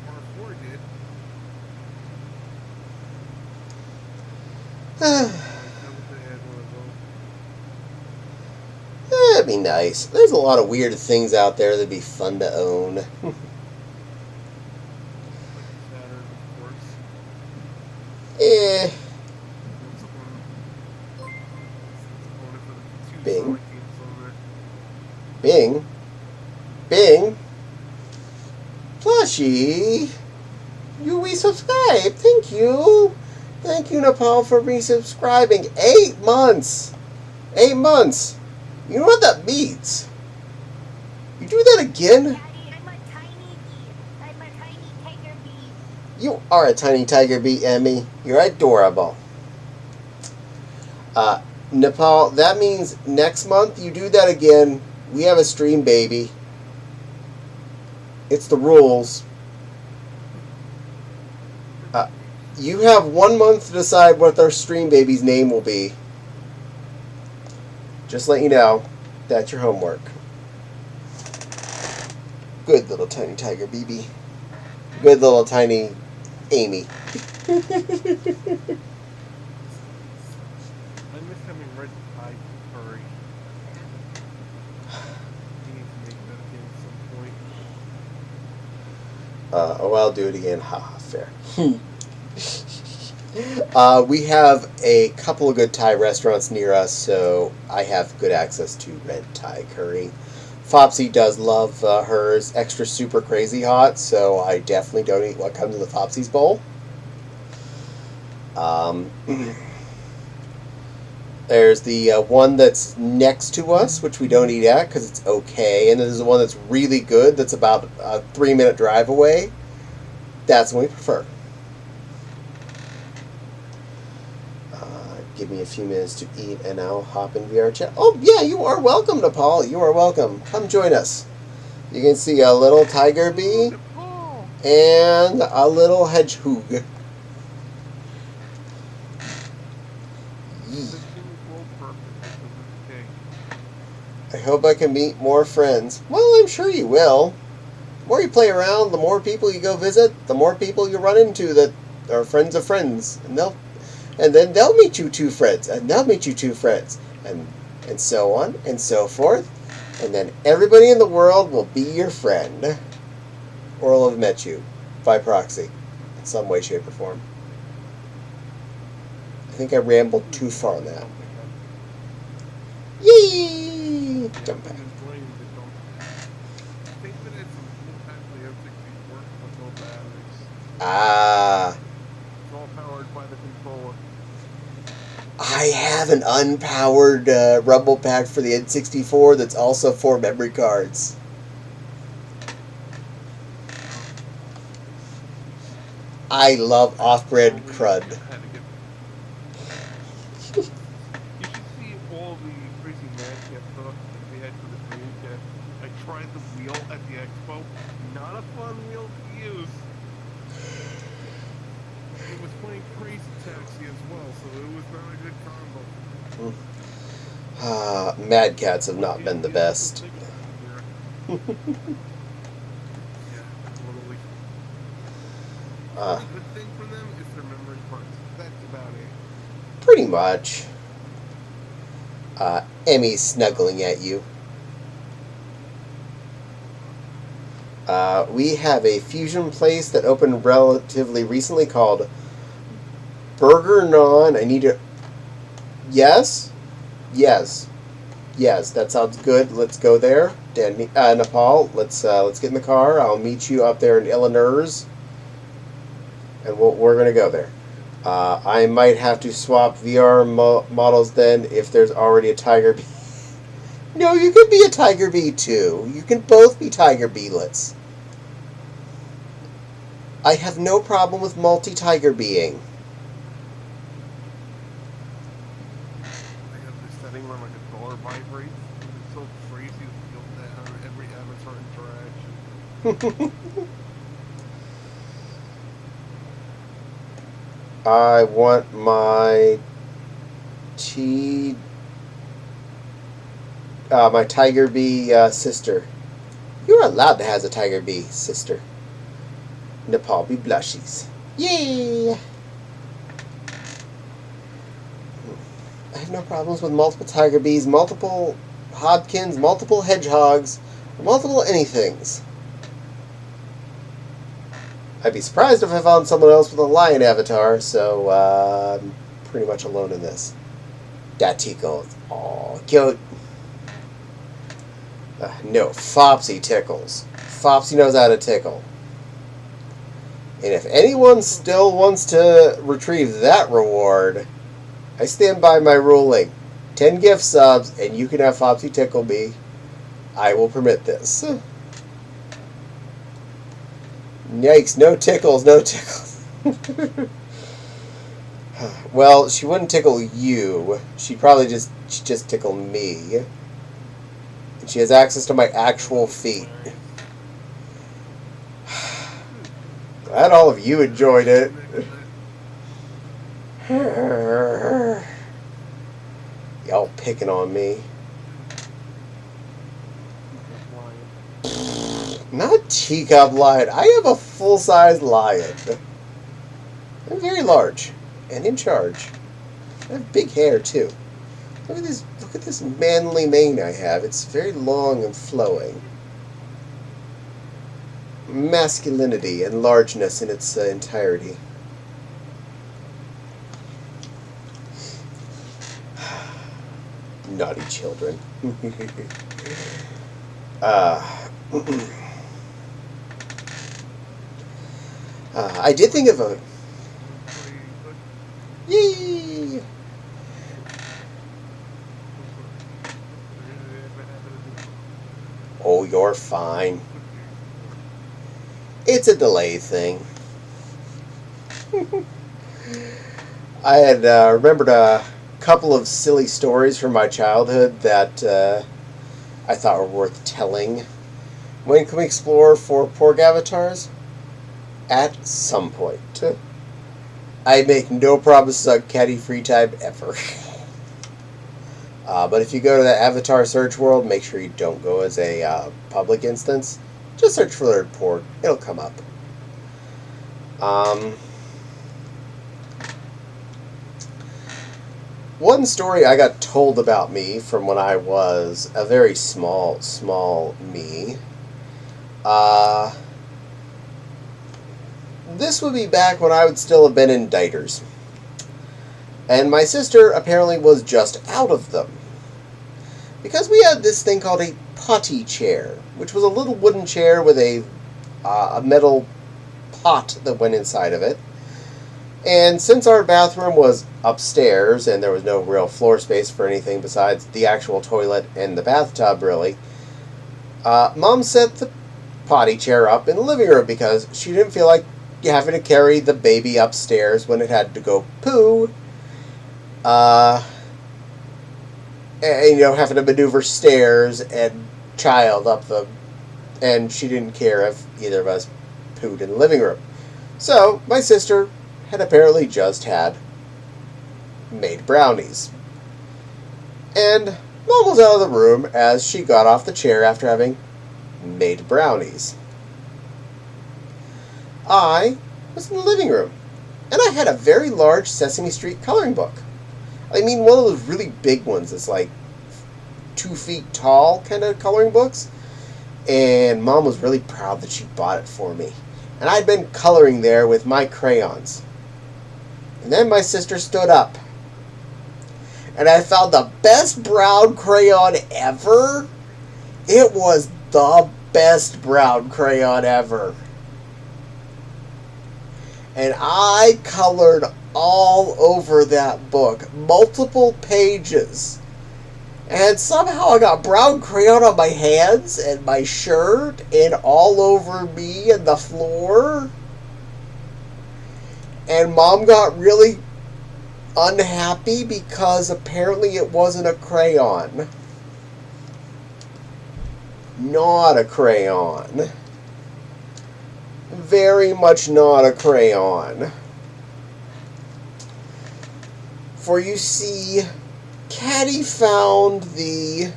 Or 4 did. That'd be nice. There's a lot of weird things out there that'd be fun to own. Saturn, of course. Eh. Bing. Bing. Bing. Plushie. You resubscribe. Thank you. Thank you, Nepal, for resubscribing. 8 months. 8 months. You know what that means? You do that again? Caddie, I'm a tiny tiger bee. You are a tiny tiger bee, Emmy. You're adorable. Nepal, that means next month you do that again. We have a stream, baby. It's the rules. You have 1 month to decide what our stream baby's name will be. Just let you know. That's your homework. Good little tiny tiger, BB. Good little tiny Amy. I miss having red tide curry. We need to make that again at some point. Oh, I'll do it again. Haha, fair. We have a couple of good Thai restaurants near us, so I have good access to red Thai curry. Fopsy does love hers extra super crazy hot, so I definitely don't eat what comes in the Fopsy's bowl. There's the one that's next to us, which we don't eat at because it's okay, and then there's the one that's really good that's about a 3-minute drive away. That's what we prefer. Give me a few minutes to eat, and I'll hop in VR chat. Oh, yeah, you are welcome, Nepal. You are welcome. Come join us. You can see a little tiger bee And a little hedgehog. Yee. 15 is well perfect. It's okay. I hope I can meet more friends. Well, I'm sure you will. The more you play around, the more people you go visit, the more people you run into that are friends of friends, and then they'll meet you two friends, and they'll meet you two friends, and so on and so forth, and then everybody in the world will be your friend, or will have met you by proxy, in some way, shape, or form. I think I rambled too far on that. Yee! Jump back. I think that it's actually N64 with no batteries. Ah. It's all powered by the controller. I have an unpowered rumble pack for the N64 that's also 4 memory cards. I love off-brand crud. You should see all the crazy Mad Cat stuff that they had for the Dreamcast. I tried the wheel at the expo. Not a fun wheel to use. It was playing Crazy Taxi as well, so it was not a good combo. Mad Cats have not been the best. Yeah, totally. The good thing for them is their memory parts. That's about it. Pretty much. Emmy's snuggling at you. We have a fusion place that opened relatively recently called Burger Non. I need to... Yes? Yes. Yes, that sounds good. Let's go there. Nepal, let's get in the car. I'll meet you up there in Illinois. And we're going to go there. I might have to swap VR models then if there's already a Tiger Bee. No, you can be a Tiger Bee too. You can both be Tiger Beelets. I have no problem with multi-Tiger being. I have this setting where my controller vibrates. It's so crazy to feel that on every avatar interaction. I want my my Tiger Bee sister. You're allowed to have a Tiger Bee sister. Nepal Bee blushies. Yay! I have no problems with multiple Tiger Bees, multiple Hodkins, multiple Hedgehogs, multiple anythings. I'd be surprised if I found someone else with a lion avatar, so I'm pretty much alone in this. That tickles. Aw, cute. No, Fopsy tickles. Fopsy knows how to tickle. And if anyone still wants to retrieve that reward, I stand by my ruling. 10 gift subs, and you can have Fopsy tickle me. I will permit this. Yikes, no tickles, no tickles. Well, she wouldn't tickle you. She'd just tickle me. And she has access to my actual feet. Glad all of you enjoyed it. Y'all picking on me. Not teacup lion. I have a full-size lion. I'm very large and in charge. I have big hair too. Look at this manly mane I have. It's very long and flowing. Masculinity and largeness in its entirety. Naughty children. I did think of a... Yee! Oh, you're fine. It's a delay thing. I had remembered a couple of silly stories from my childhood that I thought were worth telling. When can we explore for porg avatars? At some point. I make no promises on Caddie free time ever. But if you go to the Avatar search world, make sure you don't go as a public instance. Just search for the report. It'll come up. One story I got told about me from when I was a very small me. This would be back when I would still have been in dieters. And my sister apparently was just out of them. Because we had this thing called a potty chair, which was a little wooden chair with a metal pot that went inside of it. And since our bathroom was upstairs and there was no real floor space for anything besides the actual toilet and the bathtub, really, Mom set the potty chair up in the living room because she didn't feel like having to carry the baby upstairs when it had to go poo. And, having to maneuver stairs and child up them. And she didn't care if either of us pooed in the living room. So, my sister had apparently just had made brownies. And Mom was out of the room as she got off the chair after having made brownies. I was in the living room, and I had a very large Sesame Street coloring book. I mean, one of those really big ones that's like 2 feet tall kind of coloring books. And Mom was really proud that she bought it for me. And I'd been coloring there with my crayons. And then my sister stood up. And I found the best brown crayon ever. It was the best brown crayon ever. And I colored all over that book, multiple pages. And somehow I got brown crayon on my hands and my shirt and all over me and the floor. And Mom got really unhappy because apparently it wasn't a crayon. Not a crayon. Very much not a crayon. For you see, Caddie found the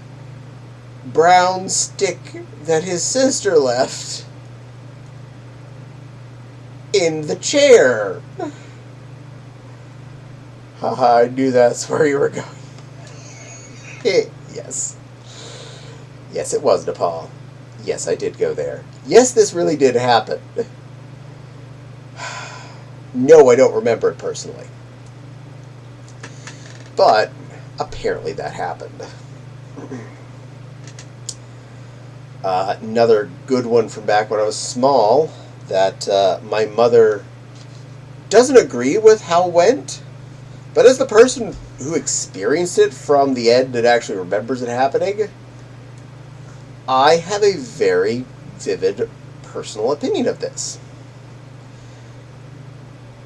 brown stick that his sister left in the chair. Haha, I knew that's where you were going. Yes. Yes, it was Nepal. Yes, I did go there. Yes, this really did happen. No, I don't remember it personally. But apparently that happened. Another good one from back when I was small that my mother doesn't agree with how it went, but as the person who experienced it from the end that actually remembers it happening, I have a very vivid personal opinion of this.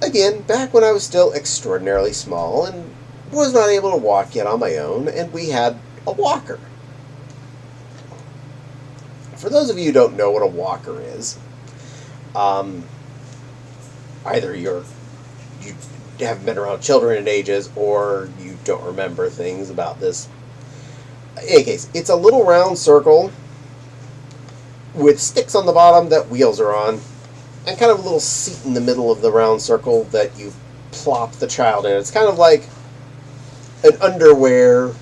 Again, back when I was still extraordinarily small and was not able to walk yet on my own, and we had a walker. For those of you who don't know what a walker is, either you haven't been around children in ages or you don't remember things about this. In any case, it's a little round circle with sticks on the bottom that wheels are on, and kind of a little seat in the middle of the round circle that you plop the child in. It's kind of like an underwear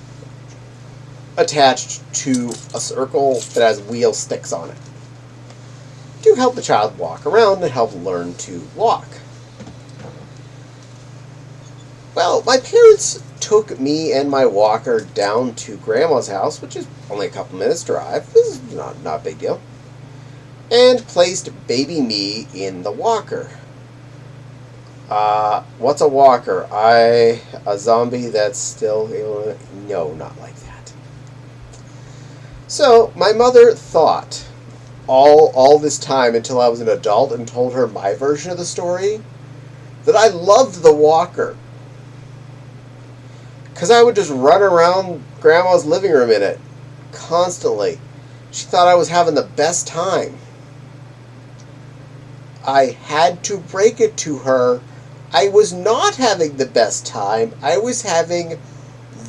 attached to a circle that has wheel sticks on it to help the child walk around and help learn to walk. Well, my parents took me and my walker down to Grandma's house, which is only a couple minutes drive. This is not a big deal. And placed baby me in the walker. What's a walker? A zombie that's still able to... No, not like that. So, my mother thought all this time until I was an adult and told her my version of the story that I loved the walker. Because I would just run around Grandma's living room in it constantly. She thought I was having the best time. I had to break it to her. I was not having the best time. I was having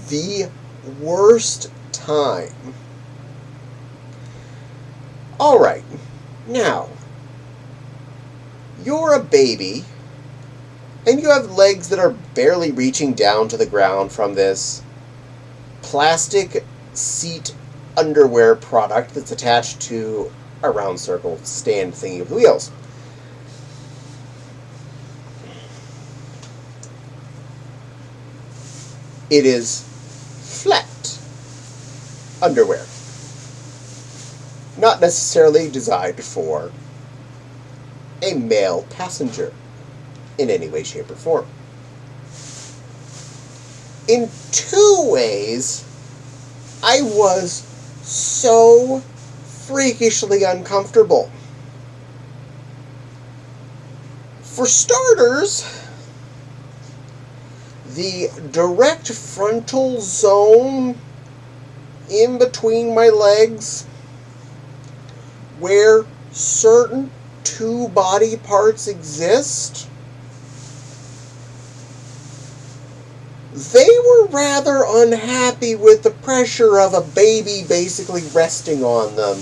the worst time. Alright, now, you're a baby, and you have legs that are barely reaching down to the ground from this plastic seat underwear product that's attached to a round circle stand thingy with wheels. It is flat underwear, not necessarily designed for a male passenger in any way, shape, or form. In two ways, I was so freakishly uncomfortable. For starters, the direct frontal zone in between my legs, where certain two body parts exist, they were rather unhappy with the pressure of a baby basically resting on them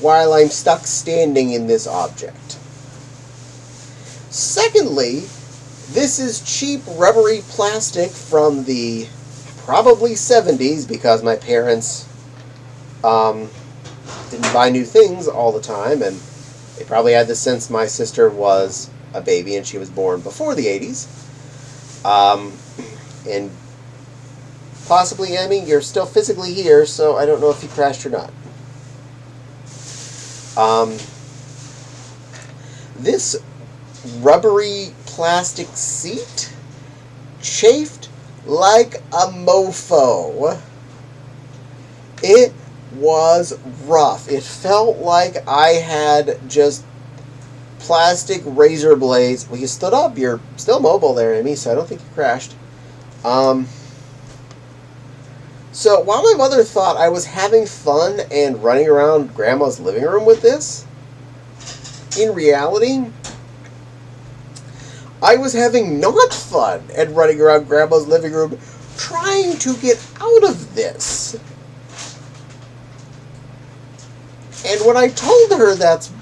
while I'm stuck standing in this object. Secondly, this is cheap rubbery plastic from the probably 70s, because my parents didn't buy new things all the time, and they probably had this since my sister was a baby and she was born before the 80s. And possibly, Emmy, you're still physically here, so I don't know if you crashed or not. This rubbery plastic seat chafed like a mofo. It was rough. It felt like I had just plastic razor blades. Well, you stood up. You're still mobile there, Emmy, so I don't think you crashed. So while my mother thought I was having fun and running around Grandma's living room with this, in reality, I was having not fun and running around Grandma's living room trying to get out of this. And when I told her that's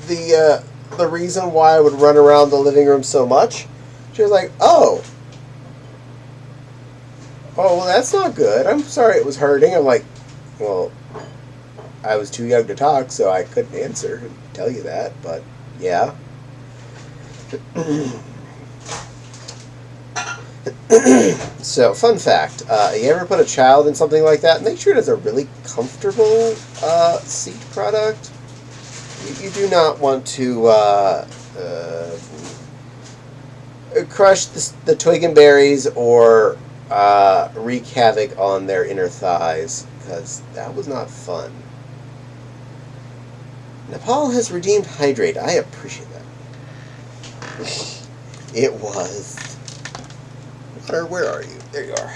the reason why I would run around the living room so much, she was like, oh, well, that's not good. I'm sorry it was hurting. I'm like, well, I was too young to talk, so I couldn't answer and tell you that, but yeah. So, fun fact, you ever put a child in something like that, make sure it is a really comfortable seat product. You do not want to crush the twig and berries or wreak havoc on their inner thighs, because that was not fun. Nepal has redeemed Hydrate. I appreciate that. It was... Water, where are you? There you are.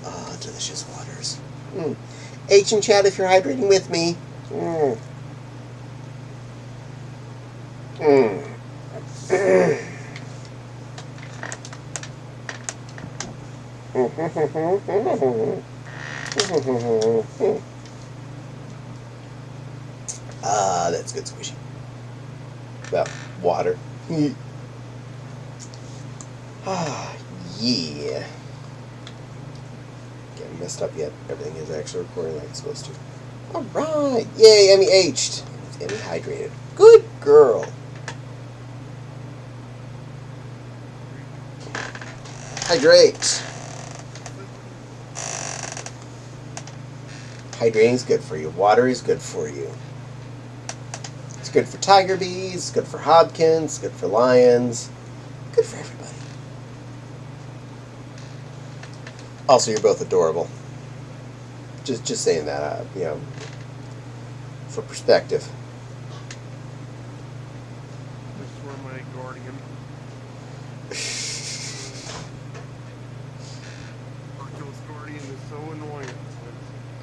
Ah, delicious waters. H and chat if you're hydrating with me. Ah, that's good squishy. Well, water. Ah, yeah. Getting messed up yet. Everything is actually recording like it's supposed to. Alright. Yay, Emmy aged. Emmy hydrated. Good girl. Hydrate. Hydrating is good for you. Water is good for you. It's good for tiger bees. It's good for hobkins. It's good for lions. Good for everybody. Also, you're both adorable. Just saying that, for perspective. I swear my guardian. Archo's guardian is so annoying.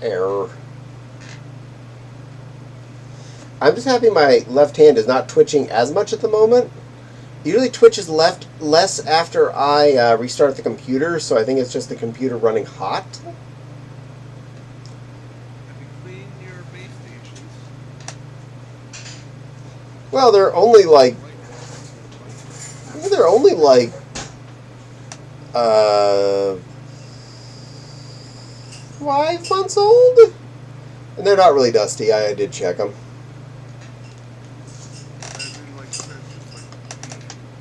Error. I'm just happy my left hand is not twitching as much at the moment. It usually twitches less after I restart the computer, so I think it's just the computer running hot. Have you cleaned your base stations? Well, they're only like they're only like uh 5 months old, and they're not really dusty. I did check them. As in, like, just like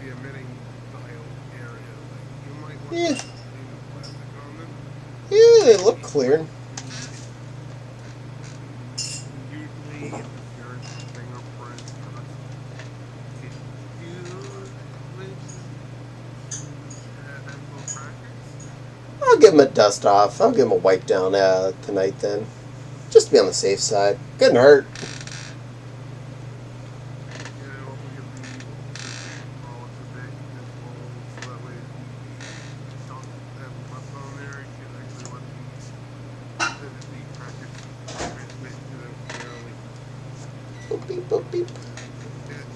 the emitting dial area. Like, you might want Yeah. to clean the plastic on them. Yeah, they look clear. Usually, if there's fingerprint dust, it usually dental crackers. I'll give them a dust off. I'll give them a wipe down tonight then, just to be on the safe side. Couldn't hurt. Yeah, also give the polish a bit as well, so that way the dust that left on there can actually let the crackers transmit to them clearly. Boop beep, boop beep.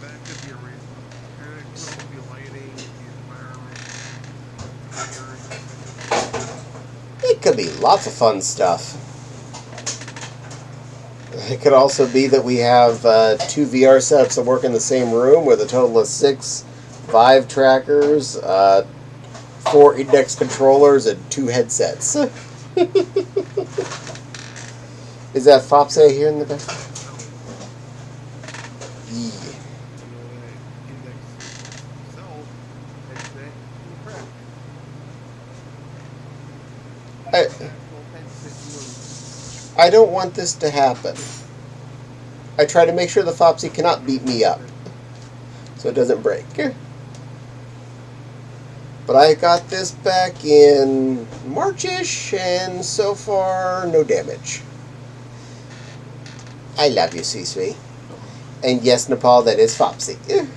That could be a reason. And it could also be lighting, the environment, triggers, etc. It could be lots of fun stuff. It could also be that we have 2 VR setups that work in the same room with a total of 6 Vive trackers, 4 index controllers, and 2 headsets. Is that Fopse here in the back? Yeah. You know that index itself, headset, and crack. Actual headset loop. I don't want this to happen. I try to make sure the Fopsy cannot beat me up, so it doesn't break. But I got this back in March-ish, and so far, no damage. I love you, Sisui. And yes, Nepal, that is Fopsy. Even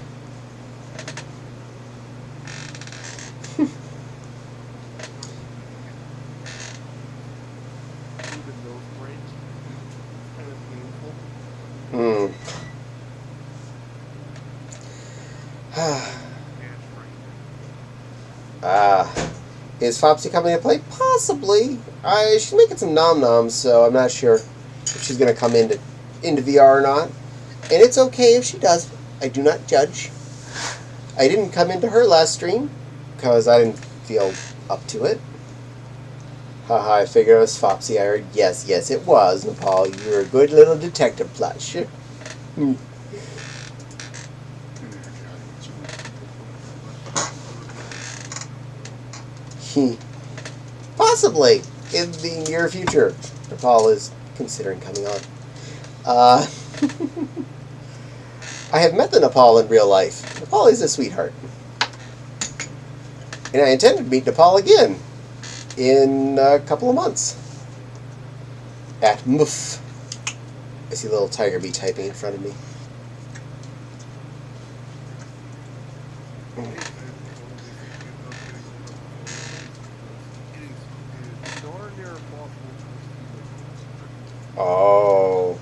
those breaks, it's kind of painful. Hmm. Cash right. Is Fopsy coming to play? Possibly. She's making some nom-noms, so I'm not sure if she's going to come into VR or not. And it's okay if she does. I do not judge. I didn't come into her last stream because I didn't feel up to it. Haha, I figured it was Fopsy. I heard, yes, it was, Nepal. You're a good little detective plush. Possibly in the near future. Nepal is considering coming on. I have met the Nepal in real life. Nepal is a sweetheart. And I intend to meet Nepal again in a couple of months. At MUF. I see a little tiger bee typing in front of me. Oh.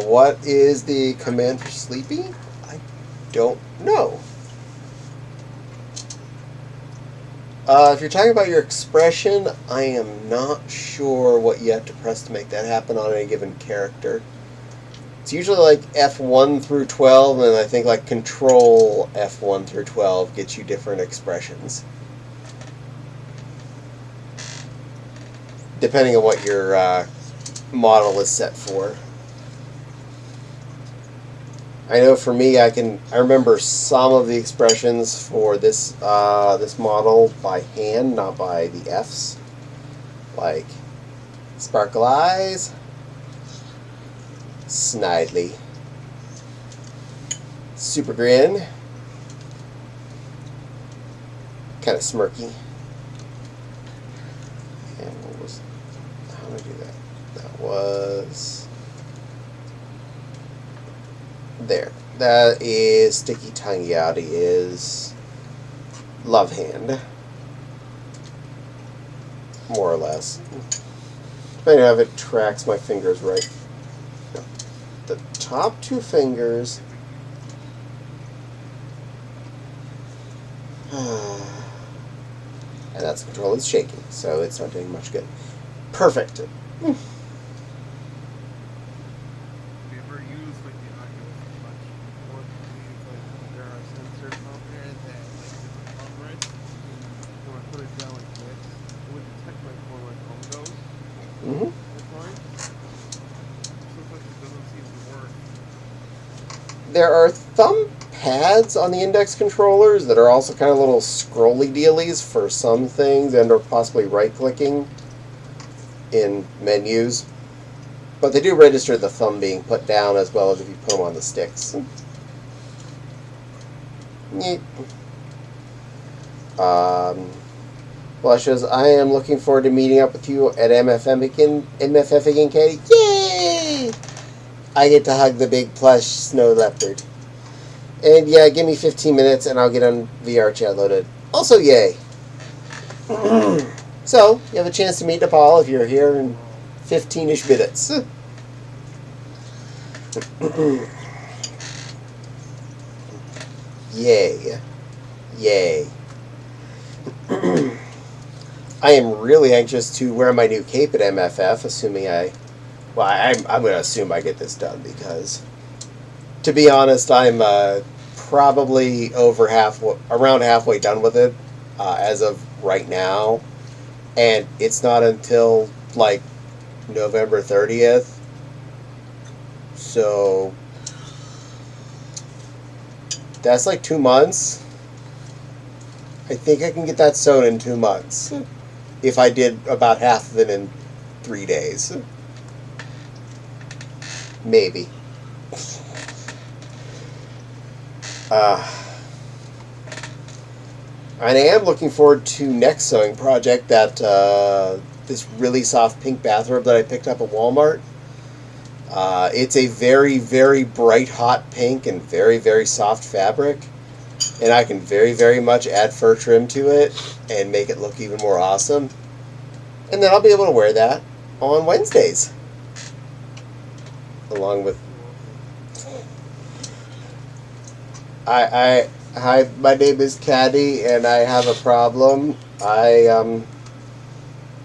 What is the command for sleepy? I don't know. If you're talking about your expression, I am not sure what you have to press to make that happen on any given character. It's usually like F1 through 12, and I think like Control F1 through 12 gets you different expressions. Depending on what your model is set for. I know for me, I remember some of the expressions for this this model by hand, not by the Fs. Like sparkle eyes, snidely, super grin, kind of smirky. And what was? How did I do that? That was. There. That is sticky tongue. Yachty is love hand. More or less. Depending on if it tracks my fingers right. No. top two fingers. And that's the control is shaking, so it's not doing much good. Perfect. Have you ever used like the Oculus much? One thing is like there are sensors on there that like there's a thumb rest, and when I put it down like this, it would detect like where my phone goes. Mm-hmm. That's fine. Sometimes it doesn't seem to work. There are thumb pads on the index controllers that are also kind of little scrolly dealies for some things and or possibly right-clicking in menus. But they do register the thumb being put down as well as if you put them on the sticks. Neat. Blushes, I am looking forward to meeting up with you at MFF again, Caddie. Yay! I get to hug the big plush snow leopard. And yeah, give me 15 minutes and I'll get on VR chat loaded. Also, yay. So, you have a chance to meet Nepal if you're here in 15-ish minutes. Yay. Yay. I am really anxious to wear my new cape at MFF, assuming I'm going to assume I get this done because, to be honest, I'm probably around halfway done with it as of right now, and it's not until like November 30th, so that's like 2 months. I think I can get that sewn in 2 months if I did about half of it in 3 days. Maybe. And I am looking forward to next sewing project, that this really soft pink bathrobe that I picked up at Walmart. It's a very, very bright, hot pink and very, very soft fabric. And I can very, very much add fur trim to it and make it look even more awesome. And then I'll be able to wear that on Wednesdays. Along with... Hi, my name is Caddie, and I have a problem. I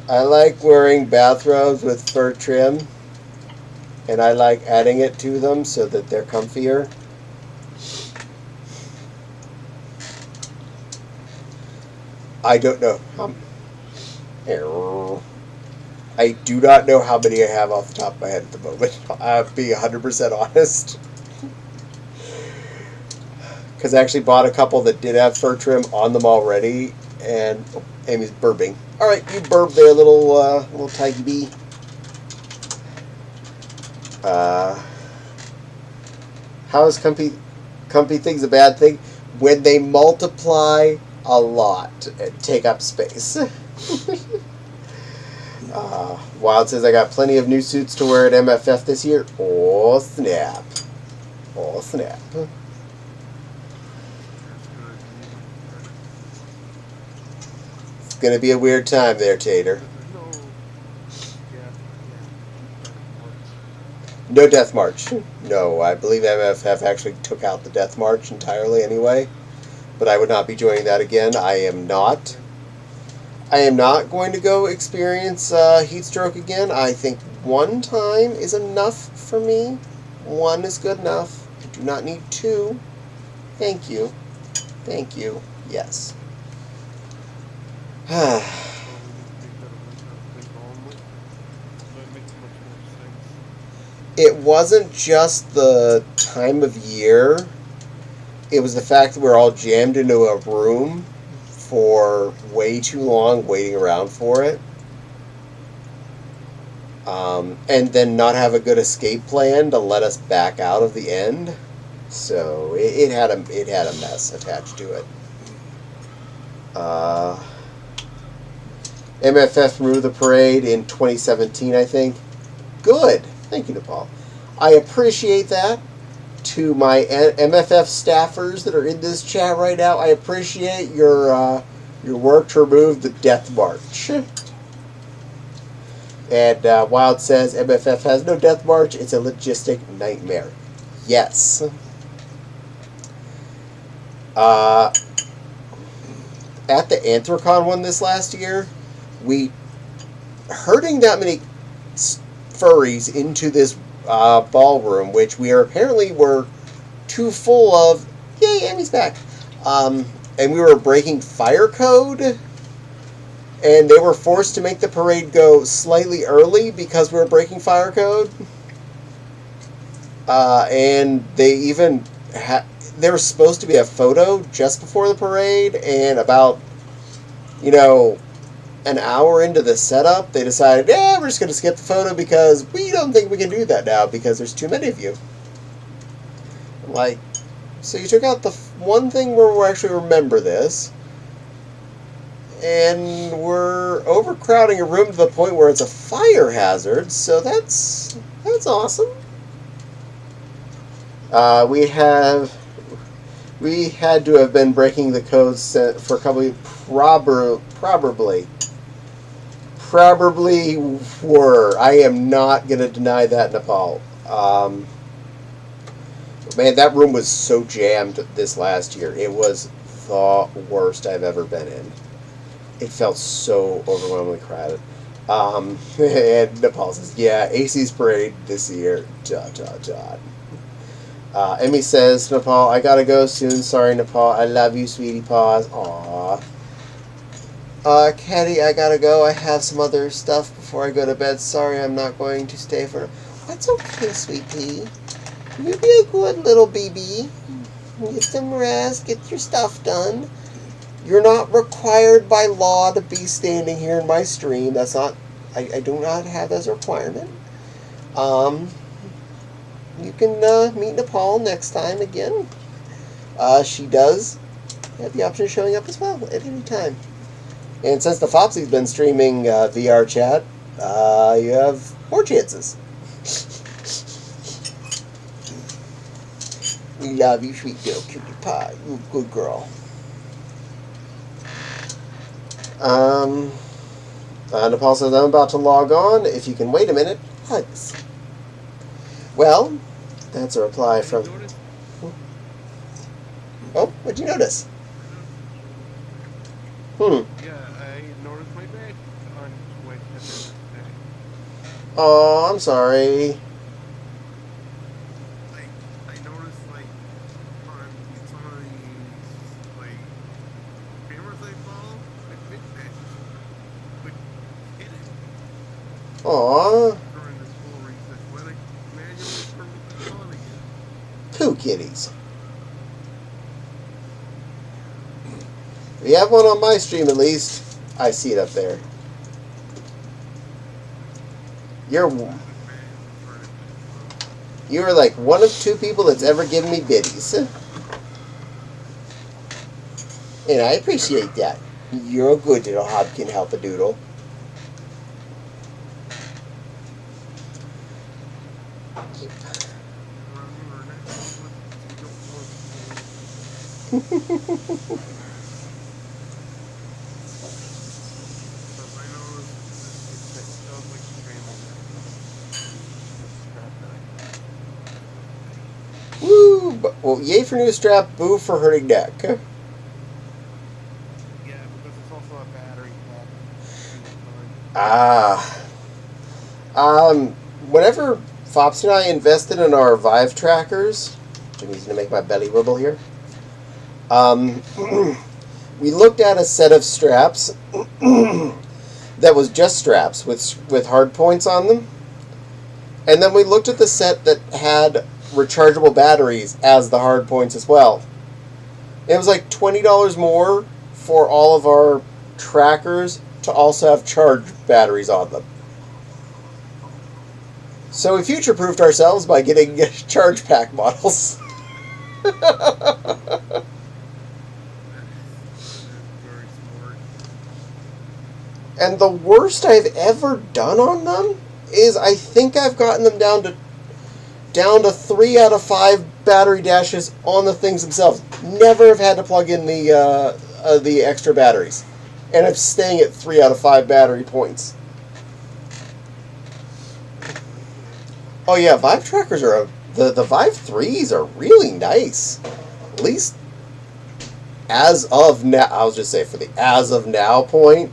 like wearing bathrobes with fur trim, and I like adding it to them so that they're comfier. I don't know. I do not know how many I have off the top of my head at the moment. I'll be 100% honest. Because I actually bought a couple that did have fur trim on them already, and Amy's burping. All right, you burp there, little tidy bee. How is comfy things a bad thing? When they multiply a lot and take up space. Wild says, I got plenty of new suits to wear at MFF this year. Oh, snap. Oh, snap. It's going to be a weird time there, Tater. No Death March. No, I believe MFF actually took out the Death March entirely anyway. But I would not be joining that again. I am not going to go experience heat stroke again. I think one time is enough for me. One is good enough. I do not need two. Thank you. Thank you. Yes. It wasn't just the time of year. It was the fact that we're all jammed into a room for way too long, waiting around for it, and then not have a good escape plan to let us back out of the end. So it had a mess attached to it. MFF removed the parade in 2017, I think. Good. Thank you, Nepal. I appreciate that. To my MFF staffers that are in this chat right now, I appreciate your work to remove the Death March. And Wild says MFF has no Death March. It's a logistic nightmare. Yes. Uh, at the Anthrocon one this last year, we herding that many furries into this ballroom, which we are apparently were too full of. Yay, Amy's back. And we were breaking fire code, and they were forced to make the parade go slightly early because we were breaking fire code. And they even there was supposed to be a photo just before the parade, and about, an hour into the setup, they decided, we're just going to skip the photo because we don't think we can do that now because there's too many of you. Like, so you took out the one thing where we actually remember this, and we're overcrowding a room to the point where it's a fire hazard, so that's awesome. We had to have been breaking the codes for a couple of probably were. I am not going to deny that, Nepal. Man, that room was so jammed this last year. It was the worst I've ever been in. It felt so overwhelmingly crowded. And Nepal says, yeah, AC's parade this year. ... Emmy says, Nepal, I gotta go soon. Sorry, Nepal. I love you, sweetie paws. Aww. Caddie, I gotta go. I have some other stuff before I go to bed. Sorry, I'm not going to stay for... That's okay, sweetie. You be a good little baby. Get some rest. Get your stuff done. You're not required by law to be standing here in my stream. That's not... I do not have that as a requirement. You can meet Nepal next time again. She does have the option of showing up as well at any time. And since the Fopsy's been streaming VR chat, you have more chances. We love you, sweet little cutie pie. You good girl. Nepal says, I'm about to log on. If you can wait a minute, hugs. Well, that's a reply from... Oh, what'd you notice? Yeah, I noticed my back on Twitch at the end of the day. Oh, I'm sorry. I noticed, on some of these, cameras I follow, it hit it Aw, during this full reset, but I manually turned it on again. poo kitties. We have one on my stream at least. I see it up there. You're like one of two people that's ever given me biddies. And I appreciate that. You're a good little hobkin help-a-doodle. Woo! Well, yay for new strap, boo for hurting neck. Yeah, because it's also a battery pack. Whenever Fops and I invested in our Vive trackers, Jimmy's gonna make my belly wibble here. We looked at a set of straps that was just straps with hard points on them, and then we looked at the set that had rechargeable batteries as the hard points as well. It was like $20 more for all of our trackers to also have charged batteries on them. So we future-proofed ourselves by getting charge pack models. Very smart. And the worst I've ever done on them is I think I've gotten them down to 3 out of 5 battery dashes on the things themselves. Never have had to plug in the extra batteries, and I'm staying at 3 out of 5 battery points. Oh yeah, Vive trackers are The Vive 3s are really nice. At least as of now, I'll just say for the as of now point,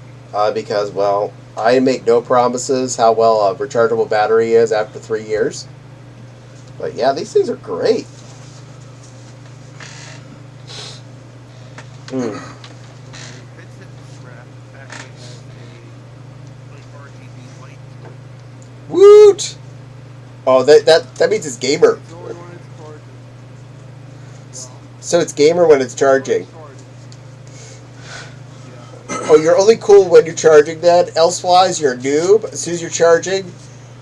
because, well, I make no promises how well a rechargeable battery is after 3 years. But yeah, these things are great. Mm. So my headset strap actually has a like RGB light to it. Woot! Oh, that means it's gamer. It's only when it's charging. Well, So it's gamer when it's it's only when charging. it's charging. Yeah. Oh, you're only cool when you're charging that. Elsewise, you're a noob. As soon as you're charging,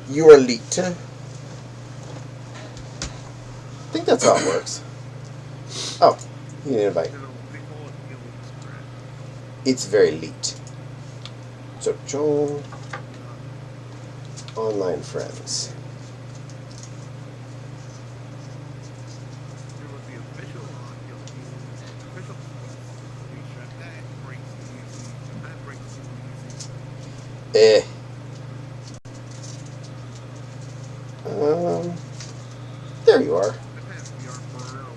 you are elite. I think that's how it works. Oh, you need an invite. You know, they call it the elite strap. It's very elite. So, Joel, online friends. There was the official official elite strap that breaks easy. That breaks super easy. Eh. There you are. I've had VR for a while,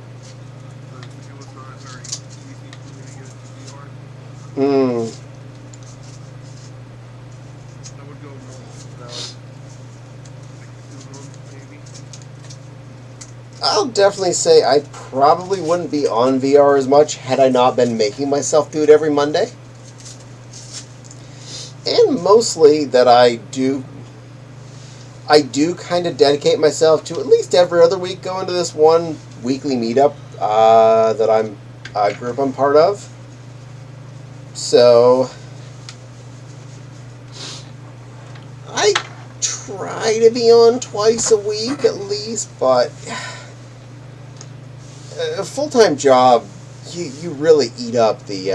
but it was not very easy for me to get into VR. Hmm. I would go months without it. Like 2 months maybe. I'll definitely say I probably wouldn't be on VR as much had I not been making myself do it every Monday. And mostly that I do kind of dedicate myself to at least every other week going to this one weekly meetup that I'm a group I'm part of. So I try to be on twice a week at least, but a full-time job, you really eat up the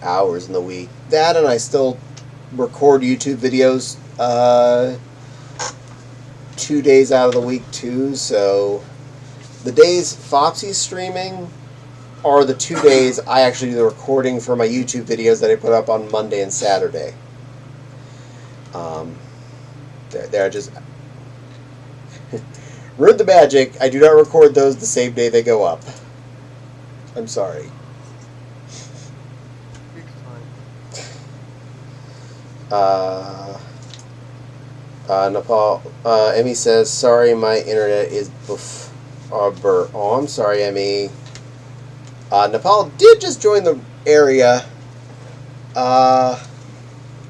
hours in the week. That, and I still record YouTube videos 2 days out of the week too. So the days Foxy's streaming are the 2 days I actually do the recording for my YouTube videos that I put up on Monday and Saturday. They're just ruined the magic. I do not record those the same day they go up. I'm sorry. Takes time. Nepal. Emmy says, "Sorry, my internet is Oh, I'm sorry, Emmy. Nepal did just join the area.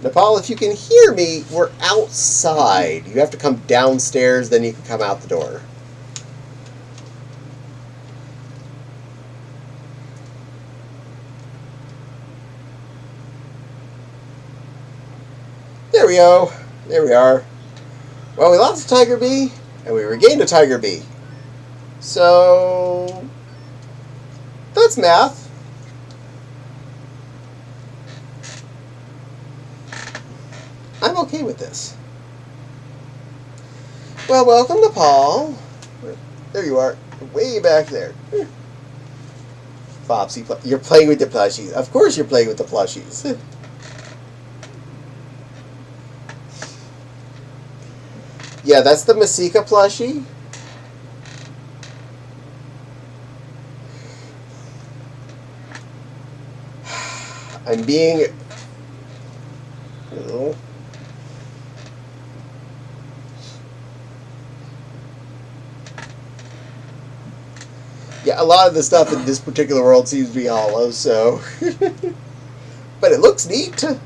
Nepal, if you can hear me, we're outside. You have to come downstairs, then you can come out the door." There we go. There we are. Well, we lost a Tiger Bee, and we regained a Tiger Bee. So, that's math. I'm okay with this. Well, welcome to Paul. There you are. Way back there. Fopsy, you're playing with the plushies. Of course you're playing with the plushies. Yeah, that's the Masika plushie. I'm being... Oh. Yeah, a lot of the stuff in this particular world seems to be hollow, so... But it looks neat. There's no collision.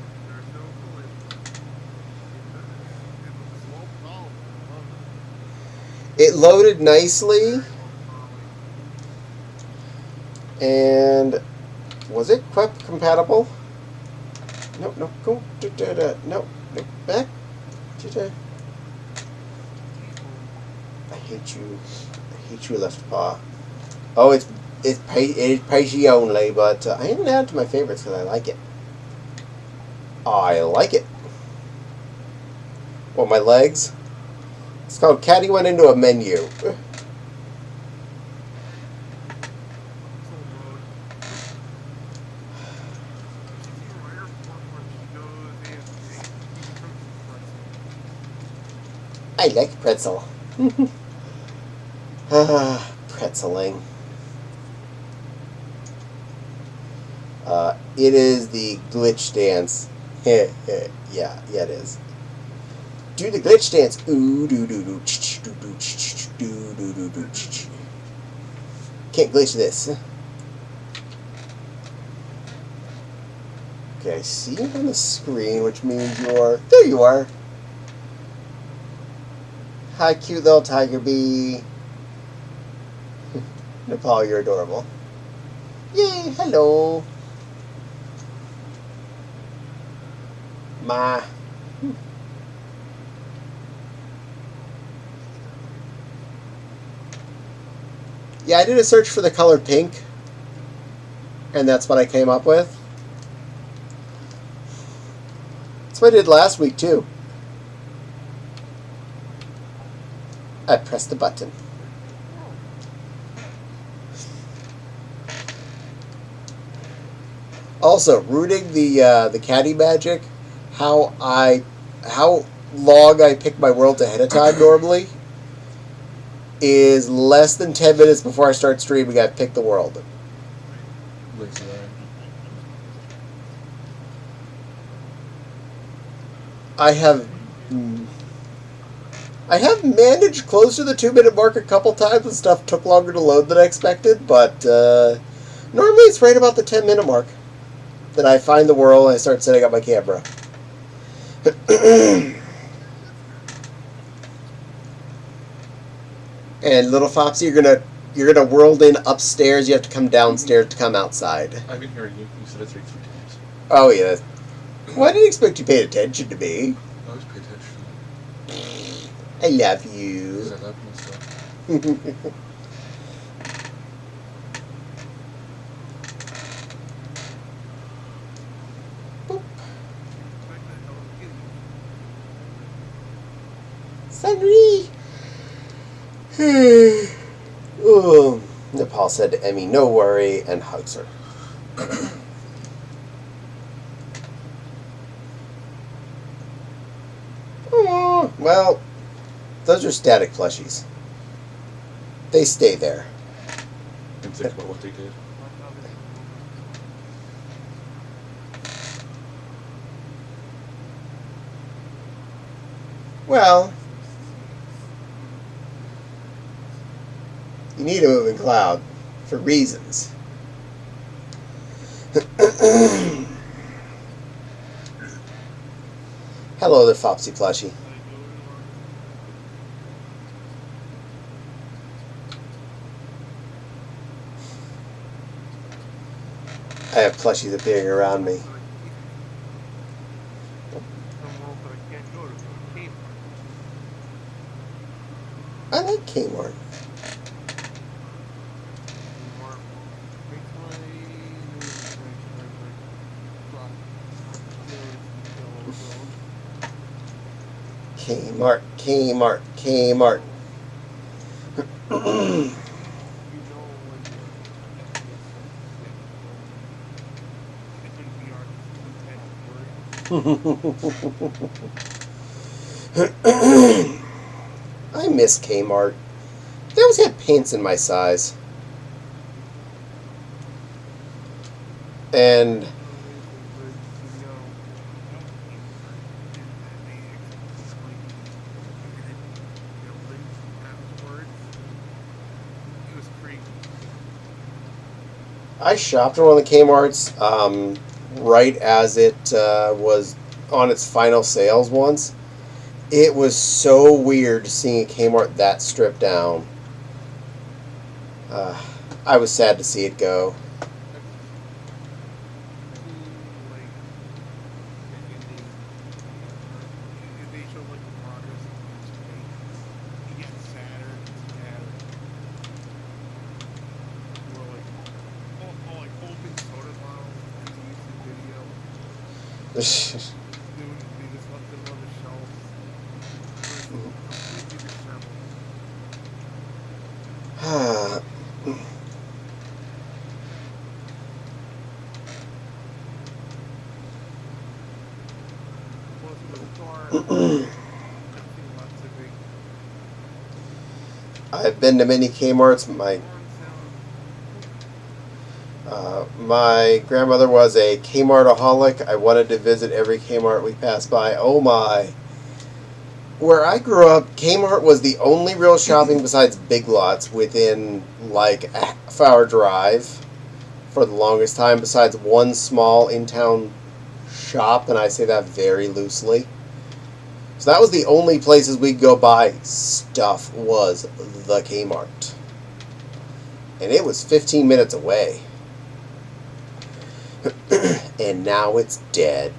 It looks well solid. I love it. It loaded nicely, Very well solid. and was it Quep compatible? No, no, go, no, back. I hate you, left paw. Oh, it's Pagey only, but I didn't add it to my favorites because I like it. I like it. Well, my legs. It's called Caddie went into a menu. Console mode. She's even rare for when she goes AFK. He becomes a pretzel. I like pretzel. Pretzeling. It is the glitch dance. Yeah, it is. Do the glitch dance. Ooh, doo doo doo, doo doo doo doo doo doo. Can't glitch this. Okay, I see you on the screen, which means you're... There you are. Hi, cute little tiger bee. Nepal, you're adorable. Yay, hello. Ma. Yeah, I did a search for the color pink, and that's what I came up with. That's what I did last week, too. I pressed the button. Also, rooting the Caddie magic, how long I pick my worlds ahead of time normally is less than 10 minutes before I start streaming. I pick the world. I have managed close to the 2-minute mark a couple times, and stuff took longer to load than I expected, but normally it's right about the 10-minute mark that I find the world and I start setting up my camera. And little Foxy, you're gonna world in upstairs. You have to come downstairs to come outside. I've been hearing you. You said it 3 times. Oh yeah. Well, I didn't expect you paid attention to me. I always pay attention. I love you. Because I love myself. Sunri. Ooh. Nepal said to Emmy, "No worry," and hugs her. Oh, well, those are static plushies. They stay there. And think about what they did. Well, you need a moving cloud for reasons. Hello there, Fopsy plushie. I have plushies appearing around me. I like Kmart. Kmart, Kmart, Kmart. I miss Kmart. They always had pants in my size. And I shopped at one of the Kmarts right as it was on its final sales once. It was so weird seeing a Kmart that stripped down. I was sad to see it go. I've been to many Kmart's. My grandmother was a Kmartaholic. I wanted to visit every Kmart we passed by. Oh my. Where I grew up, Kmart was the only real shopping besides Big Lots within like a half-hour drive for the longest time, besides one small in-town shop, and I say that very loosely. So that was the only places we'd go buy stuff, was the Kmart. And it was 15 minutes away. And now it's dead.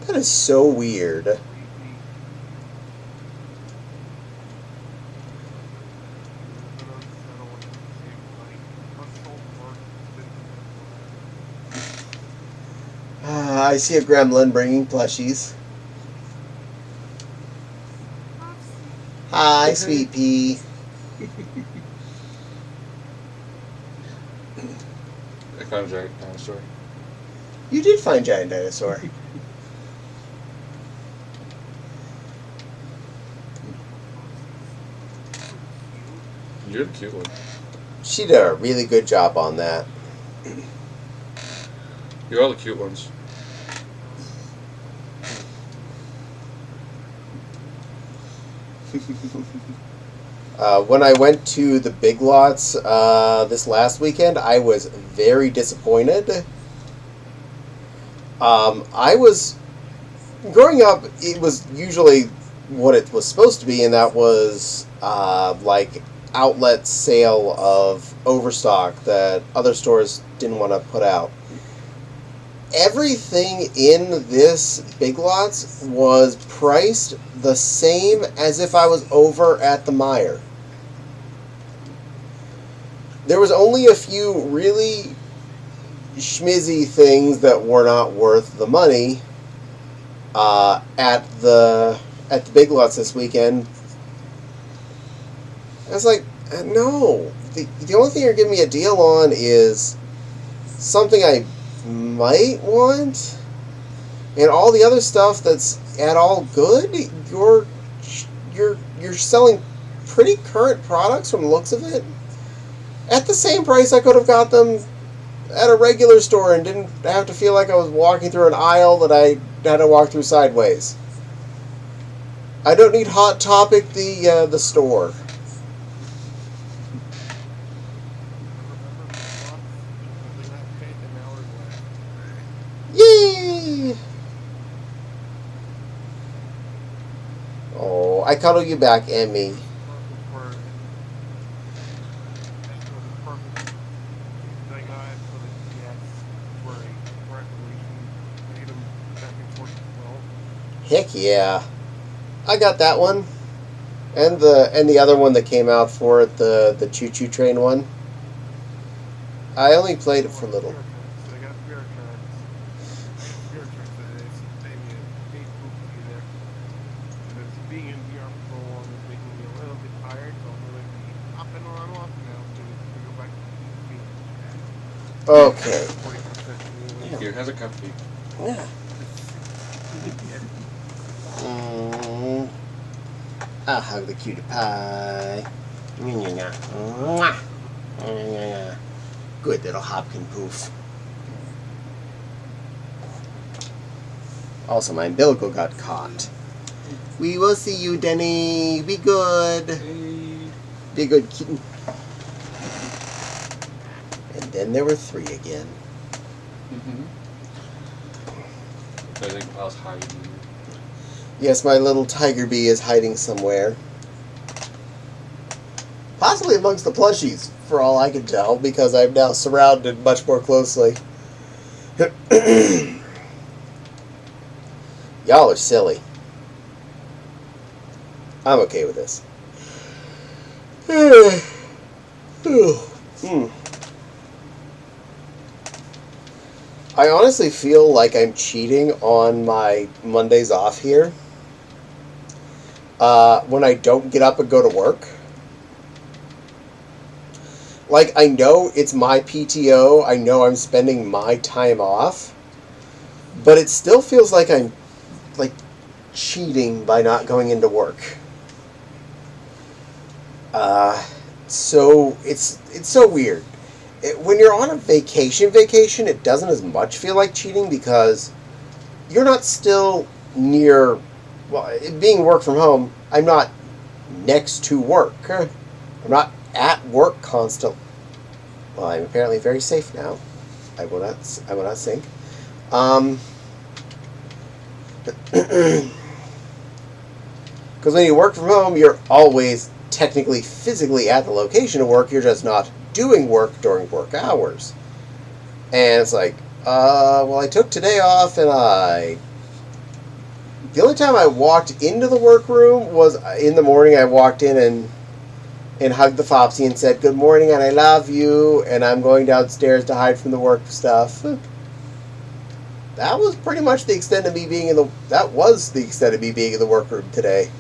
That is so weird. I see a gremlin bringing plushies. Hi, sweet pea. I found a giant dinosaur. You did find giant dinosaur. You're the cute one. She did a really good job on that. You're all the cute ones. When I went to the Big Lots this last weekend, I was very disappointed. I was growing up. It was usually what it was supposed to be, and that was like outlet sale of overstock that other stores didn't want to put out. Everything in this Big Lots was priced the same as if I was over at the Meijer. There was only a few really schmizzy things that were not worth the money at the Big Lots this weekend. I was like, no. The only thing you're giving me a deal on is something I might want, and all the other stuff that's at all good. You're selling pretty current products from the looks of it at the same price I could have got them at a regular store and didn't have to feel like I was walking through an aisle that I had to walk through sideways. I don't need Hot Topic the store. Yay! Oh, I cuddle you back, Emmy. Heck yeah. I got that one. And the other one that came out for it, the Choo Choo Train one. I only played it for a little. Okay. Here, has a cupcake. Yeah. I'll hug the cutie pie. Good little Hopkin poof. Also, my umbilical got caught. We will see you, Denny. Be good. Be a good kitten. And then there were 3 again. I think I was hiding. Yes, my little tiger bee is hiding somewhere. Possibly amongst the plushies, for all I can tell, because I'm now surrounded much more closely. Y'all are silly. I'm okay with this. I honestly feel like I'm cheating on my Mondays off here. When I don't get up and go to work. Like, I know it's my PTO. I know I'm spending my time off. But it still feels like I'm, like, cheating by not going into work. So it's so weird. When you're on a vacation, it doesn't as much feel like cheating because you're not still near. Well, it being work from home, I'm not next to work. I'm not at work constantly. Well, I'm apparently very safe now. I will not. I will not sink. Because when you work from home, you're always technically physically at the location of work. You're just not doing work during work hours. And it's like, well, I took today off, and the only time I walked into the workroom was in the morning. I walked in and hugged the Fopsy and said, "Good morning, and I love you," and I'm going downstairs to hide from the work stuff. That was pretty much the extent of me being in the. That was the extent of me being in the workroom today.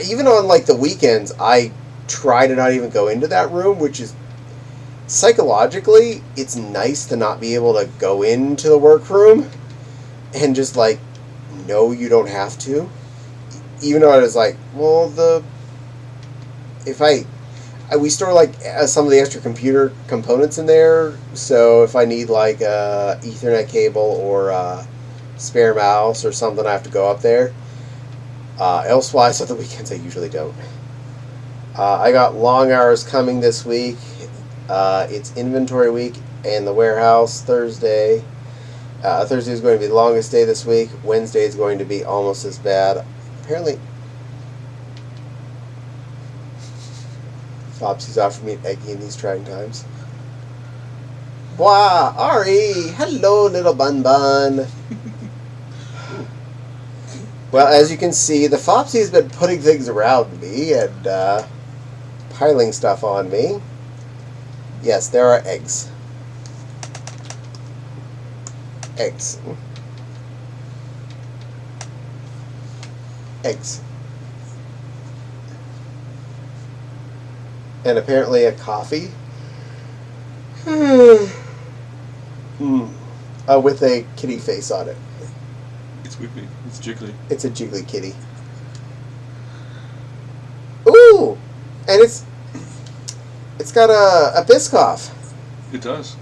Even on like the weekends, I try to not even go into that room, which is psychologically, it's nice to not be able to go into the workroom and just like know you don't have to. Even though I was like, well, we store like some of the extra computer components in there, so if I need like a Ethernet cable or a spare mouse or something, I have to go up there. Elsewise, on the weekends, I usually don't. I got long hours coming this week. It's inventory week and the warehouse Thursday. Thursday is going to be the longest day this week. Wednesday is going to be almost as bad. Apparently, Flopsy's offered me Eggy in these trying times. Wow, Ari! Hello, little bun bun. Well, as you can see, the Fopsy has been putting things around me and piling stuff on me. Yes, there are eggs. Eggs. Eggs. And apparently a coffee. With a kitty face on it. It's wiggly. It's jiggly. It's a jiggly kitty. Ooh! And it's got a Biscoff. It does.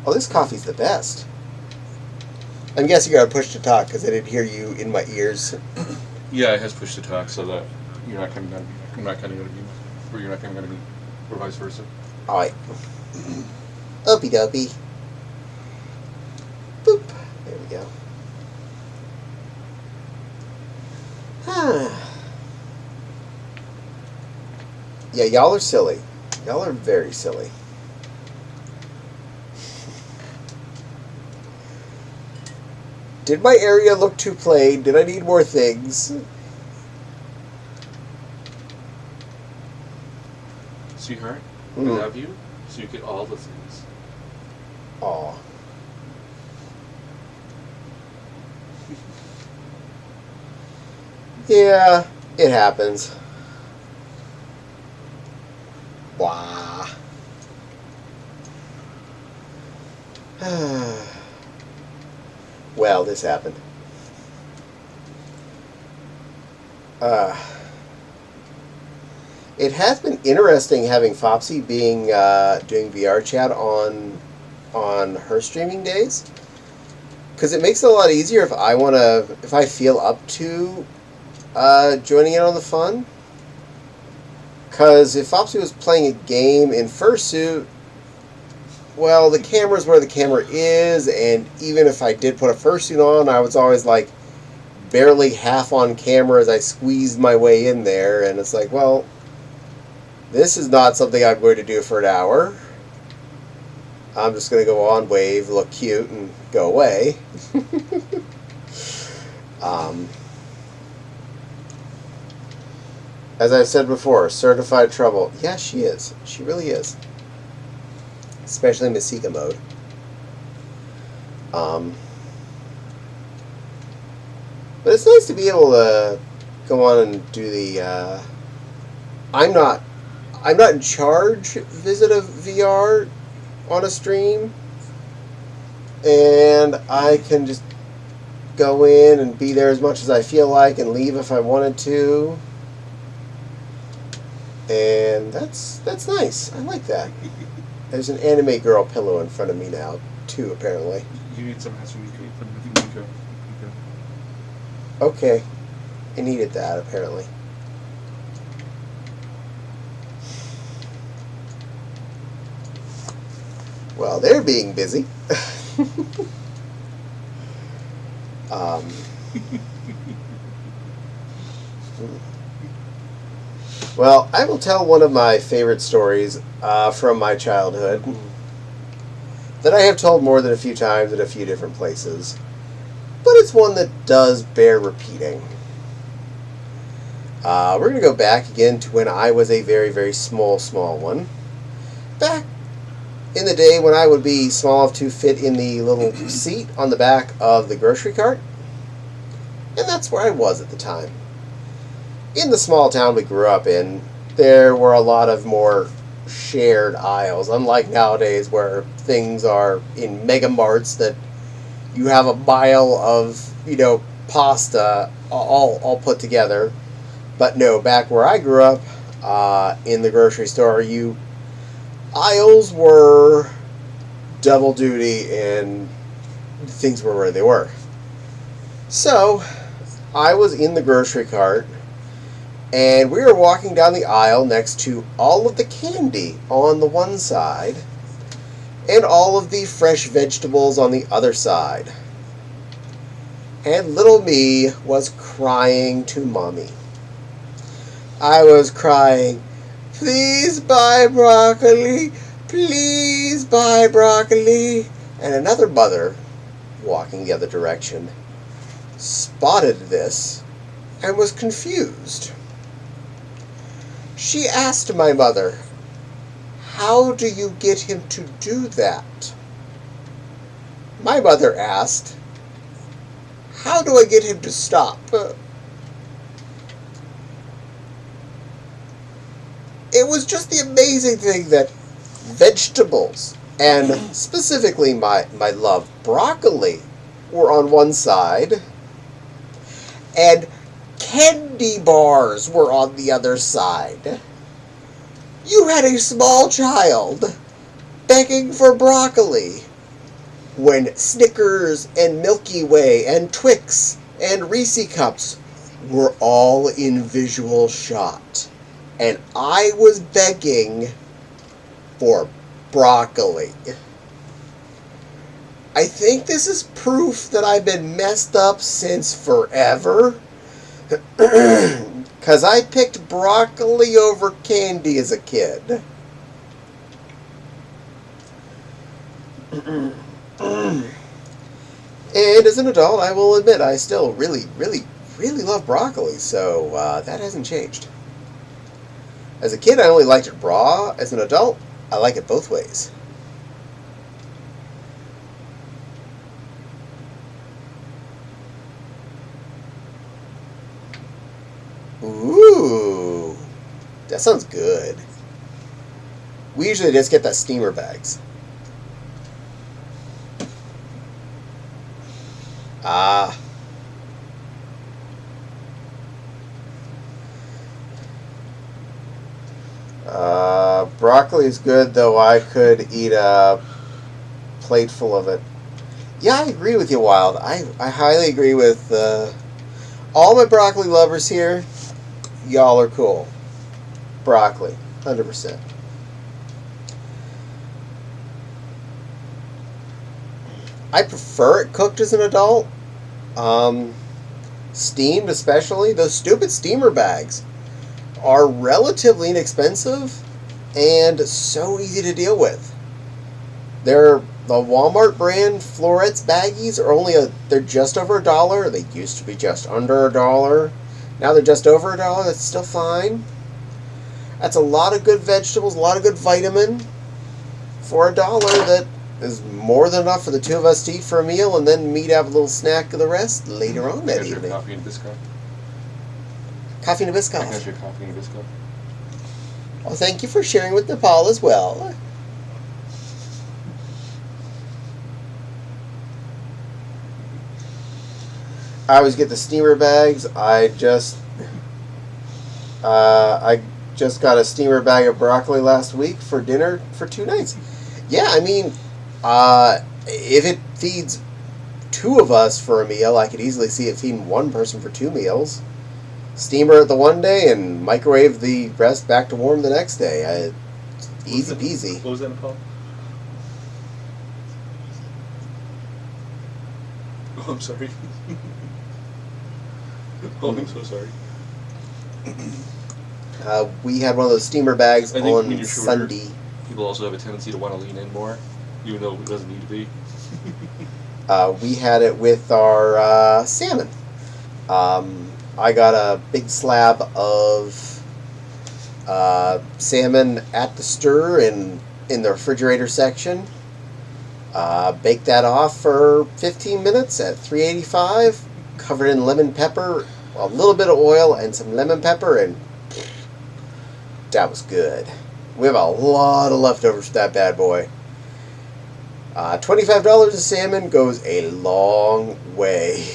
Oh, this coffee's the best. I'm guessing you got to push to talk because I didn't hear you in my ears. Yeah, it has push to talk so that you're not going to be, or you're not going to be, or vice versa. Alright. Opie dopey. Boop. There we go. Yeah, y'all are silly. Y'all are very silly. Did my area look too plain? Did I need more things? Sweetheart, I love you, so you get all the things. Aw. Yeah, it happens. Wah. Well, this happened. It has been interesting having Fopsy being doing VR chat on her streaming days, because it makes it a lot easier if I feel up to joining in on the fun. Because if Fopsy was playing a game in fursuit, well, the camera's where the camera is, and even if I did put a fursuit on, I was always like barely half on camera as I squeezed my way in there, and it's like, well, this is not something I'm going to do for an hour. I'm just going to go on, wave, look cute, and go away. As I've said before, certified trouble. Yeah, she is. She really is. Especially in Masika mode. But it's nice to be able to go on and do the... I'm not in charge visit of VR on a stream, and I can just go in and be there as much as I feel like and leave if I wanted to. And that's nice. I like that. There's an anime girl pillow in front of me now, too, apparently. You need some Hasumiko. Okay. I needed that, apparently. Well, they're being busy. Well, I will tell one of my favorite stories from my childhood that I have told more than a few times at a few different places, but it's one that does bear repeating. We're going to go back again to when I was a very, very small one. Back in the day when I would be small enough to fit in the little seat on the back of the grocery cart. And that's where I was at the time. In the small town we grew up in, there were a lot of more shared aisles, unlike nowadays where things are in mega marts that you have a mile of, pasta all put together. But no, back where I grew up, in the grocery store, aisles were double duty and things were where they were. So, I was in the grocery cart and we were walking down the aisle next to all of the candy on the one side and all of the fresh vegetables on the other side. And little me was crying to Mommy. I was crying, "Please buy broccoli, please buy broccoli." And another mother, walking the other direction, spotted this and was confused. She asked my mother, "How do you get him to do that?" My mother asked, "How do I get him to stop?" It was just the amazing thing that vegetables, and specifically my love, broccoli, were on one side, and candy bars were on the other side. You had a small child begging for broccoli when Snickers and Milky Way and Twix and Reese Cups were all in visual shot. And I was begging for broccoli. I think this is proof that I've been messed up since forever. Because I picked broccoli over candy as a kid. And as an adult, I will admit I still really love broccoli. So that hasn't changed. As a kid, I only liked it raw. As an adult, I like it both ways. Ooh, that sounds good. We usually just get the steamer bags. Ah. Broccoli is good, though I could eat a plate full of it. Yeah, I agree with you, Wild. I highly agree with all my broccoli lovers here. Y'all are cool. Broccoli, 100%. I prefer it cooked as an adult. Steamed especially. Those stupid steamer bags are relatively inexpensive and so easy to deal with. They're the Walmart brand Florets baggies are they're just over $1. They used to be just under $1. Now they're just over $1. That's still fine. That's a lot of good vegetables, a lot of good vitamin for $1 that is more than enough for the two of us to eat for a meal, and then me to have a little snack of the rest later on that evening. Coffee and Biscoff. Coffee and a Biscoff. I got your coffee and a Biscoff. Well, thank you for sharing with Nepal as well. I always get the steamer bags. I just got a steamer bag of broccoli last week for dinner for 2 nights. Yeah, I mean, if it feeds two of us for a meal, I could easily see it feeding one person for 2 meals. Steamer it the one day and microwave the rest back to warm the next day. Easy peasy. What was that, Nepal? Oh, I'm sorry. Oh, I'm so sorry. We had one of those steamer bags I think when on you're shorter, Sunday. people also have a tendency to want to lean in more, even though it doesn't need to be. We had it with our salmon. I got a big slab of salmon at the stir in the refrigerator section. Baked that off for 15 minutes at 385. Covered in lemon pepper, a little bit of oil, and some lemon pepper, and that was good. We have a lot of leftovers for that bad boy. $25 of salmon goes a long way.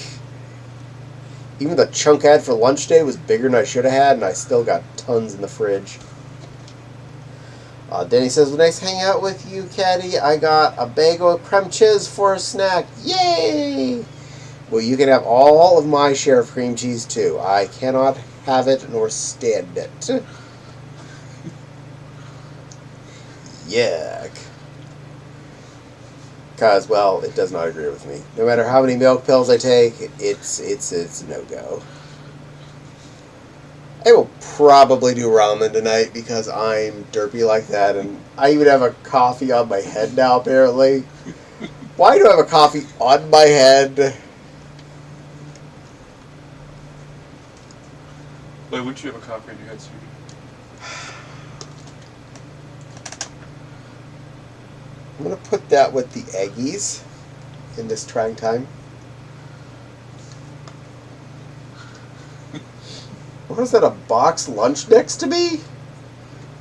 Even the chunk I had for lunch day was bigger than I should have had, and I still got tons in the fridge. Denny says, when nice hang out with you, Caddie. I got a bagel of creme cheese for a snack. Yay! Well, you can have all of my share of cream cheese, too. I cannot have it nor stand it. Yuck. Because, well, it does not agree with me. No matter how many milk pills I take, it's a no-go. I will probably do ramen tonight because I'm derpy like that, and I even have a coffee on my head now, apparently. Why do I have a coffee on my head? Wait, wouldn't you have a coffee in your head, sweetie? I'm going to put that with the eggies in this trying time. What is that, a box lunch next to me?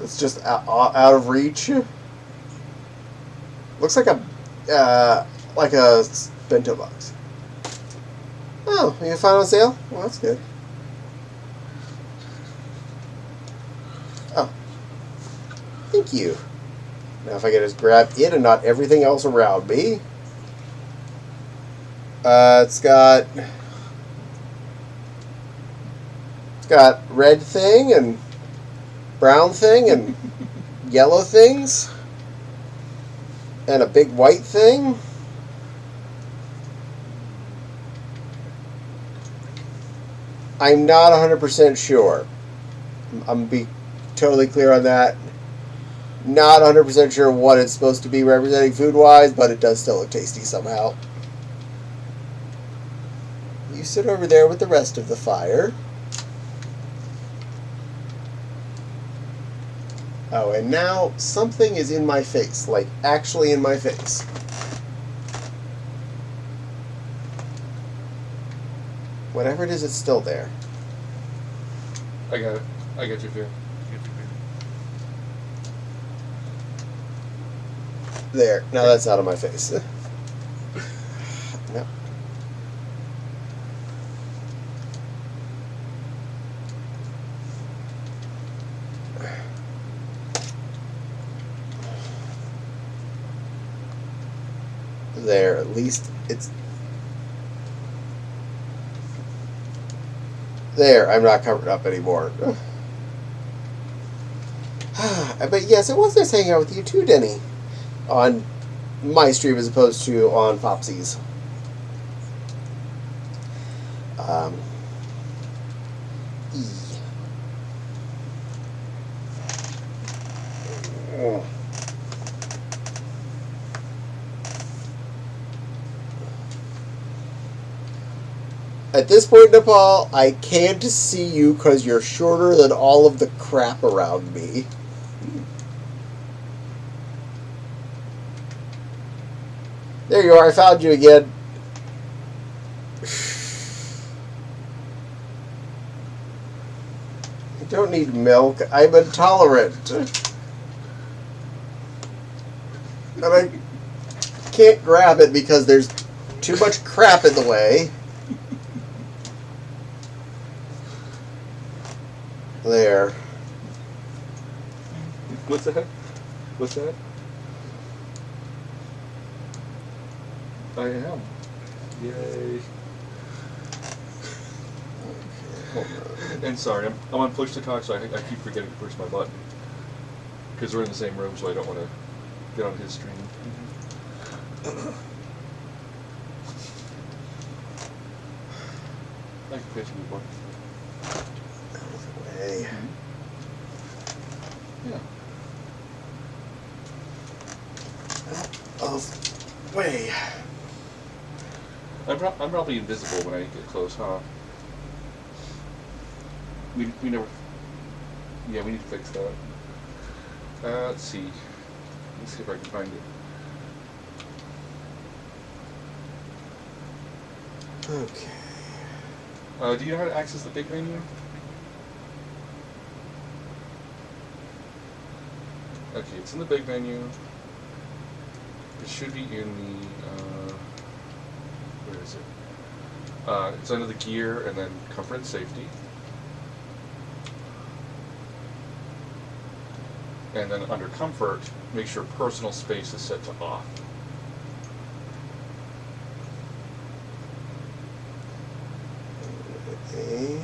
It's just out of reach. Looks like a bento box. Oh, you found it on sale? Well, that's good. Oh. Thank you. Now if I can just grab it and not everything else around me. It's got red thing and brown thing and yellow things and a big white thing. I'm not 100% sure. I'm be totally clear on that. Not 100% sure what it's supposed to be representing food-wise, but it does still look tasty somehow. You sit over there with the rest of the fire. Oh, and now something is in my face, like actually in my face. Whatever it is, it's still there. I got it. I got your fear. There. Now that's out of my face. No. There. At least it's... There. I'm not covered up anymore. But yes, it was nice hanging out with you too, Denny. On my stream as opposed to on Popsy's. At this point, Nepal, I can't see you because you're shorter than all of the crap around me. There you are, I found you again. I don't need milk. I'm intolerant. And I can't grab it because there's too much crap in the way. There. What's that? What's that? I am. Yay. Hold on. And sorry, I'm on push to talk, so I keep forgetting to push my button. Because we're in the same room, so I don't want to get on his stream. I can pitch you one. Out of the way. Yeah. Out of the way. I'm probably invisible when I get close, huh? We never. Yeah, we need to fix that. Let's see. Let's see if I can find it. Okay. Do you know how to access the big menu? Okay, it's in the big menu. It should be in the. Where is it? It's under the gear and then comfort and safety. And then under comfort, make sure personal space is set to off. Okay.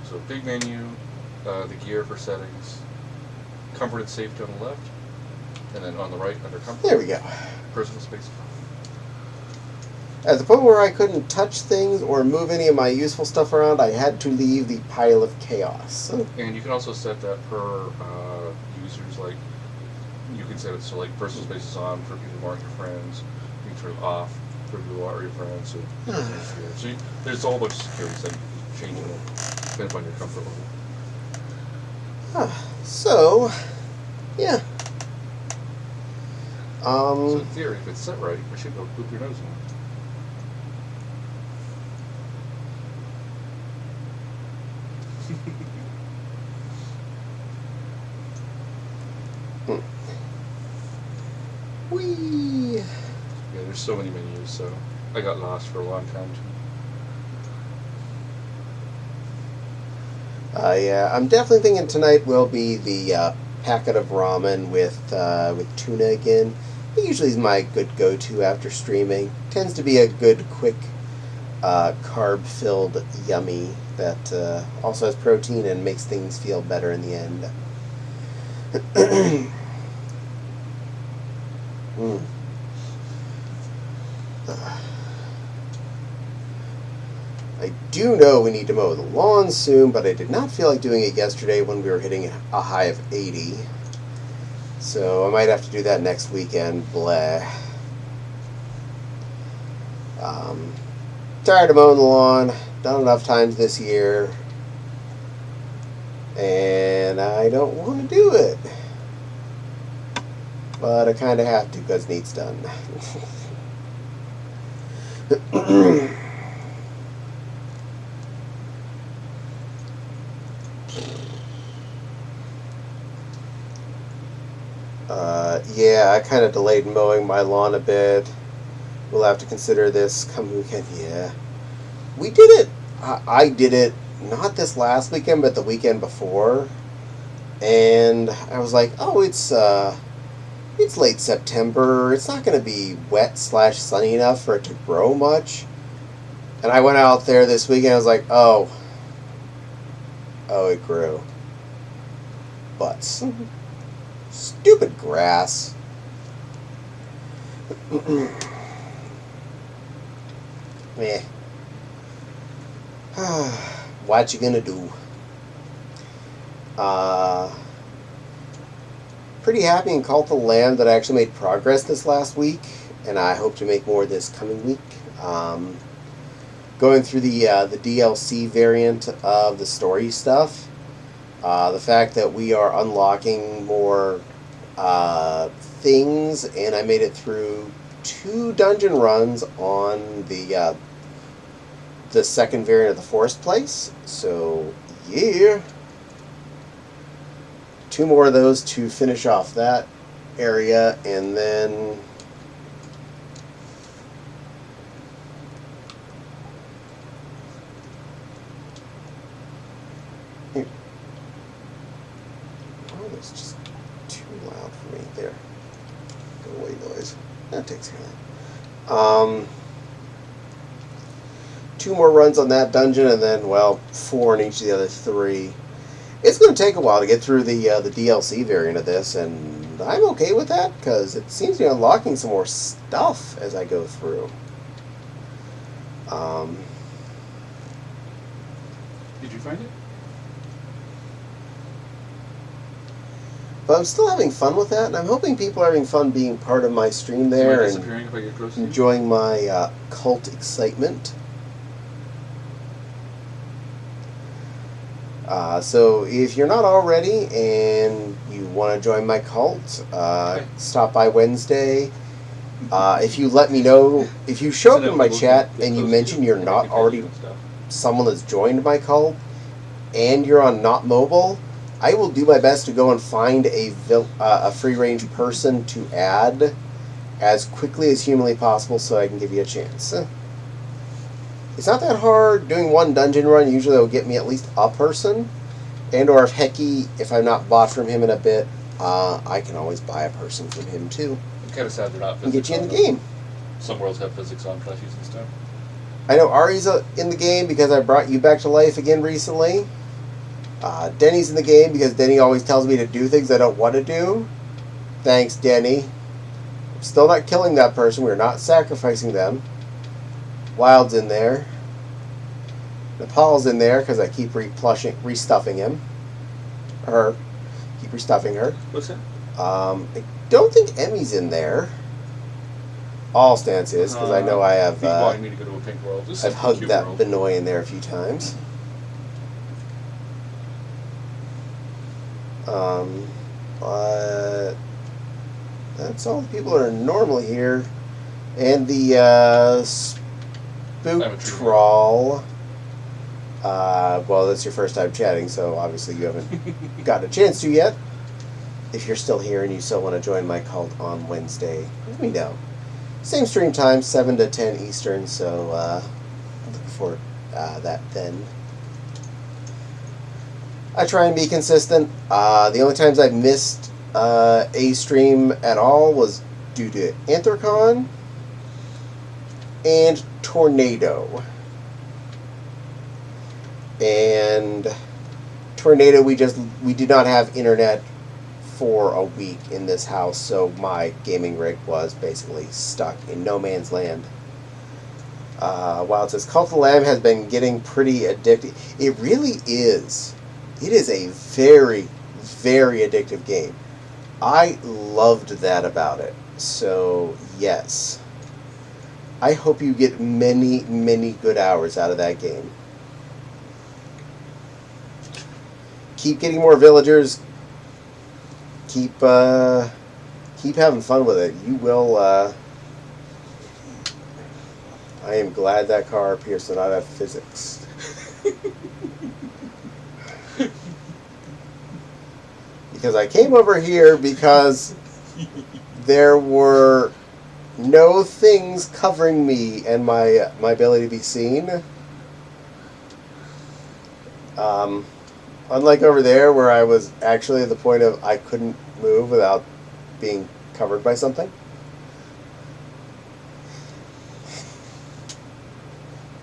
So big menu, the gear for settings, comfort and safety on the left, and then on the right under comfort. There we go. Personal space. At the point where I couldn't touch things or move any of my useful stuff around, I had to leave the pile of chaos. And you can also set that per users, like you can set it so like personal space is on for people who aren't your friends, you can turn it off for people who are your friends. So there's a whole bunch of security settings you can change it depending upon your comfort level. So, yeah. So in theory, if it's set right, we should go poop your nose in it. Whee! Yeah, there's so many menus, so I got lost for a long time too. Yeah, I'm definitely thinking tonight will be the packet of ramen with tuna again. It usually is my good go-to after streaming. Tends to be a good, quick, carb-filled yummy that also has protein and makes things feel better in the end. I do know we need to mow the lawn soon, but I did not feel like doing it yesterday when we were hitting a high of 80. So I might have to do that next weekend. Bleh. Tired of mowing the lawn. Done enough times this year. And I don't want to do it. But I kind of have to because it needs done. Yeah, I kind of delayed mowing my lawn a bit. We'll have to consider this come weekend. Yeah. We did it. I did it not this last weekend, but the weekend before. And I was like, oh, it's late September. It's not going to be wet / sunny enough for it to grow much. And I went out there this weekend. I was like, oh, it grew. Butts. Stupid grass. Meh. What you gonna do? Pretty happy in Cult of the Lamb that I actually made progress this last week, and I hope to make more this coming week. Going through the DLC variant of the story stuff. The fact that we are unlocking more things, and I made it through 2 dungeon runs on the the second variant of the Forest Place. So, yeah. 2 more of those to finish off that area, and then oh, that's just too loud for me. There. Go away, noise. That takes care of that. 2 more runs on that dungeon, and then, well, 4 on each of the other 3. It's going to take a while to get through the DLC variant of this, and I'm okay with that, because it seems to be unlocking some more stuff as I go through. Did you find it? But I'm still having fun with that, and I'm hoping people are having fun being part of my stream Am I there and disappearing if I get close to you? enjoying my cult excitement. So if you're not already and you want to join my cult, stop by Wednesday. If you let me know, if you show up in my chat and you mention you're not already someone that's joined my cult and you're on Not Mobile, I will do my best to go and find a free-range person to add as quickly as humanly possible so I can give you a chance. It's not that hard. Doing one dungeon run usually will get me at least a person. And or if I'm not bought from him in a bit, I can always buy a person from him too. I'm kind of sad they're not And physics get you in the on, game. Some worlds have physics on plushies and stuff. I know Ari's in the game because I brought you back to life again recently. Denny's in the game because Denny always tells me to do things I don't want to do. Thanks, Denny. I'm still not killing that person. We're not sacrificing them. Wild's in there. Nepal's in there because I keep restuffing him. Her. Keep restuffing her. What's that? I don't think Emmy's in there. All stance is because I know I have. He's wanting me to go to a pink world. I've hugged that Benoit in there a few times. But that's all the people that are normally here, and the spook trawl. Well, that's your first time chatting, so obviously you haven't gotten a chance to yet. If you're still here and you still want to join my cult on Wednesday, let me know. Same stream time, 7 to 10 Eastern, so I'm looking for that then. I try and be consistent. The only times I've missed a stream at all was due to Anthrocon and Tornado. And Tornado, we did not have internet for a week in this house, so my gaming rig was basically stuck in no man's land. While it says Cult of the Lamb has been getting pretty addictive, it really is. It is a very, very addictive game. I loved that about it. So, yes. I hope you get many, many good hours out of that game. Keep getting more villagers. Keep having fun with it. You will. I am glad that car appears to not have physics. Because I came over here because there were no things covering me and my ability to be seen. Unlike over there where I was actually at the point of I couldn't move without being covered by something.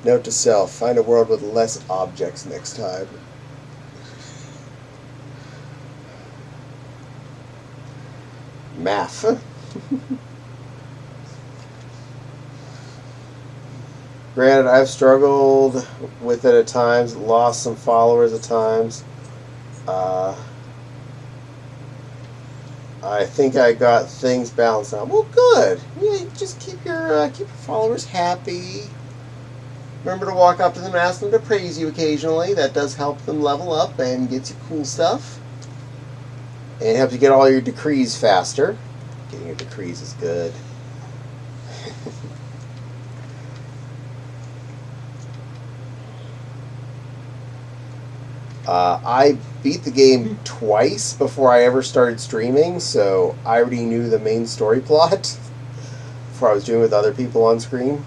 Note to self, find a world with less objects next time. Math. Granted, I've struggled with it at times, lost some followers at times. I think I got things balanced out. Well, good. Yeah, just keep your followers happy. Remember to walk up to them and ask them to praise you occasionally. That does help them level up and gets you cool stuff. And helps you get all your decrees faster. Getting your decrees is good. I beat the game twice before I ever started streaming, so I already knew the main story plot before I was doing it with other people on screen.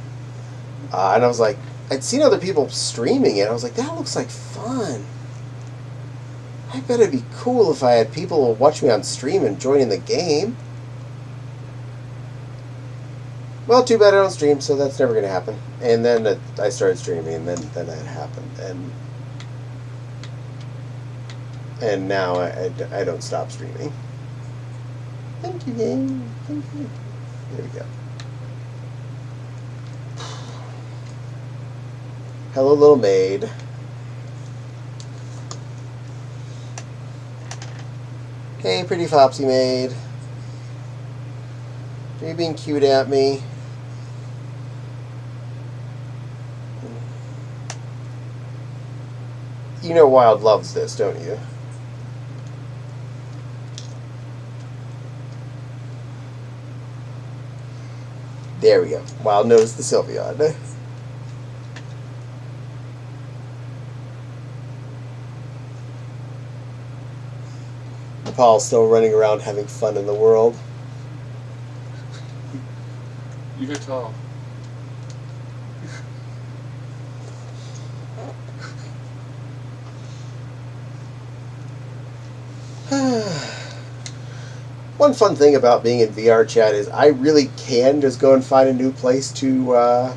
And I was like, I'd seen other people streaming it. I was like, that looks like fun. I bet it'd be cool if I had people watch me on stream and join in the game. Well, too bad I don't stream, so that's never going to happen. And then I started streaming, and then that happened. And now I don't stop streaming. Thank you, game. Thank you. There we go. Hello, little maid. Hey, pretty Flopsy maid. Are you being cute at me? You know Wild loves this, don't you? There we go. Wild knows the Sylveon. Paul's still running around having fun in the world. You get tall. One fun thing about being in VR chat is I really can just go and find a new place to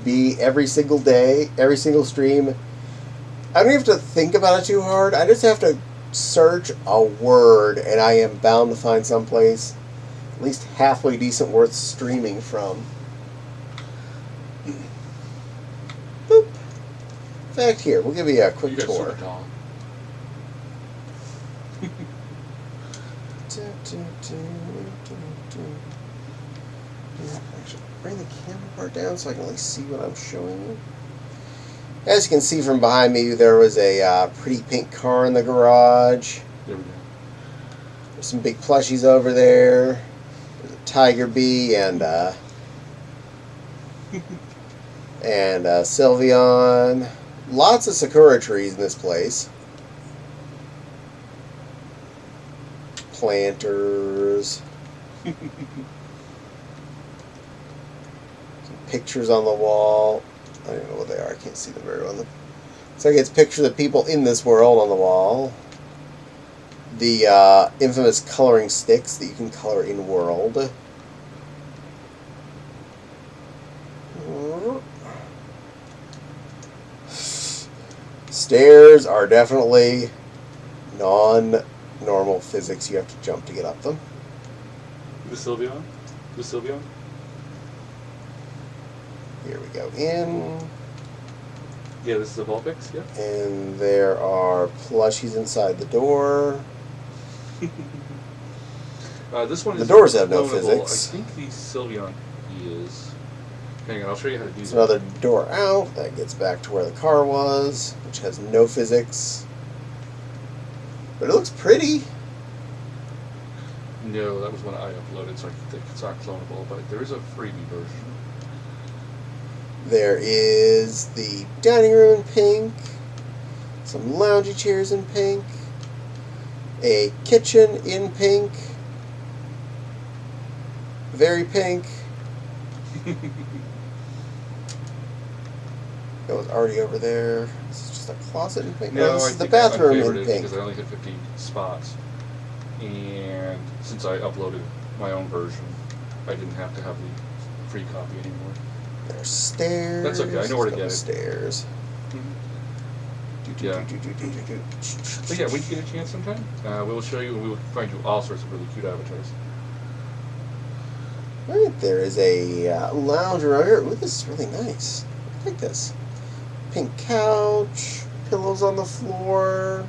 be every single day, every single stream. I don't have to think about it too hard. I just have to search a word, and I am bound to find someplace at least halfway decent worth streaming from. Boop. In fact, here, we'll give you a quick You get tour. super tall. Actually, bring the camera bar down so I can at least see what I'm showing you. As you can see from behind me, there was a pretty pink car in the garage. There we go. There's some big plushies over there. There's a tiger bee and Sylveon. Lots of sakura trees in this place. Planters. Some pictures on the wall. I don't know what they are. I can't see them very well. Looks like it's pictures of people in this world on the wall. The infamous coloring sticks that you can color in world. Stairs are definitely non-normal physics. You have to jump to get up them. The Sylveon? The Sylveon? Here we go in. Yeah, this is a Vulpix, yeah. And there are plushies inside the door. This one The is doors have no clonable. physics. I think the Sylveon is. Hang on, I'll show you how to do There's that. another door out. That gets back to where the car was, which has no physics. But it looks pretty. No, that was one I uploaded, so I think it's not clonable, but there is a freebie version. There is the dining room in pink, some loungy chairs in pink, a kitchen in pink, very pink. It was already over there. This is just a closet in pink. No, This I is the think I bathroom unfavored in it pink. because I only had 50 spots. And since I uploaded my own version, I didn't have to have the free copy anymore. There's stairs. That's okay, I know where to There's get it. Stairs. Yeah. But yeah, when you get a chance sometime, we'll show you and we will find you all sorts of really cute avatars. Right, there is a lounge around here. Ooh, this is really nice. I like this. Pink couch, pillows on the floor.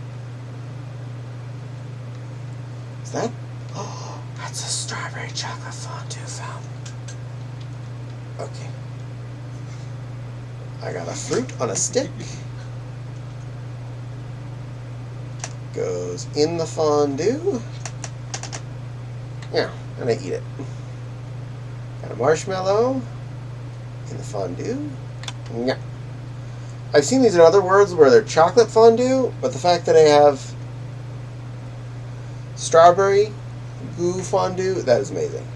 Is that? Oh, that's a strawberry chocolate fondue fountain. Okay. I got a fruit on a stick. Goes in the fondue. Yeah, and I eat it. Got a marshmallow in the fondue. Yeah. I've seen these in other words where they're chocolate fondue, but the fact that I have strawberry goo fondue, that is amazing.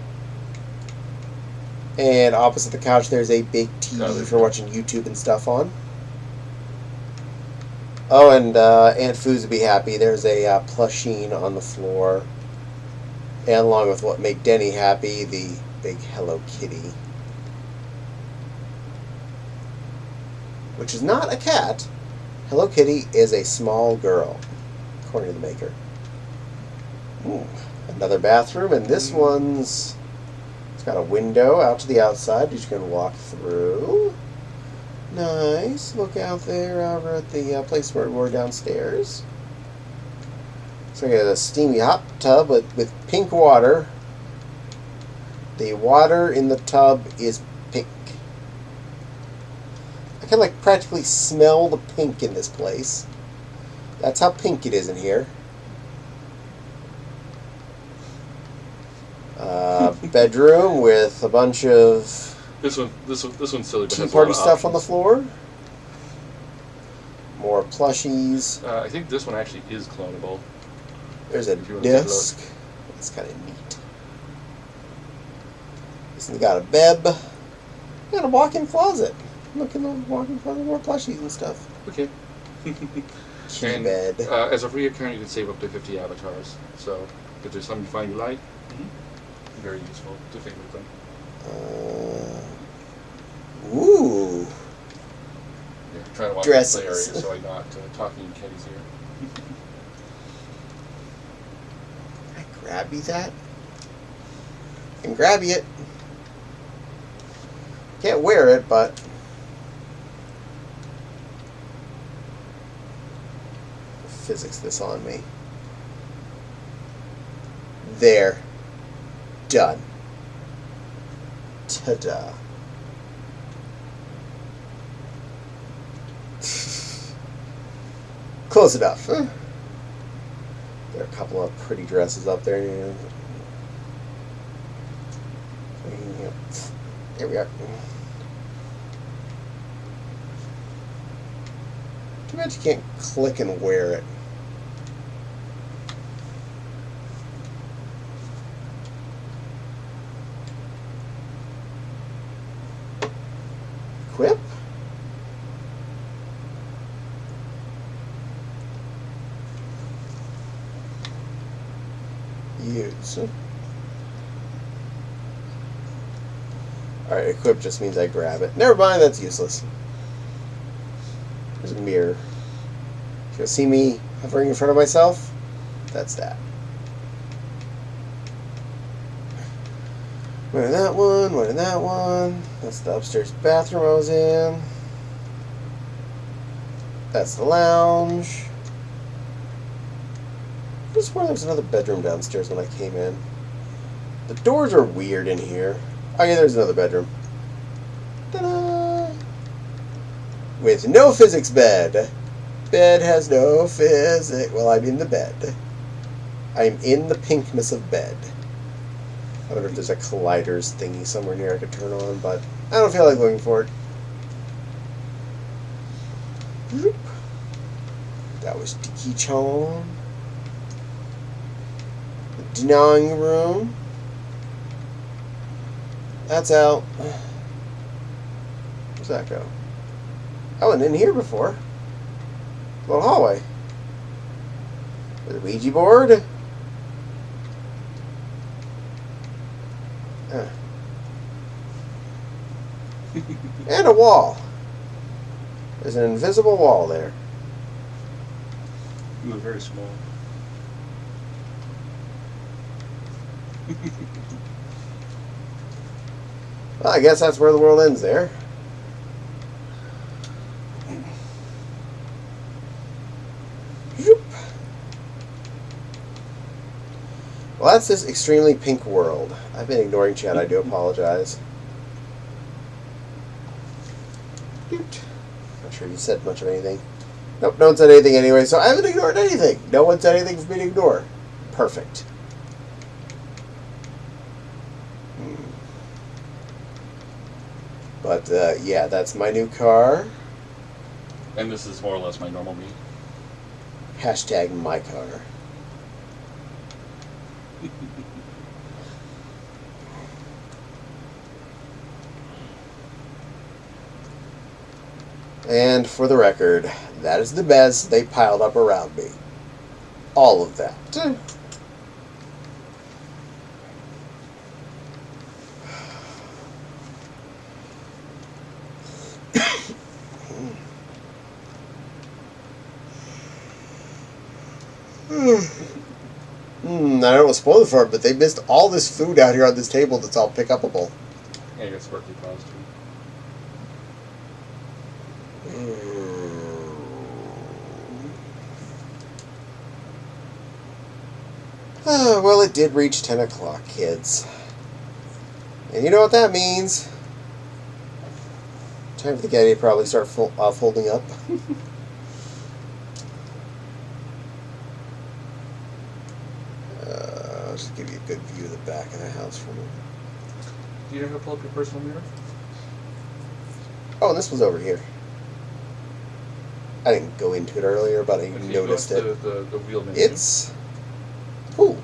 And opposite the couch, there's a big TV for watching YouTube and stuff on. Oh, and Aunt Foos would be happy. There's a plushine on the floor. And along with what made Denny happy, the big Hello Kitty. Which is not a cat. Hello Kitty is a small girl, according to the maker. Ooh, another bathroom, and this one's... It's got a window out to the outside you can walk through. Nice. Look out there over at the place where we're downstairs. So we got a steamy hot tub with pink water. The water in the tub is pink. I can like practically smell the pink in this place. That's how pink it is in here. Bedroom with a bunch of This one's silly. But tea has a lot party of stuff on the options. floor. More plushies. I think this one actually is clonable. There's a If you wanna take a desk. It's kind of neat. This one's got a bed. Got a walk-in closet. Look in the walk-in closet, more plushies and stuff. Okay. King And bed. as a free account, you can save up to 50 avatars. So if there's something you find you like, very useful to favorite them. Ooh. Yeah, trying to watch Dresses. the play area so I'm not talking in Caddie's ear. Can I grab you that? I can grab you it. Can't wear it, but physics this on me. There. Done. Ta-da. Close enough. Huh? There are a couple of pretty dresses up there. There we are. Too bad you can't click and wear it. Equip? Use. Alright, equip just means I grab it. Never mind, that's useless. There's a mirror. If you'll see me hovering in front of myself, that's that. One in that one, one in that one. That's the upstairs bathroom I was in. That's the lounge. I just swore there was another bedroom downstairs when I came in. The doors are weird in here. Oh yeah, there's another bedroom. Ta-da! With no physics bed. Bed has no physics. Well, I'm in the bed. I'm in the pinkness of bed. I wonder if there's a colliders thingy somewhere near I could turn on, but I don't feel like looking for it. Zoop. That was Tiki Chong. The dining room. That's out. Where's that go? I wasn't in here before. Little hallway. With a Ouija board. And a wall. There's an invisible wall there. You were very small. Well, I guess that's where the world ends there. Zoop. Well, that's this extremely pink world. I've been ignoring chat. I do apologize. Not sure you said much of anything. Nope, no one said anything anyway, so I haven't ignored anything. No one said anything for me to ignore. Perfect. But, yeah, that's my new car. And this is more or less my normal me. Hashtag my car. And for the record, that is the mess they piled up around me. All of that. I don't want to spoil it for it, but they missed all this food out here on this table that's all pick upable. Yeah, you got sparkly paws too. Well, it did reach 10 o'clock, kids. And you know what that means? Time for the Caddie to probably start folding up. I'll just give you a good view of the back of the house from it. Do you know how to pull up your personal mirror? Oh, and this was over here. I didn't go into it earlier, but I noticed it. The wheel menu. It's pool.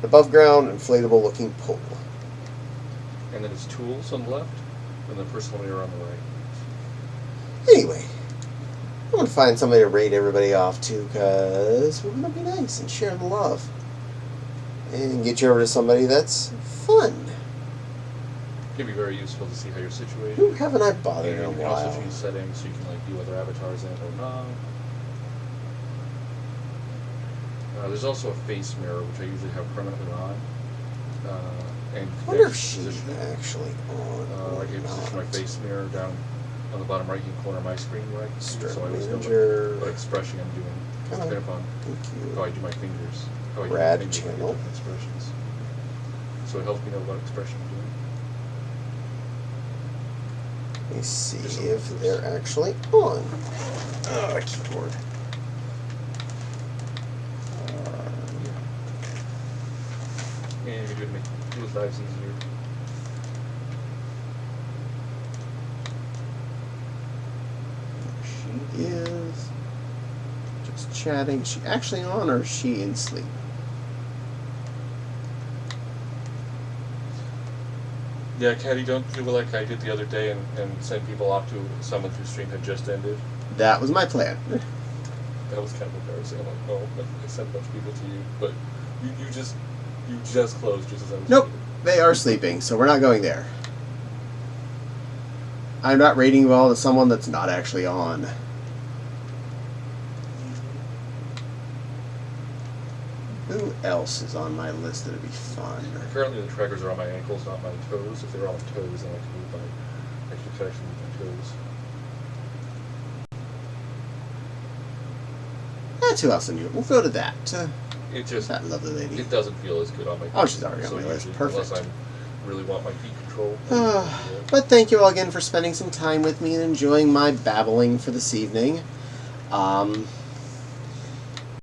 Above ground, inflatable looking pool. And then it's tools on the left, and the personal mirror on the right. Anyway, I'm going to find somebody to rate everybody off to, because we're going to be nice and share the love. And get you over to somebody that's fun. It can be very useful to see how you're situated. Who haven't I bothered in a And you can also while? change settings so you can like do other avatars in or not. There's also a face mirror, which I usually have permanently on. And I wonder if position she's it. actually on or I can position my not. face mirror down on the bottom right hand corner of my screen where I can see, so I always know Manager. what expression I'm doing. It's Hello. kind of fun. Thank How I you. do my fingers. How I do Rad my fingers when I do channel. different expressions. So it helps me know what expression I'm doing. Let me see Just if some they're actually on. Oh, keyboard. And you can make those lives easier. She is just chatting. Is she actually on or is she in sleep? Yeah, Caddie, don't do like I did the other day and send people off to someone whose stream had just ended. That was my plan. That was kind of embarrassing. I'm like, oh, I sent a bunch of people to you, but you just closed just as I was. Nope. leaving. They are sleeping, so we're not going there. I'm not rating you all to someone that's not actually on. Who else is on my list that'd be fun? Currently, the trackers are on my ankles, not my toes. If they were on my toes, then I could move my. I could actually move my toes. That's who else I knew. We'll go to that. It just That lovely lady. it doesn't feel as good on my. Oh, she's already on so my list. usually, Perfect. Unless I really want my feet control. But thank you all again for spending some time with me and enjoying my babbling for this evening.